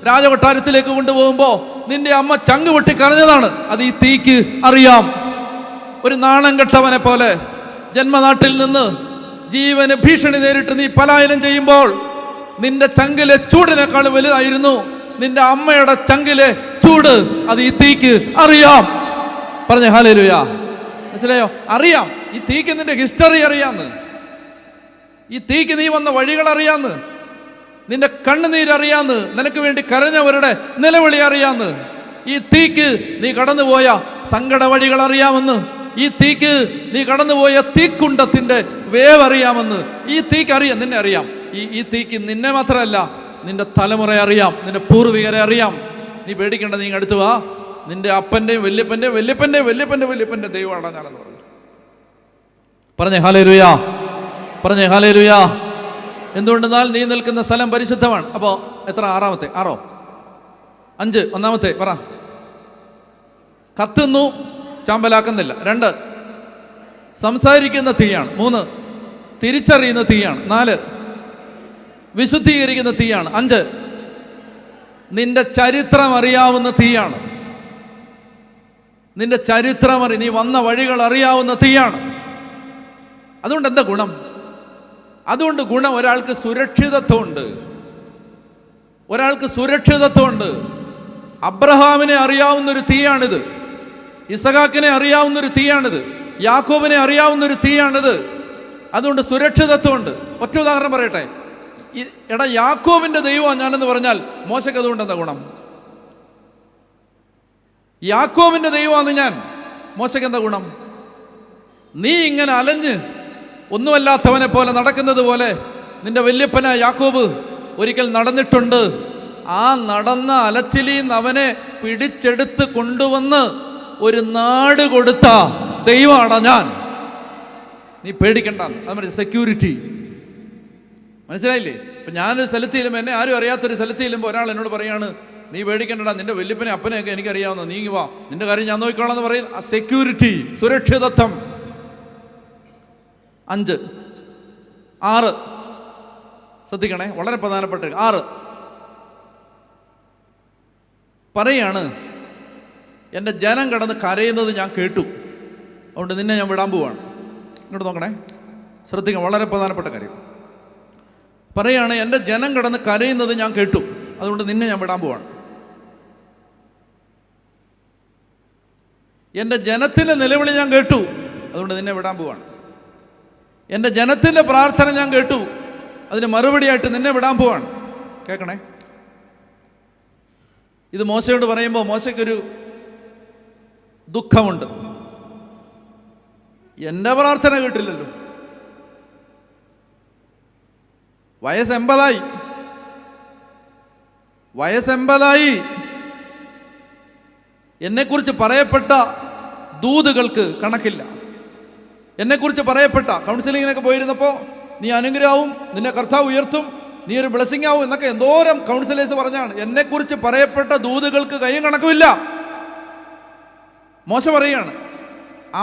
Speaker 1: രാജകൊട്ടാരത്തിലേക്ക് കൊണ്ടുപോകുമ്പോ നിന്റെ അമ്മ ചങ്ക് പൊട്ടി കരഞ്ഞതാണ്, അത് ഈ തീക്ക് അറിയാം. ഒരു നാണം കെട്ടവനെ പോലെ ജന്മനാട്ടിൽ നിന്ന് ജീവന് ഭീഷണി നേരിട്ട് നീ പലായനം ചെയ്യുമ്പോൾ നിന്റെ ചങ്കിലെ ചൂടിനേക്കാൾ വലുതായിരുന്നു നിന്റെ അമ്മയുടെ ചങ്കിലെ ചൂട്, അത് ഈ തീക്ക് അറിയാം. പറഞ്ഞ ഹല്ലേലൂയാ. മനസ്സിലായോ? അറിയാം. ഈ തീക്ക് നിന്റെ ഹിസ്റ്ററി അറിയാന്ന്, ഈ തീക്ക് നീ വന്ന വഴികൾ അറിയാന്ന്, നിന്റെ കണ്ണുനീരറിയാന്ന്, നിനക്ക് വേണ്ടി കരഞ്ഞവരുടെ നിലവിളി അറിയാന്ന്, ഈ തീക്ക് നീ കടന്നുപോയ സങ്കട വഴികൾ അറിയാമെന്ന്, ഈ തീക്ക് നീ കടന്നുപോയ തീക്കുണ്ടത്തിന്റെ വേവ് അറിയാമെന്ന്, ഈ തീക്ക് അറിയാം, നിന്നെ അറിയാം. ഈ തീക്ക് നിന്നെ മാത്രമല്ല, നിന്റെ തലമുറയെ അറിയാം, നിന്റെ പൂർവികരെ അറിയാം. നീ പേടിക്കേണ്ട, നീ അടുത്ത് വാ. നിന്റെ അപ്പൻ്റെയും വല്യപ്പൻ്റെയും വല്യപ്പൻ്റെയും വല്യപ്പൻ്റെ വല്യപ്പൻ്റെ ദൈവമാണ് ഞാനെന്ന് പറഞ്ഞു. പറഞ്ഞേ ഹല്ലേലൂയാ, പറഞ്ഞേ ഹല്ലേലൂയാ. എന്തുകൊണ്ടെന്നാൽ നീ നിൽക്കുന്ന സ്ഥലം പരിശുദ്ധമാണ്. അപ്പോൾ എത്ര? 6 5 ഒന്നാമത്തെ പറ. കത്തുന്നു, ചാമ്പലാക്കുന്നില്ല. 2 സംസാരിക്കുന്ന തീയാണ്. 3 തിരിച്ചറിയുന്ന തീയാണ്. 4 വിശുദ്ധീകരിക്കുന്ന തീയാണ്. 5 നിന്റെ ചരിത്രം അറിയാവുന്ന തീയാണ്. നിന്റെ ചരിത്രം നീ വന്ന വഴികൾ അറിയാവുന്ന തീയാണ്. അതുകൊണ്ട് എന്താ ഗുണം? അതുകൊണ്ട് ഗുണം, ഒരാൾക്ക് സുരക്ഷിതത്വമുണ്ട്. ഒരാൾക്ക് സുരക്ഷിതത്വമുണ്ട്. അബ്രഹാമിനെ അറിയാവുന്നൊരു തീയാണിത്. ഇസഹാക്കിനെ അറിയാവുന്നൊരു തീയാണിത്. യാക്കോബിനെ അറിയാവുന്നൊരു തീയാണിത്. അതുകൊണ്ട് സുരക്ഷിതത്വമുണ്ട്. ഒറ്റ ഉദാഹരണം പറയട്ടെ. എടാ, യാക്കോബിന്റെ ദൈവമാണ് ഞാനെന്ന് പറഞ്ഞാൽ മോശയ്ക്ക് അതുകൊണ്ട് എന്താ ഗുണം? യാക്കോബിന്റെ ദൈവമാണ് ഞാൻ, മോശയ്ക്ക് എന്താ ഗുണം? നീ ഇങ്ങനെ അലഞ്ഞ് ഒന്നുമല്ലാത്തവനെ പോലെ നടക്കുന്നത് പോലെ നിന്റെ വല്യപ്പന യാക്കോബ് ഒരിക്കൽ നടന്നിട്ടുണ്ട്. ആ നടന്ന അലച്ചിലിന്ന് അവനെ പിടിച്ചെടുത്ത് കൊണ്ടുവന്ന് ഒരു നാട് കൊടുത്ത ദൈവമാണ് ഞാൻ. നീ പേടിക്കണ്ട. അത് സെക്യൂരിറ്റി. മനസ്സിലായില്ലേ? ഇപ്പം ഞാനൊരു സ്ഥലത്ത് ചെല്ലുമ്പോൾ, എന്നെ ആരും അറിയാത്തൊരു സ്ഥലത്ത് ചെല്ലുമ്പോൾ ഒരാൾ എന്നോട് പറയാണ്, നീ പേടിക്കണ്ടടാ, നിന്റെ വല്യപ്പനെ അപ്പനെയൊക്കെ എനിക്കറിയാവുന്ന, നീ വാ, നിന്റെ കാര്യം ഞാൻ നോക്കിക്കോളാം എന്ന് പറയും. ആ സെക്യൂരിറ്റി, സുരക്ഷിതത്വം. 5 6 ശ്രദ്ധിക്കണേ, വളരെ പ്രധാനപ്പെട്ട 6 പറയാണ്, എൻ്റെ ജനം കിടന്ന് കരയുന്നത് ഞാൻ കേട്ടു, അതുകൊണ്ട് നിന്നെ ഞാൻ വിടാൻ പോവാണ്. ഇങ്ങോട്ട് നോക്കണേ, ശ്രദ്ധിക്കണം, വളരെ പ്രധാനപ്പെട്ട കാര്യം പറയാണ്. എൻ്റെ ജനം കിടന്ന് കരയുന്നത് ഞാൻ കേട്ടു, അതുകൊണ്ട് നിന്നെ ഞാൻ വിടാൻ പോവാണ്. എൻ്റെ ജനത്തിൻ്റെ നിലവിളി ഞാൻ കേട്ടു, അതുകൊണ്ട് നിന്നെ വിടാൻ പോവാണ്. എൻ്റെ ജനത്തിൻ്റെ പ്രാർത്ഥന ഞാൻ കേട്ടു, അതിന് മറുപടിയായിട്ട് നിന്നെ വിടാൻ പോവാണ്. കേൾക്കണേ, ഇത് മോശയോട് പറയുമ്പോൾ മോശയ്ക്കൊരു ദുഃഖമുണ്ട്. എൻ്റെ പ്രാർത്ഥന കേട്ടില്ലല്ലോ. വയസ്സ് 80 എന്നെക്കുറിച്ച് പറയപ്പെട്ട ദൂതുകൾക്ക് കണക്കില്ല. എന്നെക്കുറിച്ച് പറയപ്പെട്ട കൗൺസിലിങ്ങിനൊക്കെ പോയിരുന്നപ്പോൾ, നീ അനുഗ്രഹവും, നിന്നെ കർത്താവ് ഉയർത്തും, നീ ഒരു ബ്ലെസ്സിങ് ആവും എന്നൊക്കെ എന്തോരം കൗൺസിലേഴ്സ് പറഞ്ഞാണ്. എന്നെക്കുറിച്ച് പറയപ്പെട്ട ദൂതുകൾക്ക് കയ്യും കണക്കുമില്ല. മോശ പറയുകയാണ്,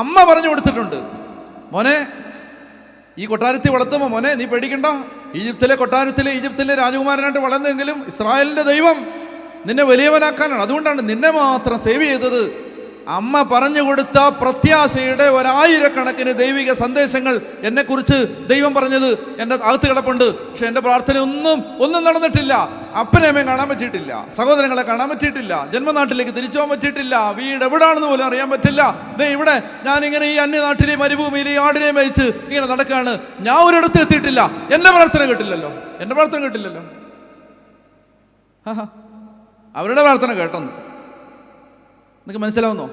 Speaker 1: അമ്മ പറഞ്ഞു കൊടുത്തിട്ടുണ്ട്, മോനെ ഈ കൊട്ടാരത്തിൽ വളർത്തുമ്പോൾ മോനെ നീ പേടിക്കണ്ട, ഈജിപ്തിലെ കൊട്ടാരത്തിലെ ഈജിപ്തിലെ രാജകുമാരനായിട്ട് വളർന്നെങ്കിലും ഇസ്രായേലിന്റെ ദൈവം നിന്നെ വലിയവനാക്കാനാണ്. അതുകൊണ്ടാണ് നിന്നെ മാത്രം സേവ് ചെയ്തത്. അമ്മ പറഞ്ഞു കൊടുത്ത പ്രത്യാശയുടെ 1000കണക്കിന് ദൈവിക സന്ദേശങ്ങൾ എന്നെക്കുറിച്ച് ദൈവം പറഞ്ഞത് എൻ്റെ അകത്ത് കിടപ്പുണ്ട്. പക്ഷെ എൻ്റെ പ്രാർത്ഥന ഒന്നും നടന്നിട്ടില്ല. അപ്പനെ അമ്മയും കാണാൻ പറ്റിയിട്ടില്ല, സഹോദരങ്ങളെ കാണാൻ പറ്റിയിട്ടില്ല, ജന്മനാട്ടിലേക്ക് തിരിച്ചു പോകാൻ പറ്റിയിട്ടില്ല, വീട് എവിടാണെന്ന് പോലും അറിയാൻ പറ്റില്ല. ഇവിടെ ഞാനിങ്ങനെ ഈ അന്യനാട്ടിലെ മരുഭൂമിയിൽ ഈ ആടിനെ മേയിച്ച് ഇങ്ങനെ നടക്കുകയാണ്. ഞാൻ ഒരിടത്ത് എത്തിയിട്ടില്ല. എൻ്റെ പ്രാർത്ഥന കേട്ടില്ലല്ലോ. അവരുടെ പ്രാർത്ഥന കേട്ടെന്ന് നിനക്ക് മനസ്സിലാവുന്നോ?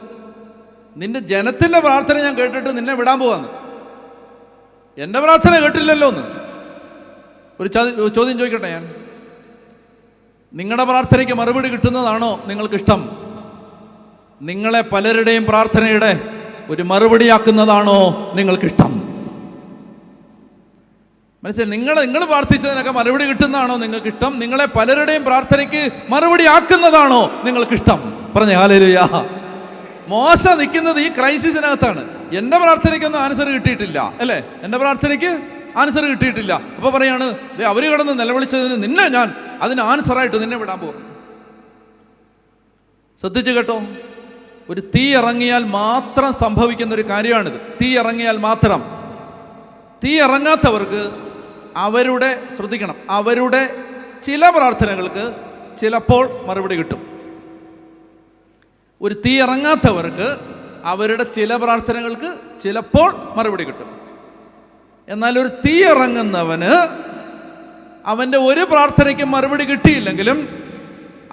Speaker 1: നിന്റെ ജനത്തിൻ്റെ പ്രാർത്ഥന ഞാൻ കേട്ടിട്ട് നിന്നെ വിടാൻ പോവാന്ന്. എൻ്റെ പ്രാർത്ഥന കേട്ടില്ലല്ലോ എന്ന്. ഒരു ചോദ്യം ചോദിക്കട്ടെ ഞാൻ. നിങ്ങളുടെ പ്രാർത്ഥനയ്ക്ക് മറുപടി കിട്ടുന്നതാണോ നിങ്ങൾക്കിഷ്ടം? നിങ്ങളെ പലരുടെയും പ്രാർത്ഥനയുടെ ഒരു മറുപടിയാക്കുന്നതാണോ നിങ്ങൾക്കിഷ്ടം? മനസ്സിലായി? നിങ്ങൾ പ്രാർത്ഥിച്ചതിനൊക്കെ മറുപടി കിട്ടുന്നതാണോ നിങ്ങൾക്കിഷ്ടം? നിങ്ങളെ പലരുടെയും പ്രാർത്ഥനയ്ക്ക് മറുപടി ആക്കുന്നതാണോ നിങ്ങൾക്കിഷ്ടം? പറഞ്ഞേ ഹല്ലേലൂയാ. മോശ നിൽക്കുന്നത് ഈ ക്രൈസിസിനകത്താണ്. എൻ്റെ പ്രാർത്ഥനയ്ക്കൊന്നും ആൻസർ കിട്ടിയിട്ടില്ല, അല്ലേ? എൻ്റെ പ്രാർത്ഥനയ്ക്ക് ആൻസർ കിട്ടിയിട്ടില്ല. അപ്പോൾ പറയാണ്, അവർ കിടന്ന് നിലവിളിച്ചതിന് നിന്നെ ഞാൻ അതിന് ആൻസറായിട്ട് നിന്നെ വിടാൻ പോകും. ശ്രദ്ധിച്ചു കേട്ടോ, ഒരു തീ ഇറങ്ങിയാൽ മാത്രം സംഭവിക്കുന്ന ഒരു കാര്യമാണിത്. തീ ഇറങ്ങിയാൽ മാത്രം. തീ ഇറങ്ങാത്തവർക്ക് ശ്രദ്ധിക്കണം, അവരുടെ ചില പ്രാർത്ഥനകൾക്ക് ചിലപ്പോൾ മറുപടി കിട്ടും. ഒരു തീ ഇറങ്ങാത്തവർക്ക് അവരുടെ ചില പ്രാർത്ഥനകൾക്ക് ചിലപ്പോൾ മറുപടി കിട്ടും. എന്നാൽ ഒരു തീ ഇറങ്ങുന്നവന് അവൻ്റെ ഒരു പ്രാർത്ഥനയ്ക്ക് മറുപടി കിട്ടിയില്ലെങ്കിലും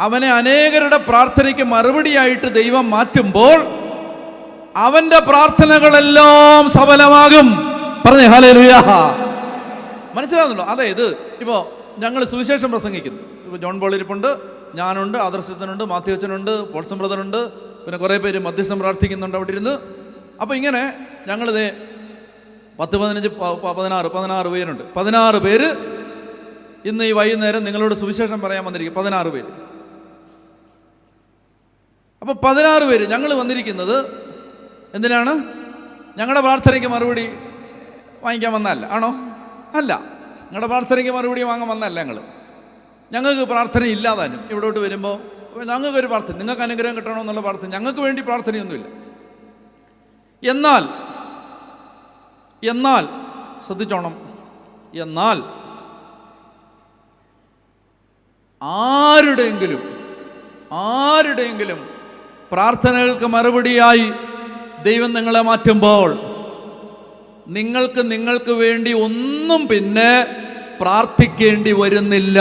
Speaker 1: അവനെ അനേകരുടെ പ്രാർത്ഥനയ്ക്ക് മറുപടിയായിട്ട് ദൈവം മാറ്റുമ്പോൾ അവൻ്റെ പ്രാർത്ഥനകളെല്ലാം സഫലമാകും. പറഞ്ഞേ ഹല്ലേലൂയ. മനസ്സിലാകുന്നുണ്ടോ? അതായത് ഇപ്പോൾ ഞങ്ങൾ സുവിശേഷം പ്രസംഗിക്കുന്നു. ഇപ്പോൾ ജോൺ പോൾ ഇരിപ്പുണ്ട്, ഞാനുണ്ട്, ആദർശനുണ്ട്, മാത്യു അച്ഛനുണ്ട്, പോൾസൺ ബ്രദറുണ്ട്, പിന്നെ കുറേ പേര് മധ്യസ്ഥം പ്രാർത്ഥിക്കുന്നുണ്ട് അവിടെ ഇരുന്ന്. അപ്പോൾ ഇങ്ങനെ ഞങ്ങളിത് 10, 15, 16 പേരുണ്ട്. 16 പേര് ഇന്ന് ഈ വൈകുന്നേരം നിങ്ങളോട് സുവിശേഷം പറയാൻ വന്നിരിക്കും. 16 പേര്. അപ്പോൾ 16 പേര് ഞങ്ങൾ വന്നിരിക്കുന്നത് എന്തിനാണ്? ഞങ്ങളുടെ പ്രാർത്ഥനയ്ക്ക് മറുപടി വാങ്ങിക്കാൻ വന്നതല്ല. ആണോ? അല്ല. ഞങ്ങളുടെ പ്രാർത്ഥനയ്ക്ക് മറുപടി വാങ്ങാൻ വന്നതല്ല. ഞങ്ങൾക്ക് പ്രാർത്ഥന ഇല്ലാതാനും ഇവിടോട്ട് വരുമ്പോൾ ഞങ്ങൾക്കൊരു പ്രാർത്ഥന, നിങ്ങൾക്ക് അനുഗ്രഹം കിട്ടണമെന്നുള്ള പ്രാർത്ഥന, ഞങ്ങൾക്ക് വേണ്ടി പ്രാർത്ഥനയൊന്നുമില്ല. എന്നാൽ ശ്രദ്ധിച്ചോണം, എന്നാൽ ആരുടെയെങ്കിലും പ്രാർത്ഥനകൾക്ക് മറുപടിയായി ദൈവം നിങ്ങളെ മാറ്റുമ്പോൾ നിങ്ങൾക്ക് വേണ്ടി ഒന്നും പിന്നെ പ്രാർത്ഥിക്കേണ്ടി വരുന്നില്ല.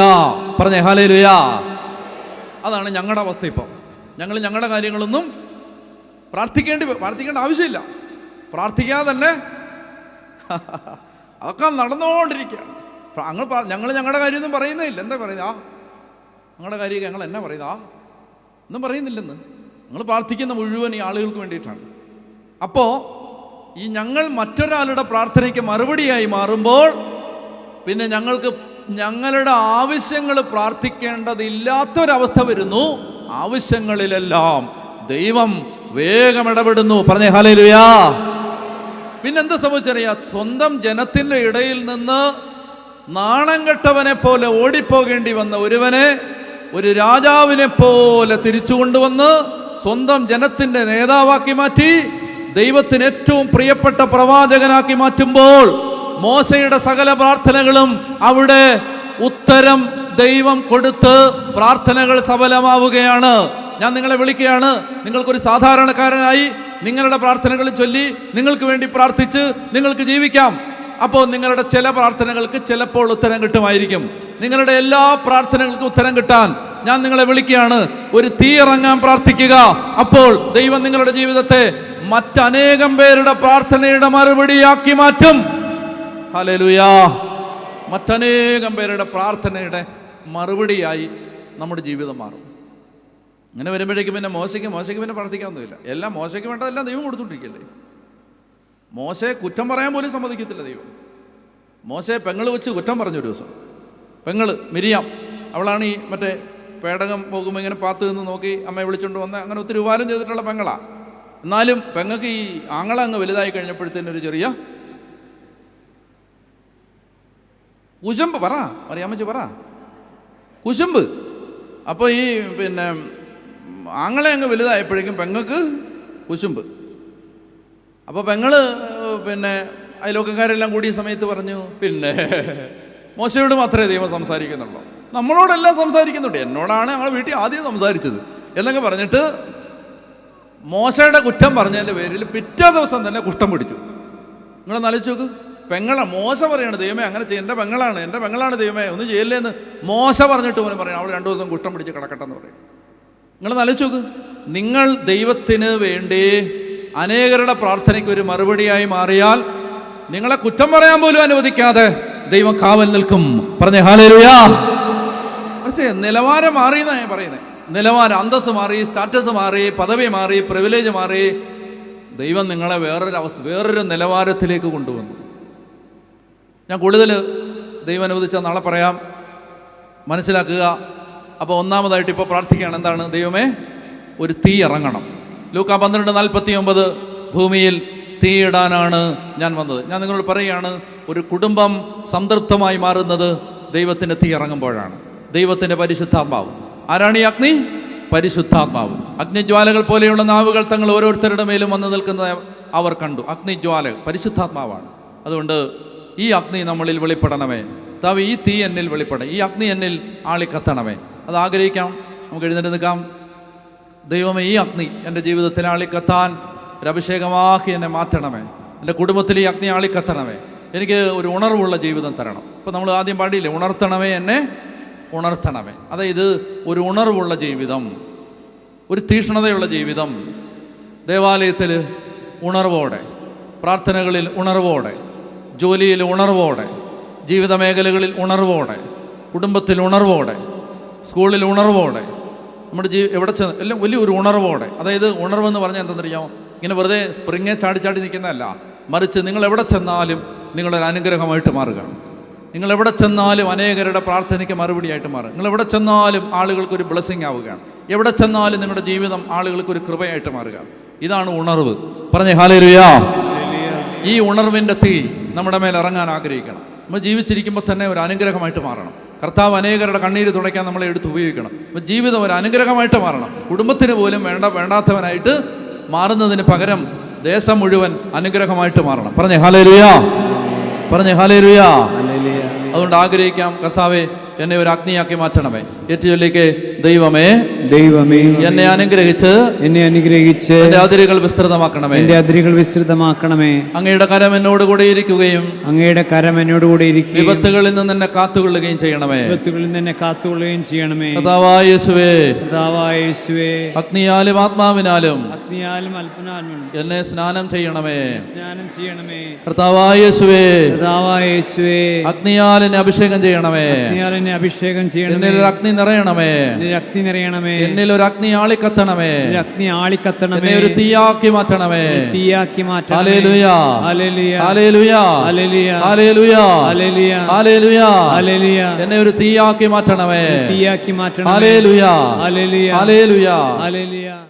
Speaker 1: പറഞ്ഞേ ഹല്ലേലൂയ. അതാണ് ഞങ്ങളുടെ അവസ്ഥ. ഇപ്പം ഞങ്ങളുടെ കാര്യങ്ങളൊന്നും പ്രാർത്ഥിക്കേണ്ട ആവശ്യമില്ല. പ്രാർത്ഥിക്കാതെ തന്നെ അതൊക്കെ നടന്നുകൊണ്ടിരിക്കുകയാണ്. ഞങ്ങളുടെ കാര്യമൊന്നും പറയുന്നില്ല. എന്താ പറയുന്നത്? ഞങ്ങളുടെ കാര്യമൊക്കെ ഞങ്ങൾ എന്നാ പറയുന്നത്? ഒന്നും പറയുന്നില്ലെന്ന്. ഞങ്ങൾ പ്രാർത്ഥിക്കുന്ന മുഴുവൻ ഈ ആളുകൾക്ക് വേണ്ടിയിട്ടാണ്. അപ്പോൾ ഈ ഞങ്ങൾ മറ്റൊരാളുടെ പ്രാർത്ഥനയ്ക്ക് മറുപടിയായി മാറുമ്പോൾ പിന്നെ ഞങ്ങൾക്ക് ഞങ്ങളുടെ ആവശ്യങ്ങൾ പ്രാർത്ഥിക്കേണ്ടതില്ലാത്തൊരവസ്ഥ വരുന്നു. ആവശ്യങ്ങളിലെല്ലാം ദൈവം വേഗം ഇടപെടുന്നു. പറഞ്ഞേ ഹല്ലേലൂയ. പിന്നെന്താ സംഭവിച്ചറിയാ? സ്വന്തം ജനത്തിൻ്റെ ഇടയിൽ നിന്ന് നാണം കെട്ടവനെ പോലെ ഓടിപ്പോകേണ്ടി വന്ന ഒരുവനെ ഒരു രാജാവിനെ പോലെ തിരിച്ചു കൊണ്ടുവന്ന് സ്വന്തം ജനത്തിൻ്റെ നേതാവാക്കി മാറ്റി, ദൈവത്തിന് ഏറ്റവും പ്രിയപ്പെട്ട പ്രവാചകനാക്കി മാറ്റുമ്പോൾ മോശയുടെ സകല പ്രാർത്ഥനകളും അവിടെ ഉത്തരം ദൈവം കൊടുത്ത് പ്രാർത്ഥനകൾ സഫലമാവുകയാണ്. ഞാൻ നിങ്ങളെ വിളിക്കുകയാണ്, നിങ്ങൾക്കൊരു സാധാരണക്കാരനായി നിങ്ങളുടെ പ്രാർത്ഥനകൾ ചൊല്ലി നിങ്ങൾക്ക് വേണ്ടി പ്രാർത്ഥിച്ച് നിങ്ങൾക്ക് ജീവിക്കാം. അപ്പോൾ നിങ്ങളുടെ ചില പ്രാർത്ഥനകൾക്ക് ചിലപ്പോൾ ഉത്തരം കിട്ടുമായിരിക്കും. നിങ്ങളുടെ എല്ലാ പ്രാർത്ഥനകൾക്കും ഉത്തരം കിട്ടാൻ ഞാൻ നിങ്ങളെ വിളിക്കുകയാണ്, ഒരു തീ ഇറങ്ങാൻ പ്രാർത്ഥിക്കുക. അപ്പോൾ ദൈവം നിങ്ങളുടെ ജീവിതത്തെ മറ്റനേകം പേരുടെ പ്രാർത്ഥനയുടെ മറുപടിയാക്കി മാറ്റും. ഹല്ലേലൂയ. മറ്റനേകം പേരുടെ പ്രാർത്ഥനയുടെ മറുപടിയായി നമ്മുടെ ജീവിതം മാറും. അങ്ങനെ വരുമ്പോഴേക്കും പിന്നെ മോശയ്ക്ക് പിന്നെ പ്രാർത്ഥിക്കാനൊന്നുമില്ല. എല്ലാം മോശയ്ക്ക് വേണ്ടതെല്ലാം ദൈവം കൊടുത്തുകൊണ്ടിരിക്കുകയല്ലേ. മോശയെ കുറ്റം പറയാൻ പോലും സമ്മതിക്കത്തില്ല ദൈവം. മോശയെ പെങ്ങള് വെച്ച് കുറ്റം പറഞ്ഞു. ഒരു ദിവസം പെങ്ങള് മിരിയാം, അവളാണ് ഈ മറ്റേ പേടകം പോകുമ്പോൾ ഇങ്ങനെ പാത്ത് നിന്ന് നോക്കി അമ്മയെ വിളിച്ചുകൊണ്ട് വന്ന് അങ്ങനെ ഒത്തിരി ഉപകാരം ചെയ്തിട്ടുള്ള പെങ്ങളാ. എന്നാലും പെങ്ങൾക്ക് ഈ ആങ്ങള അങ്ങ് വലുതായി കഴിഞ്ഞപ്പോഴത്തേനൊരു ചെറിയ കുശുമ്പ്. മറിയാമ്മച്ചി പറ, കുശുമ്പ്. അപ്പോൾ ഈ പിന്നെ ആങ്ങളെ അങ്ങ് വലുതായപ്പോഴേക്കും പെങ്ങൾക്ക് കുശുമ്പ്. അപ്പോൾ പെങ്ങള് പിന്നെ അയൽവക്കക്കാരെല്ലാം കൂടിയ സമയത്ത് പറഞ്ഞു, പിന്നെ മോശയോട് മാത്രമേ ദൈവം സംസാരിക്കുന്നുള്ളൂ, നമ്മളോടെല്ലാം സംസാരിക്കുന്നുണ്ട്, എന്നോടാണ് ഞങ്ങൾ വീട്ടിൽ ആദ്യം സംസാരിച്ചത് എന്നൊക്കെ പറഞ്ഞിട്ട് മോശയുടെ കുറ്റം പറഞ്ഞതിൻ്റെ പേരിൽ പിറ്റേ ദിവസം തന്നെ കുഷ്ഠം പിടിച്ചു. നിങ്ങളൊന്ന് ആലോചിച്ച് നോക്ക്. മോശ പറയാണ്, ദൈവമേ അങ്ങനെ ചെയ്യും, എൻ്റെ പെങ്ങളാണ് ദൈവമേ ഒന്നും ചെയ്യല്ലേന്ന് മോശ പറഞ്ഞിട്ട് പോലും പറയണം അവൾ 2 ദിവസം കുഷ്ഠം പിടിച്ച് കിടക്കട്ടെന്ന് പറയും. നിങ്ങളൊന്ന് ആലോചിച്ച് നോക്ക്. നിങ്ങൾ ദൈവത്തിന് വേണ്ടി അനേകരുടെ പ്രാർത്ഥനയ്ക്ക് ഒരു മറുപടിയായി മാറിയാൽ നിങ്ങളെ കുറ്റം പറയാൻ പോലും അനുവദിക്കാതെ ദൈവം കാവൽ നിൽക്കും. പറഞ്ഞേ ഹല്ലേലൂയ. മനസ്സിലായി? നിലവാരം മാറി എന്നാണ് ഞാൻ പറയുന്നത്. നിലവാരം, അന്തസ്സ് മാറി, സ്റ്റാറ്റസ് മാറി, പദവി മാറി, പ്രിവിലേജ് മാറി. ദൈവം നിങ്ങളെ വേറൊരു നിലവാരത്തിലേക്ക് കൊണ്ടുവന്നു. ഞാൻ കൂടുതൽ ദൈവം അനുവദിച്ചാൽ നാളെ പറയാം. മനസ്സിലാക്കുക. അപ്പോൾ ഒന്നാമതായിട്ട് ഇപ്പോൾ പ്രാർത്ഥിക്കുകയാണ്. എന്താണ്? ദൈവമേ ഒരു തീ ഇറങ്ങണം. ലൂക്കാ 12:49 ഭൂമിയിൽ തീയിടാനാണ് ഞാൻ വന്നത്. ഞാൻ നിങ്ങളോട് പറയുകയാണ്, ഒരു കുടുംബം സംതൃപ്തമായി മാറുന്നത് ദൈവത്തിൻ്റെ തീ ഇറങ്ങുമ്പോഴാണ്. ദൈവത്തിൻ്റെ പരിശുദ്ധാത്മാവ്. ആരാണ് ഈ അഗ്നി? പരിശുദ്ധാത്മാവ്. അഗ്നിജ്വാലകൾ പോലെയുള്ള നാവുകൾ തങ്ങൾ ഓരോരുത്തരുടെ മേലും വന്ന് നിൽക്കുന്നത് അവർ കണ്ടു. അഗ്നിജ്വാലകൾ പരിശുദ്ധാത്മാവാണ്. അതുകൊണ്ട് ഈ അഗ്നി നമ്മളിൽ വെളിപ്പെടണമേ. താവ് ഈ തീ എന്നിൽ വെളിപ്പെടണം, ഈ അഗ്നി എന്നിൽ ആളിക്കത്തണമേ. അത് ആഗ്രഹിക്കാം. നമുക്ക് എഴുന്നേറ്റ് നിൽക്കാം. ദൈവമേ ഈ അഗ്നി എൻ്റെ ജീവിതത്തിൽ ആളിക്കത്താൻ ഒരു അഭിഷേകമാക്കി എന്നെ മാറ്റണമേ. എൻ്റെ കുടുംബത്തിൽ ഈ അഗ്നി ആളിക്കത്തണമേ. എനിക്ക് ഒരു ഉണർവുള്ള ജീവിതം തരണം. ഇപ്പോൾ നമ്മൾ ആദ്യം പാടിയില്ലേ, ഉണർത്തണമേ എന്നെ ഉണർത്തണമേ. അതായത് ഒരു ഉണർവുള്ള ജീവിതം, ഒരു തീക്ഷ്ണതയുള്ള ജീവിതം. ദേവാലയത്തിൽ ഉണർവോടെ, പ്രാർത്ഥനകളിൽ ഉണർവോടെ, ജോലിയിൽ ഉണർവോടെ, ജീവിത മേഖലകളിൽ ഉണർവോടെ, കുടുംബത്തിൽ ഉണർവോടെ, സ്കൂളിൽ ഉണർവോടെ, നമ്മുടെ എവിടെ ചെന്ന് എല്ലാം വലിയൊരു ഉണർവോടെ. അതായത് ഉണർവെന്ന് പറഞ്ഞാൽ എന്തെന്നറിയാമോ? ഇങ്ങനെ വെറുതെ സ്പ്രിങ്ങെ ചാടി ചാടി നിൽക്കുന്നതല്ല, മറിച്ച് നിങ്ങൾ എവിടെ ചെന്നാലും നിങ്ങളൊരു അനുഗ്രഹമായിട്ട് മാറുക. നിങ്ങൾ എവിടെ ചെന്നാലും അനേകരുടെ പ്രാർത്ഥനയ്ക്ക് മറുപടിയായിട്ട് മാറുക. നിങ്ങൾ എവിടെ ചെന്നാലും ആളുകൾക്കൊരു ബ്ലെസ്സിങ് ആവുകയാണ്. എവിടെ ചെന്നാലും നിങ്ങളുടെ ജീവിതം ആളുകൾക്കൊരു കൃപയായിട്ട് മാറുക. ഇതാണ് ഉണർവ്. പറഞ്ഞേ ഹല്ലേലൂയ. ഈ ഉണർവിൻ്റെ തീ നമ്മുടെ മേൽ ഇറങ്ങാൻ ആഗ്രഹിക്കണം. നമ്മൾ ജീവിച്ചിരിക്കുമ്പോൾ തന്നെ ഒരു അനുഗ്രഹമായിട്ട് മാറണം. കർത്താവ് അനേകരുടെ കണ്ണീര് തുടയ്ക്കാൻ നമ്മളെ എടുത്ത് ഉപയോഗിക്കണം. അപ്പോൾ ജീവിതം ഒരു അനുഗ്രഹമായിട്ട് മാറണം. കുടുംബത്തിന് പോലും വേണ്ടാത്തവനായിട്ട് മാറുന്നതിന് പകരം ദേശം മുഴുവൻ അനുഗ്രഹമായിട്ട് മാറണം. പറഞ്ഞേ ഹല്ലേലൂയ. പറഞ്ഞേ ഹല്ലേലൂയ. അതുകൊണ്ട് ആഗ്രഹിക്കാം, കർത്താവേ എന്നെ ഒരു അഗ്നിയാക്കി മാറ്റണമേ. ഏറ്റുചൊല്ലിക്ക്, ദൈവമേ
Speaker 2: ദൈവമേ
Speaker 1: എന്നെ അനുഗ്രഹിച്ച് എന്റെ അതിരുകൾ വിസ്തൃതമാക്കണമേ.
Speaker 2: എന്റെ അതിരുകൾ വിസ്തൃതമാക്കണമേ.
Speaker 1: അങ്ങയുടെ കരം എന്നോട് കൂടെ ഇരിക്കുകയും
Speaker 2: അങ്ങയുടെ കരം എന്നോട് കൂടെ ഇരിക്കുകയും
Speaker 1: വിപത്തുകളിൽ നിന്ന് എന്നെ കാത്തുകൊള്ളുകയും ചെയ്യണമേ.
Speaker 2: വിപത്തുകളിൽ നിന്ന് എന്നെ കാത്തുകൊള്ളുകയും ചെയ്യണമേ.
Speaker 1: കർത്താവായ യേശുവേ,
Speaker 2: കർത്താവായ യേശുവേ,
Speaker 1: അഗ്നിയാലും ആത്മാവിനാലും
Speaker 2: അഗ്നിയാലും അല്പനാലും
Speaker 1: എന്നെ സ്നാനം ചെയ്യണമേ.
Speaker 2: സ്നാനം ചെയ്യണമേ.
Speaker 1: കർത്താവായ യേശുവേ,
Speaker 2: കർത്താവായ യേശുവേ,
Speaker 1: അഗ്നിയാൽ എന്നെ അഭിഷേകം ചെയ്യണമേ.
Speaker 2: അഗ്നിയാൽ എന്നെ അഭിഷേകം ചെയ്യണമേ.
Speaker 1: എന്നിൽ ഒരു അഗ്നി നിറയണമേ.
Speaker 2: അഗ്നി നിറയണമേ.
Speaker 1: എന്നിൽ ഒരു അഗ്നി ആളിക്കത്തണമേ.
Speaker 2: അഗ്നി ആളിക്കത്തണമേ.
Speaker 1: എന്നെ ഒരു തീയാക്കി മാറ്റണമേ.
Speaker 2: തീയാക്കി മാറ്റണമേ.
Speaker 1: ഹല്ലേലൂയ.
Speaker 2: ഹല്ലേലൂയ.
Speaker 1: ഹല്ലേലൂയ.
Speaker 2: ഹല്ലേലൂയ.
Speaker 1: ഹല്ലേലൂയ.
Speaker 2: ഹല്ലേലൂയ.
Speaker 1: ഹല്ലേലൂയ.
Speaker 2: ഹല്ലേലൂയ.
Speaker 1: എന്നെ ഒരു തീയാക്കി മാറ്റണമേ.
Speaker 2: തീയാക്കി മാറ്റണമേ.
Speaker 1: ഹല്ലേലൂയ.
Speaker 2: ഹല്ലേലൂയ.
Speaker 1: ഹല്ലേലൂയ.
Speaker 2: ഹല്ലേലൂയ.